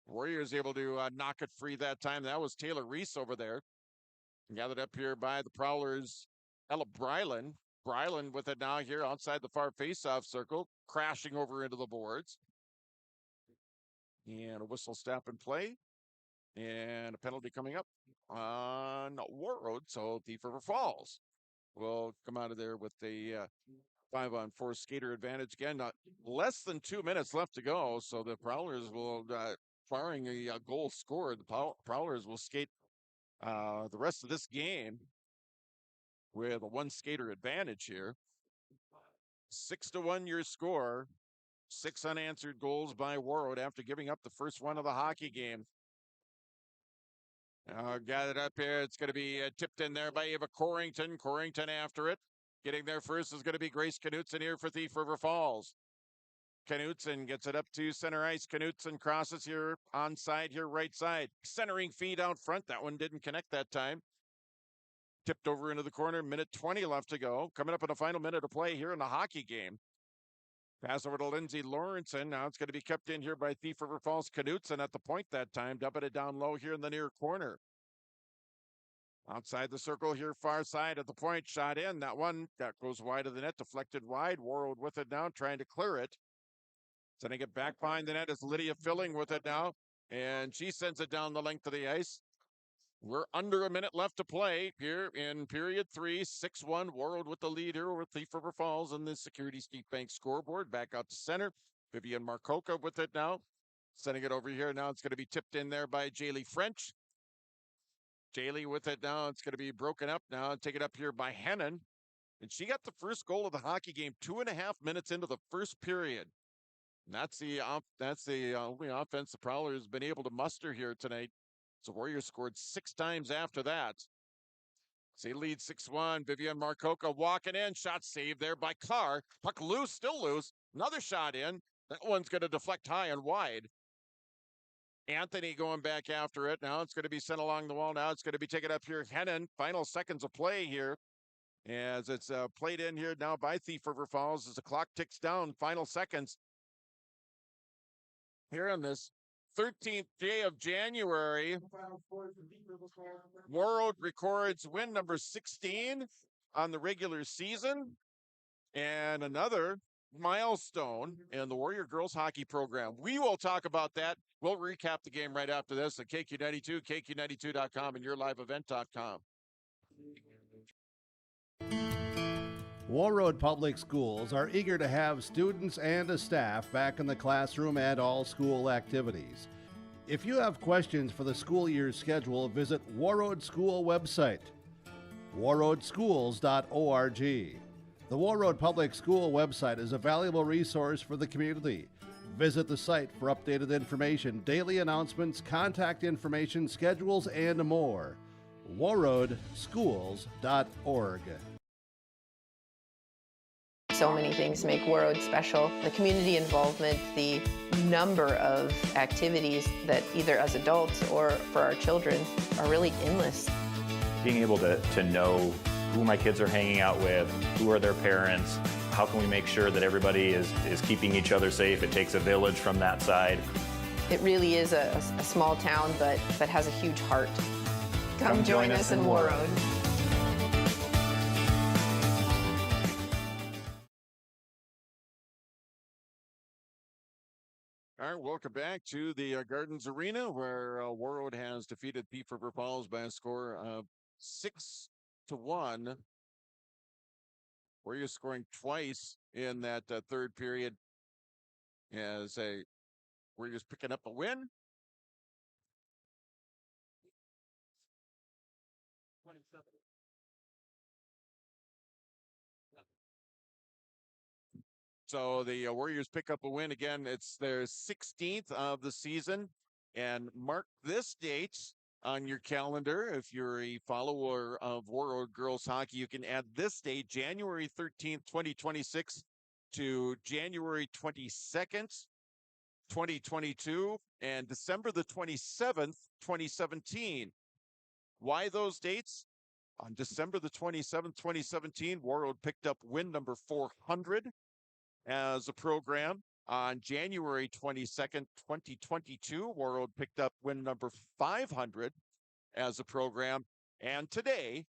Warriors able to knock it free that time. That was Taylor Reese over there. Gathered up here by the Prowlers, Ella Brylan. Brylan with it now here outside the far faceoff circle. Crashing over into the boards. And a whistle stop and play. And a penalty coming up on Warroad. So Thief River Falls will come out of there with a 5-on-4 skater advantage. Again, less than 2 minutes left to go. So the Prowlers will, firing a goal scored, the Prowlers will skate the rest of this game with a 1 skater advantage here. 6-1 your score. 6 unanswered goals by Warroad after giving up the first one of the hockey game. Gathered up here. It's going to be tipped in there by Ava Corrington. Corrington after it. Getting there first is going to be Grace Knutson here for Thief River Falls. Knutson gets it up to center ice. Knutson crosses here onside here right side. Centering feed out front. That one didn't connect that time. Tipped over into the corner. Minute 20 left to go. Coming up in the final minute of play here in the hockey game. Pass over to Lindsay Lawrenson. Now it's going to be kept in here by Thief River Falls. Knutson at the point that time. Dumping it down low here in the near corner. Outside the circle here, far side at the point. Shot in. That one that goes wide of the net. Deflected wide. Warroad with it now. Trying to clear it. Sending it back behind the net is Lydia Filling with it now. And she sends it down the length of the ice. We're under a minute left to play here in period 3. 6-1. Warroad with the lead here over Thief River Falls on the Security State Bank scoreboard. Back out to center. Vivian Marcoca with it now. Sending it over here. Now it's going to be tipped in there by Jaylee French. Jaylee with it now. It's going to be broken up now. Take it up here by Hennon. And she got the first goal of the hockey game 2.5 minutes into the first period. And that's the only offense the Prowlers has been able to muster here tonight. So Warriors scored 6 times after that. They lead 6-1. Vivian Marcoca walking in. Shot saved there by Carr. Puck loose, still loose. Another shot in. That one's going to deflect high and wide. Anthony going back after it. Now it's going to be sent along the wall. Now it's going to be taken up here. Hennon, final seconds of play here. As it's played in here now by Thief River Falls as the clock ticks down. Final seconds. Here on this 13th day of January, Warroad records win number 16 on the regular season and another milestone in the Warrior girls hockey program. We will talk about that. We'll recap the game right after this at KQ92, KQ92.com, and YourLiveEvent.com. Warroad Public Schools are eager to have students and a staff back in the classroom and all school activities. If you have questions for the school year schedule, visit Warroad School website, warroadschools.org. The Warroad Public School website is a valuable resource for the community. Visit the site for updated information, daily announcements, contact information, schedules, and more. warroadschools.org. So many things make Warroad special. The community involvement, the number of activities that either as adults or for our children are really endless. Being able to know who my kids are hanging out with, who are their parents, how can we make sure that everybody is keeping each other safe? It takes a village from that side. It really is a small town, but has a huge heart. Come join us in Warroad. All right, welcome back to the Gardens Arena, where Warroad has defeated Thief River Falls by a score of 6-1. Warriors scoring twice in that third period as Warriors picking up a win. So the Warriors pick up a win again. It's their 16th of the season. And mark this date on your calendar. If you're a follower of Warroad girls hockey, you can add this date, January 13th, 2026 to January 22nd, 2022, and December the 27th, 2017. Why those dates? On December the 27th, 2017, Warroad picked up win number 400 as a program. On January 22nd, 2022, Warroad picked up win number 500 as a program. And today,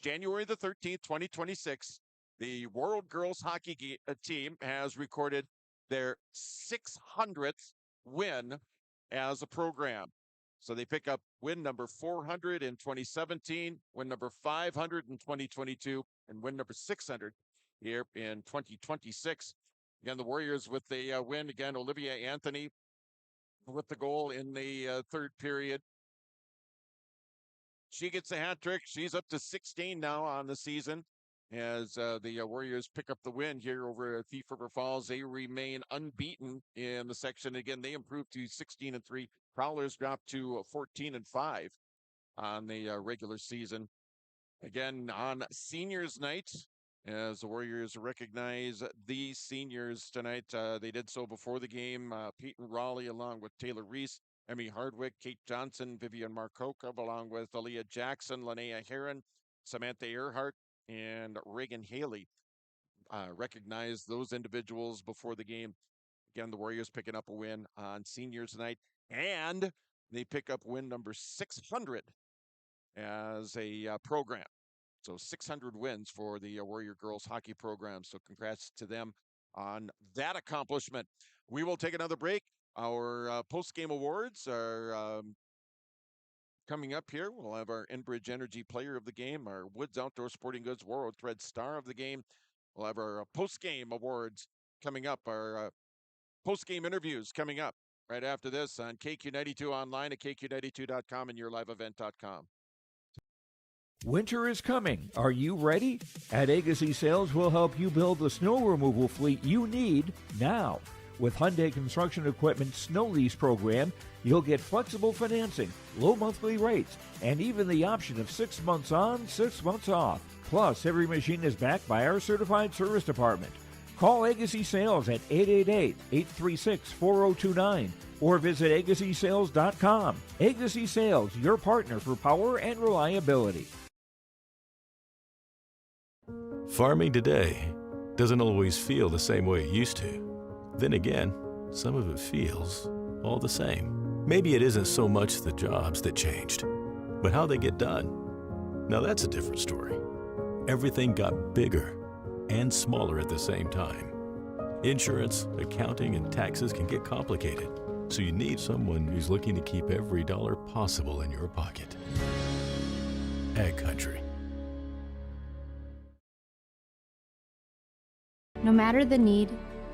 January the 13th, 2026, the Warroad girls hockey team has recorded their 600th win as a program. So they pick up win number 400 in 2017, win number 500 in 2022, and win number 600 here in 2026. Again, the Warriors with the win. Again, Olivia Anthony with the goal in the third period. She gets a hat trick. She's up to 16 now on the season as the Warriors pick up the win here over Thief River Falls. They remain unbeaten in the section. Again, they improved to 16-3. Prowlers dropped to 14-5 on the regular season. Again, on seniors night, as the Warriors recognize the seniors tonight. They did so before the game. Peyton Raleigh, along with Taylor Reese, Emmy Hardwick, Kate Johnson, Vivian Markokov, along with Aaliyah Jackson, Linnea Heron, Samantha Earhart, and Reagan Haley. Recognize those individuals before the game. Again, the Warriors picking up a win on seniors night, and they pick up win number 600 as a program. So 600 wins for the Warrior girls hockey program. So congrats to them on that accomplishment. We will take another break. Our post-game awards are coming up here. We'll have our Enbridge Energy Player of the Game, our Woods Outdoor Sporting Goods Warroad Thread Star of the Game. We'll have our post-game awards coming up, our post-game interviews coming up right after this on KQ92 online at KQ92.com and yourliveevent.com. Winter is coming. Are you ready? At Agassi Sales, we'll help you build the snow removal fleet you need now. With Hyundai Construction Equipment Snow Lease Program, you'll get flexible financing, low monthly rates, and even the option of 6 months on, 6 months off. Plus, every machine is backed by our certified service department. Call Agassi Sales at 888-836-4029 or visit agassisales.com. Agassi Sales, your partner for power and reliability. Farming today doesn't always feel the same way it used to. Then again, some of it feels all the same. Maybe it isn't so much the jobs that changed, but how they get done. Now that's a different story. Everything got bigger and smaller at the same time. Insurance, accounting, and taxes can get complicated, so you need someone who's looking to keep every dollar possible in your pocket. Ag Country. No matter the need,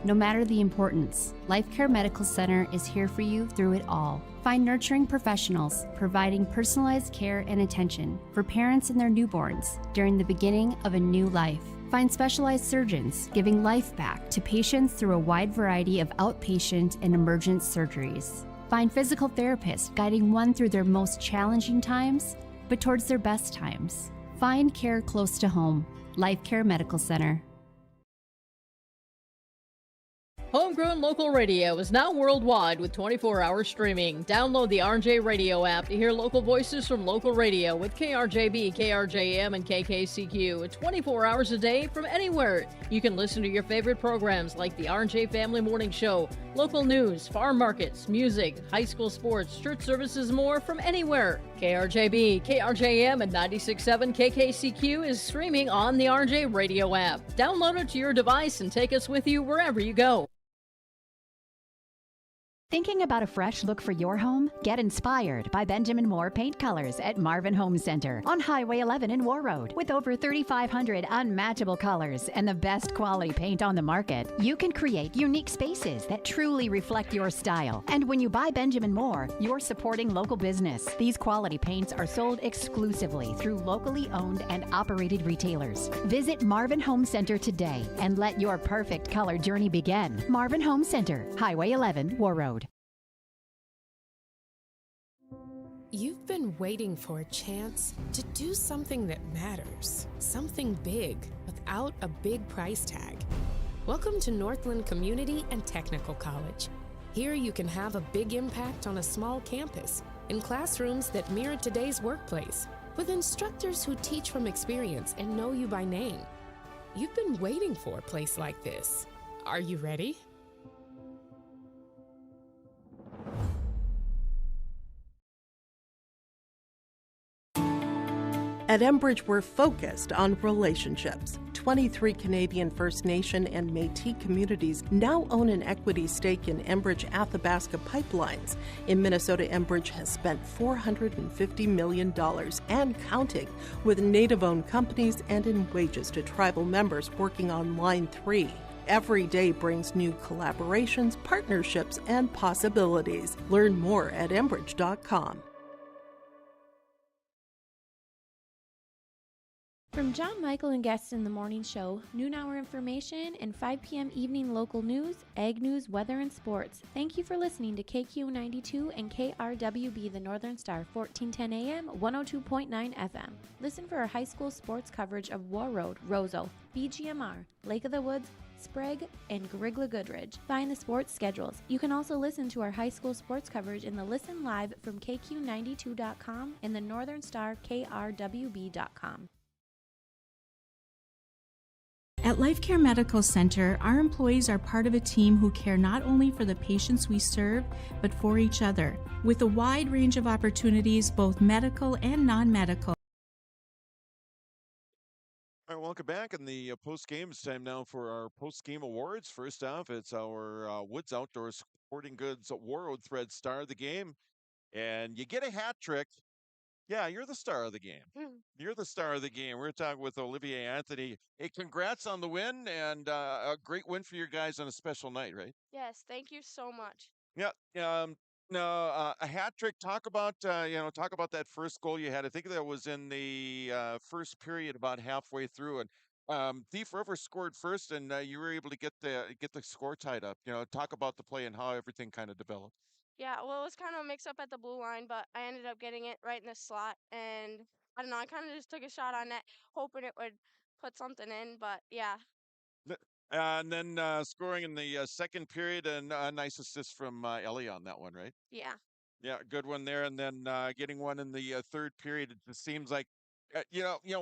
no matter the importance, Life Care Medical Center is here for you through it all. Find nurturing professionals providing personalized care and attention for parents and their newborns during the beginning of a new life. Find specialized surgeons giving life back to patients through a wide variety of outpatient and emergent surgeries. Find physical therapists guiding one through their most challenging times, but towards their best times. Find care close to home. Life Care Medical Center. Homegrown local radio is now worldwide with 24-hour streaming. Download the RJ Radio app to hear local voices from local radio with KRJB, KRJM, and KKCQ 24 hours a day from anywhere. You can listen to your favorite programs like the RJ Family Morning Show, local news, farm markets, music, high school sports, church services, more from anywhere. KRJB, KRJM, and 96.7 KKCQ is streaming on the RJ Radio app. Download it to your device and take us with you wherever you go. Thinking about a fresh look for your home? Get inspired by Benjamin Moore Paint Colors at Marvin Home Center on Highway 11 in Warroad. With over 3,500 unmatchable colors and the best quality paint on the market, you can create unique spaces that truly reflect your style. And when you buy Benjamin Moore, you're supporting local business. These quality paints are sold exclusively through locally owned and operated retailers. Visit Marvin Home Center today and let your perfect color journey begin. Marvin Home Center, Highway 11, Warroad. You've been waiting for a chance to do something that matters, something big without a big price tag. Welcome to Northland Community and Technical College. Here you can have a big impact on a small campus, in classrooms that mirror today's workplace, with instructors who teach from experience and know you by name. You've been waiting for a place like this. Are you ready? At Enbridge, we're focused on relationships. 23 Canadian First Nation and Métis communities now own an equity stake in Enbridge Athabasca Pipelines. In Minnesota, Enbridge has spent $450 million and counting, with Native-owned companies and in wages to tribal members working on Line 3. Every day brings new collaborations, partnerships, and possibilities. Learn more at Enbridge.com. From John Michael and guests in the morning show, noon hour information, and 5 p.m. evening local news, ag news, weather, and sports. Thank you for listening to KQ92 and KRWB the Northern Star, 1410 AM, 102.9 FM. Listen for our high school sports coverage of Warroad, Roseau, BGMR, Lake of the Woods, Sprague, and Grigla Goodridge. Find the sports schedules. You can also listen to our high school sports coverage in the Listen Live from KQ92.com and the Northern Star KRWB.com. At Life Care Medical Center, our employees are part of a team who care not only for the patients we serve, but for each other, with a wide range of opportunities, both medical and non-medical. All right, welcome back in the post-game. It's time now for our post-game awards. First off, it's our Woods Outdoor Sporting Goods Warroad Thread Star of the Game. And you get a hat trick. Yeah, you're the star of the game. You're the star of the game. We're talking with Olivier Anthony. Hey, congrats on the win, and a great win for your guys on a special night, right? Yes, thank you so much. Yeah. No, a hat trick. Talk about that first goal you had. I think that was in the first period, about halfway through, and Thief River scored first, and you were able to get the score tied up. Talk about the play and how everything kind of developed. Yeah, well, it was kind of a mix up at the blue line, but I ended up getting it right in the slot, and I don't know, I kind of just took a shot on net, hoping it would put something in, but yeah. And then scoring in the second period, and a nice assist from Ellie on that one, right? Yeah. Yeah, good one there, and then getting one in the third period. It just seems like,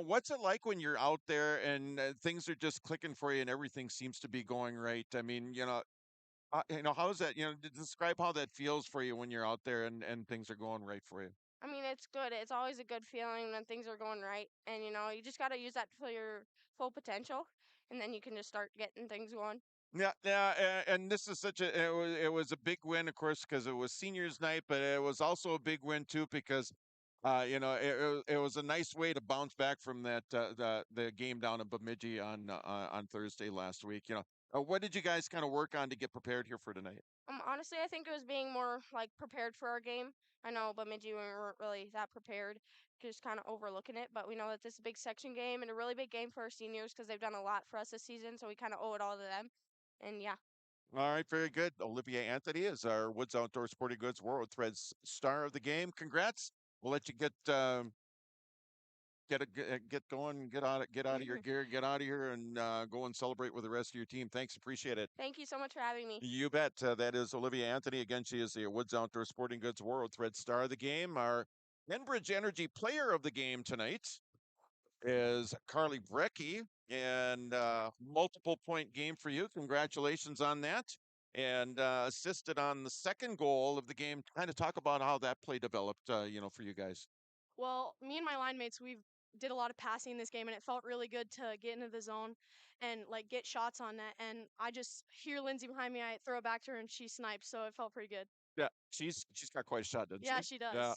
what's it like when you're out there and things are just clicking for you and everything seems to be going right? I mean, how's that? Describe how that feels for you when you're out there and things are going right for you. I mean, it's good. It's always a good feeling when things are going right, and you just got to use that for your full potential, and then you can just start getting things going. Yeah, and this is it was a big win, of course, because it was seniors night, but it was also a big win too because it was a nice way to bounce back from that the game down in Bemidji on Thursday last week. What did you guys kind of work on to get prepared here for tonight? Honestly, I think it was being more like prepared for our game. I know Bemidji we weren't really that prepared, just kind of overlooking it. But we know that this is a big section game and a really big game for our seniors because they've done a lot for us this season. So we kind of owe it all to them. And yeah. All right, very good. Olivia Anthony is our Woods Outdoor Sporting Goods World Threads star of the game. Congrats. We'll let you get get going, get out of your gear, get out of here, and go and celebrate with the rest of your team. Thanks, appreciate it. Thank you so much for having me. You bet. That is Olivia Anthony. Again, she is the Woods Outdoor Sporting Goods Warroad Thread star of the game. Our Enbridge Energy player of the game tonight is Carly Brecky, and multiple point game for you. Congratulations on that. And assisted on the second goal of the game. Kind of talk about how that play developed, for you guys. Well, me and my line mates, we did a lot of passing this game, and it felt really good to get into the zone and like get shots on net. And I just hear Lindsay behind me. I throw it back to her, and she snipes, so it felt pretty good. Yeah, she's got quite a shot, doesn't Yeah, she? she does. Yeah.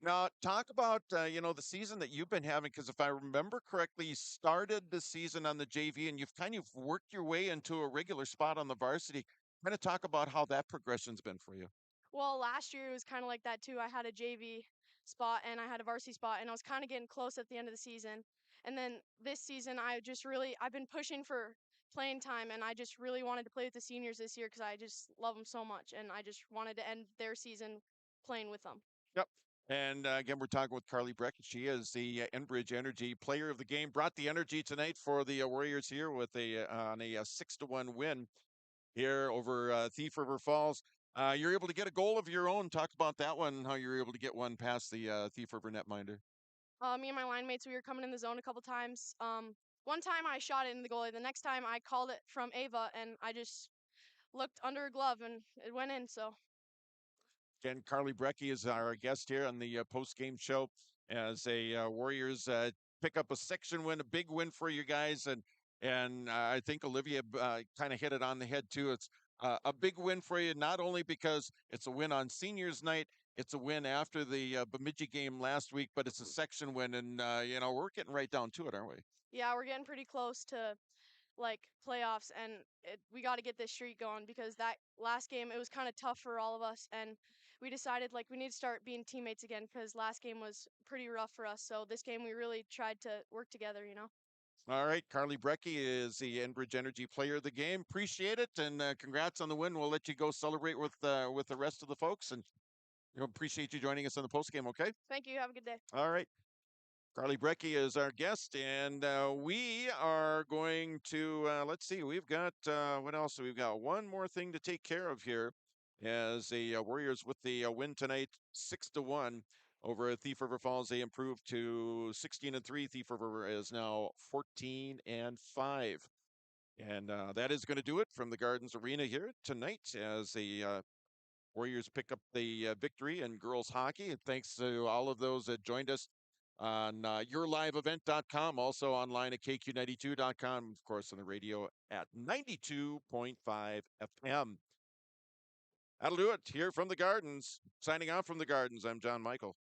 Now talk about the season that you've been having, because if I remember correctly, you started the season on the JV and you've kind of worked your way into a regular spot on the varsity. Kind of talk about how that progression's been for you. Well, last year it was kind of like that too. I had a JV spot and I had a varsity spot, and I was kind of getting close at the end of the season. And then this season, I've been pushing for playing time, and I just really wanted to play with the seniors this year because I just love them so much, and I just wanted to end their season playing with them. Yep. And again, we're talking with Carly Breck. She is the Enbridge Energy player of the game. Brought the energy tonight for the Warriors here with a 6-1 win here over Thief River Falls. You're able to get a goal of your own. Talk about that one, how you're able to get one past the Thief River netminder. Me and my line mates, we were coming in the zone a couple times. One time I shot it in the goalie. The next time I called it from Ava, and I just looked under her glove, and it went in. So Again, Carly Brecky is our guest here on the post-game show as a Warriors pick up a section win, a big win for you guys. And I think Olivia kind of hit it on the head too. It's a big win for you, not only because it's a win on seniors night, it's a win after the Bemidji game last week, but it's a section win. And, we're getting right down to it, aren't we? yeah, we're getting pretty close to like playoffs, and we got to get this streak going because that last game it was kind of tough for all of us, and we decided like we need to start being teammates again because last game was pretty rough for us. So this game we really tried to work together. All right, Carly Brecky is the Enbridge Energy player of the game. Appreciate it, and congrats on the win. We'll let you go celebrate with the rest of the folks, and appreciate you joining us on the post game. Okay. Thank you. Have a good day. All right. Carly Brecky is our guest, and we are going to, let's see, we've got, what else? We've got one more thing to take care of here as the Warriors with the win tonight, 6-1 over Thief River Falls. They improved to 16-3. Thief River is now 14-5. And that is going to do it from the Gardens Arena here tonight as the Warriors pick up the victory in girls hockey. And thanks to all of those that joined us on yourliveevent.com, also online at kq92.com, of course, on the radio at 92.5 FM. That'll do it here from the Gardens. Signing off from the Gardens, I'm John Michael.